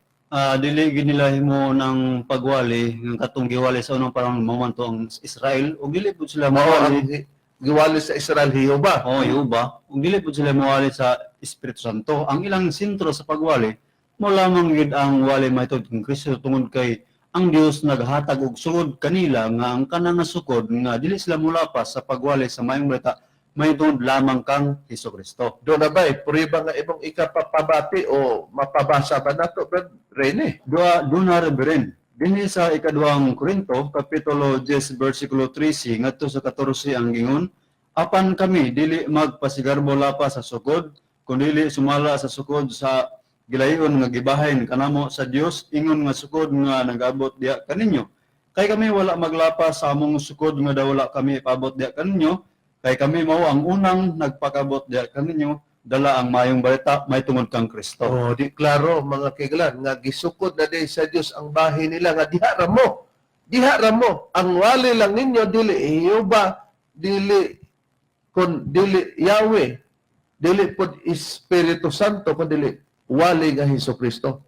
Dili ginila himo ng pagwali ng katong giwali sa unang panahon mamanto ang Israel ug dili pud sila Mao ang mawali giwali sa Israel, Jehovah. Yuba ug dili pud sila mawali sa Espiritu Santo. Ang ilang sentro sa pagwali mo lamang gid ang wali matud kang Kristo tungod kay ang Dios naghatag og sugod kanila nga ang kanang nasukod nga dili sila mulapas sa pagwali sa mayong balita maytungod lamang kang Hesukristo. Doon na ba, puriba nga ibang ikapapabati o mapabasa ba nato, Brad Rene? Duna Reverend, dinhi sa ikaduhang Korinto, kapitulo 10, versikulo 13, ngadto sa 14 ang gingon, apan kami dili magpasigarbo lapas sa sukod, kundi sumala sa sukod sa gilayon nga gibahin kanamo sa Dios, ingon nga sukod nga nagabot diha kaninyo. Kay kami wala maglapas sa among sukod nga daw wala kami paabot diha kaninyo, kay kami mao ang unang nagpakabot diha kaninyo, dala ang mayong balita may tungod kang Kristo. Oh, di klaro mga kaigalan nga gisukod na din sa Dios ang bahin nila nga diha ra mo ang wali lang ninyo dili Jehovah, dili Yahweh, dili pod Espiritu Santo kundi wali nga Hesukristo.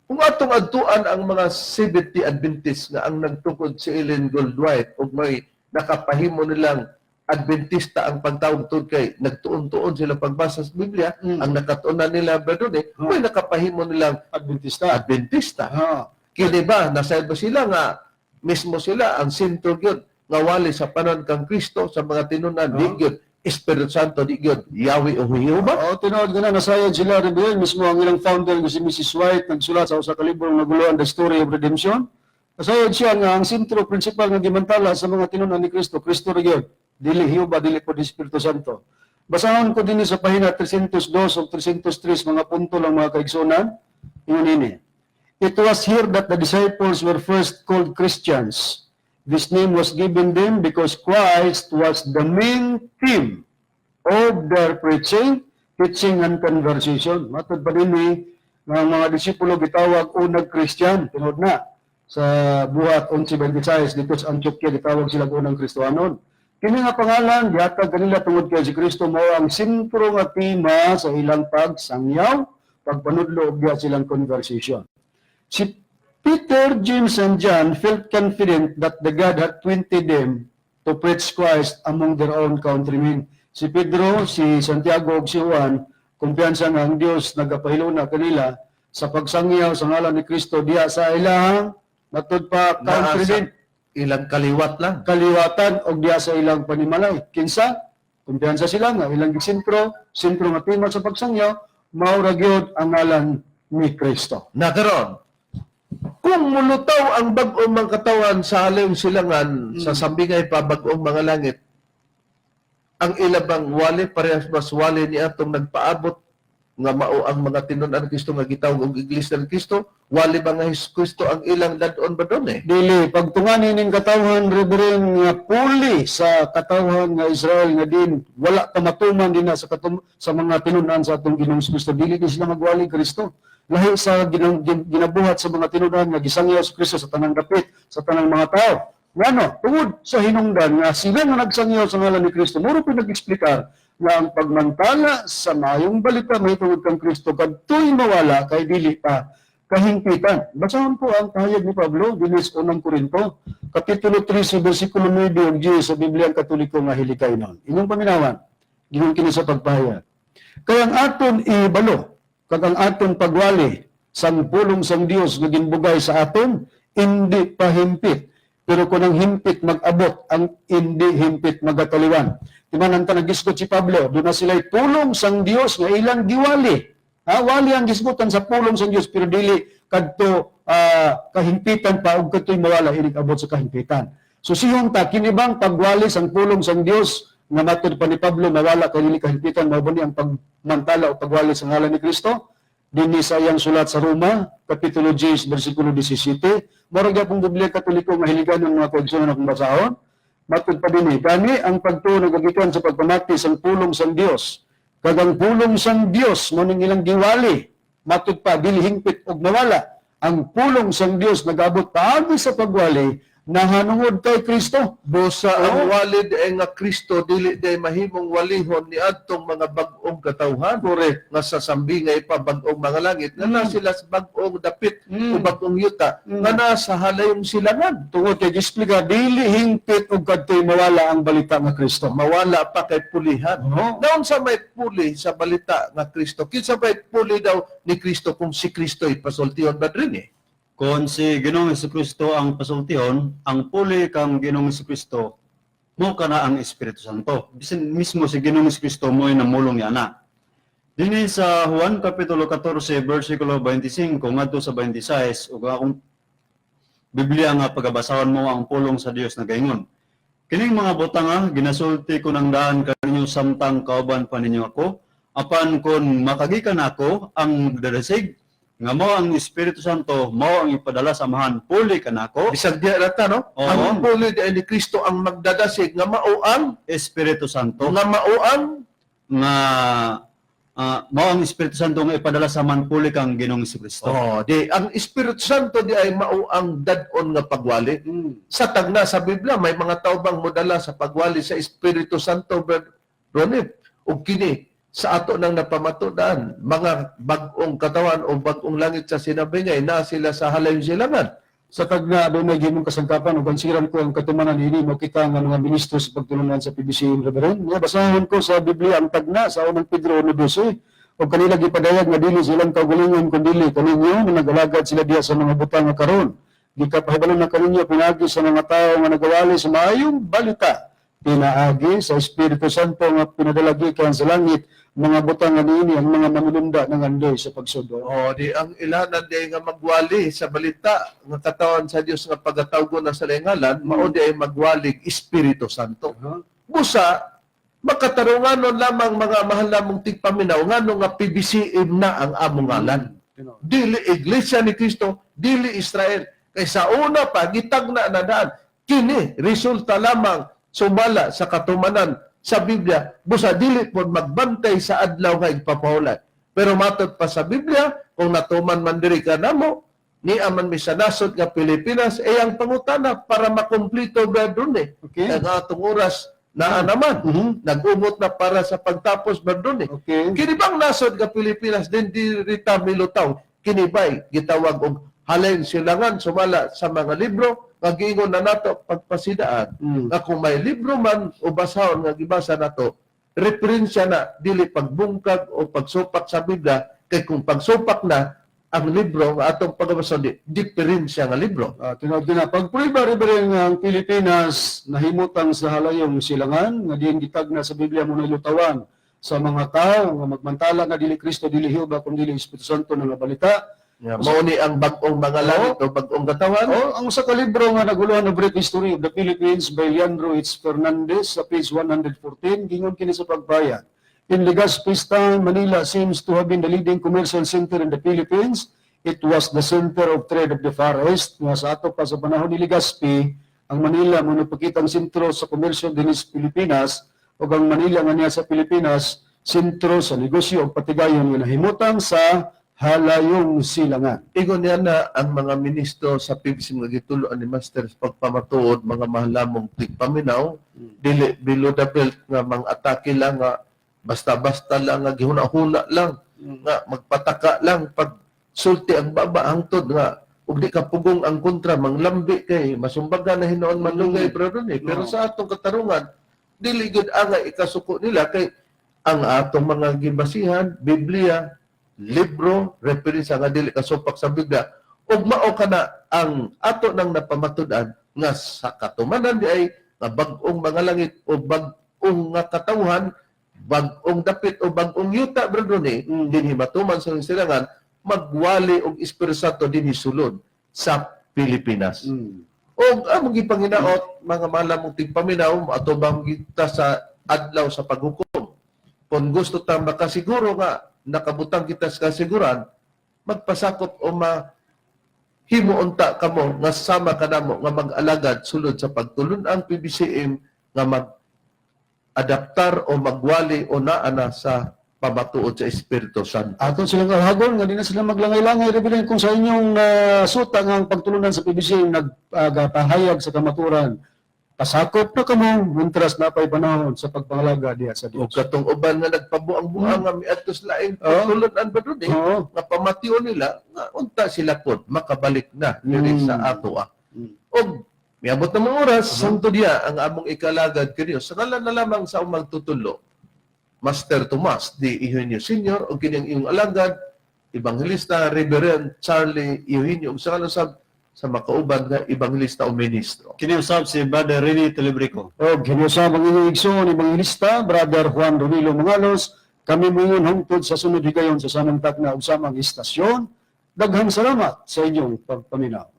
Kung atong adtuan ang mga 70 Adventist nga ang nagtungkod si Ellen Goldwhite ug may nakapahimo nilang Adventista ang pagtawag tungod kay nagtuon-tuon sila pagbasa sa Biblia, ang nakatunan nila Bradon may nakapahimo nilang Adventista. Kini ba nasa ba sila nga mismo sila ang sentro gyud nga wali sa panon kang Kristo sa mga tinunan di gyud Espiritu Santo di gyud Yahweh o Jehovah. Tinuod na nasayad sila rin mismo ang ilang founder nga si Mrs. White nagsulat sa usa ka libro nga naguluhan The Story of Redemption. Nasayad siya nga ang sentro principal nga gimantala sa mga tinunan ni Kristo, Kristo rin gyud. Dili Jehovah, dili po Espiritu Santo. Basahon ko din sa pahina 302 o 303 mga punto lang mga kaigsunan. Ingon ini. It was here that the disciples were first called Christians. This name was given them because Christ was the main theme of their preaching, teaching, and conversation. Matod pa din ng mga disipulo gitawag unang Christian. Tinod na sa buhat 11:26 dito sa Antioquia gitawag sila unang Kristohanon. Kini nga pangalan gihatag kanila tungod kay si Kristo mao ang sentro nga tema sa ilang pagsangyaw, pagpanudlo ug diha silang conversation. Si Peter, James, and John felt confident that the God had appointed them to preach Christ among their own countrymen. Si Pedro, si Santiago ug si Juan, kumpiyansa nga ang Dios nagapahilo na kanila sa pagsangyaw sa ngalan ni Kristo diya sa ilang matud pa country din Ilang kaliwat lang. kaliwatan o diya sa ilang panimalay. Kinsa, kumpiyansa sila nga ilang sentro nga tima sa pagsangyaw, maura gyud ang ngalan ni Kristo. Nagaron. Kung mulutaw ang bag-ong mga katawan sa halong silangan, sa sambingay pa bag-ong mga langit, ang ilabang wali, parehas mas wali ni atong nagpaabot nga mao ang mga tinunan ng Kristo nga gitawag og iglesia ng Kristo, wali ba nga Kristo ang ilang dadon ba doon eh? Dili pagtunganin ning katawhan reverend nga puli sa katawhan nga Israel nga din wala pa matuman din na sa mga tinunan sa atong Ginoong Kristo, dili din sila magwali Kristo. Lahi sa ginabuhat sa mga tinunan nga gisangyaw sa Kristo sa tanang dapit, sa tanang mga tao. Ngano, tungod sa hinungdan nga sila nga nagsangyaw sa ngalan ni Kristo, muro pinag-explicar nga ang pagmantala sa mayong balita may tungod kang Kristo kadtoy mawala kay dili pa kahingpitan. Basahan po ang pahayag ni Pablo dinhi sa 1 Korinto kapitulo 3 sa bersikulo 9 ug 10 sa Biblia Katoliko nga hilikay nun. Inyong paminawan, ginon kini sa pagpahayag. Kaya ang aton ibalo kag ang aton pagwali sang pulong sang Dios nga ginbugay sa aton hindi pa himpit. Pero kung ang himpit mag-abot, ang hindi himpit magataliwan. Timanan ta nagisgot si Pablo, doon na sila'y pulong sang Dios nga ilang giwali. Wali ang gisgutan sa pulong sang Dios, pero dili kadto kahimpitan pa og kadtoy mawala inig abot sa kahimpitan. So sihong ta kinibang pagwali sang pulong sang Dios nga matud pa ni Pablo mawala kay dili kahimpitan mao ni ang pagmantala o pagwali sa ngalan ni Kristo. Dinhi sa iyang sulat sa Roma, kapitulo 10, bersikulo 17. Murag gyapon Biblia Katoliko nga hiligan ng mga konsuno akong basahon. Matud pa dinhi, kani ang pagtuo nagagikan sa pagpamati sang pulong sang Dios. Kag ang pulong sang Dios mo ning ilang giwali. Matud pa dili hingpit og nawala. Ang pulong sang Dios nagabot paagi sa pagwali nahanungod kay Kristo. Busa ang walid ay nga Kristo dili day mahimong walihon ni adtong mga bag-ong katawhan. Correct. Nga sa sambingay pa bag-ong mga langit. Nga na sila sa bag-ong dapit o bag-ong yuta. Nga na sa halayong silangan. Tungod kay explica dili hingpit og kadtoy mawala ang balita nga Kristo. Mawala pa kay pulihan. Naon sa may puli sa balita nga Kristo? Kinsa may puli daw ni Kristo kung si Kristo ay pasultihon ba rin eh? Kung si Ginoong Jesucristo ang pasultihon, ang puli kang Ginoong Jesucristo, mo ka na ang Espiritu Santo. Bisan mismo si Ginoong Jesucristo mo ay namulong yan na. Dini sa Juan Kapitulo 14, versikulo 25, ngadto sa 26, ug akong Biblia nga pagabasahon mo ang pulong sa Dios na gaingon. Kining mga butang ginasulti ko ng daan kaninyo samtang kauban pa ninyo ako, apan kun makagikan ako ang dadasig, nga mo ang Espiritu Santo, mo ang ipadala sa amahan, puli ka na ako. Bisag diya rata, no? Oo. Ang puli di ni Kristo ang magdadasig nga mao ang Espiritu Santo, nga mao ang nga mo ang Espiritu Santo nga ipadala sa amahan, puli kang Ginoong Jesucristo. di ang Espiritu Santo di ay mao ang dadon nga pagwali. Sa tagna sa Biblia may mga tao bang modala sa pagwali sa Espiritu Santo, Brother Ronnie? Ug kini sa ato nang napamatudan, mga bag-ong katawan o bag-ong langit sa sinabingay na sila sa halayong silangan. Sa tagna doon may gimong kasangkapan o bansiran ko ang katumanan ini makita nga mga ministro sa pagtulungan sa PBC Reverend. Nga basahan ko sa Biblia ang tagna sa unang Pedro 1:12. O kanila gipadayag nga dili silang kaugalingon kundi kaninyo na nag-alagad sila diya sa mga butang nga karon. Gikapahibalon na kaninyo pinagi sa mga tao nga nagawali sa maayong balita. Pinaagi sa Espiritu Santo nga pinadalagi kan sa langit mga butang nga niini ang mga manulunda ng andoy sa pagsudo. Di ang ilanan di nga magwali sa balita nga katawan sa Dios nga pagatawgon na sa ngalan, mao di ay magwalig Espiritu Santo. Busa makatarunganon lamang mga mahal namong tigpaminaw ngano nga PBCM na ang among ngalan. Dili Iglesia ni Kristo, dili Israel. Kay sa una pa gitagna na daan kini resulta lamang sumala sa katumanan sa Biblia, busa dili po magbantay sa adlaw nga igpapahulan. Pero matod pa sa Biblia, kung natuman man diri ka namo, ni aman mi sa nasod nga Pilipinas, ang pangutana para makumplito ba dun eh. Okay. Ang atong oras na naman, nag-umot na para sa pagtapos ba dun eh. Okay. Kini bang nasod nga Pilipinas, din di rita milutaw, kinibay, gitawag og halen silangan, sumala sa mga libro, nga giingon na nato pagpasidaan na kung may libro man o basahon nga gibasa nato, referensya na dili pagbungkag o pagsupak sa Biblia, kay kung pagsupak na ang libro nga atong pagbasa di diferensya nga libro. Tinawag din na, pagpuriba rin ang Pilipinas nahimutang sa halayong silangan, nga diyan gitagna sa Biblia mo lutawan sa mga tao, nga magmantala nga dili Kristo, dili Jehova, kung dili Espiritu Santo nga balita. Mao ni ang bag-ong mga langit o bag-ong katawan. Ang sa kalibro nga naguluhan ng Brief History of the Philippines by Leandro H. Fernandez sa page 114, gingon kini sa pagbayad. In Legazpi's time, Manila seems to have been the leading commercial center in the Philippines. It was the center of trade of the Far East. Nga sa ato pa sa panahon ni Legazpi, ang Manila mo napakitang sentro sa komersyo din sa Pilipinas, o ang Manila nga niya sa Pilipinas, sentro sa negosyo o patigayon nga nahimutang sa halayong silangan. Ingon niya na ang mga ministro sa PBC nga gituloan ni Master sa pagpamatuod, mga mahalamong tigpaminaw, dili below the belt nga mga atake lang nga basta-basta lang nga gihuna-huna lang nga magpataka lang pag sulti ang baba hangtod nga ug di ka pugong ang kontra manglambi kay masumbaga na hinoon manlugay pero sa atong katarungan dili gid angay ikasuko nila kay ang atong mga gibasihan Biblia libro referensya nga dili kasupak sa Biblia ug mao kana ang ato nang napamatud-an nga sa katumanan di ay nga bag-ong mga langit o bag-ong nga katawhan bag-ong dapit o bag-ong yuta bro ni dinhi matuman sa silangan magwali og Espiritu Santo dinhi sulod sa Pilipinas. O among gipanginaot mga malamong tigpaminaw ato bang kita sa adlaw sa paghukom. Kung gusto ta makasiguro nga nakabutang kita sa kasiguran, magpasakop o himuunta kamo nga sama kanamo nga mag-alagad sulod sa pagtulon ang PBCM nga adaptar o magwali o naana sa pamatuod sa Espiritu Santo. Aton silang kahagon nga di na sila maglangay-langay reverend kung sa inyong suta nga ang pagtulunan sa PBC nagpahayag sa kamaturan. Pasakop na kamo montras na pay panahon sa pagpangalaga diha sa O Dios. katong uban nga nagpabuang-buang nga miadtos laing pagtulunan ba doon nga pamatiyon nila nga unta sila pod makabalik na diri sa ato. Og miabot na mga oras, santo diya ang among ikalagad kaniyo. Sa ngalan na lamang sa umang tutulo, Master Tomas D. Eugenio Sr. o kining iyong alagad, Evangelista Reverend Charlie Eugenio, sa ngalan sa makauban nga Evangelista o Ministro. Kiniusap si Brother Rene Telebrico. O ginusab ang inyong igsoon Evangelista, Brother Juan Ronilo Mangalos, kami mingon hangtod sa sunod higayon sa samang takna ug samang istasyon. Daghang salamat sa inyong pagpaminaw.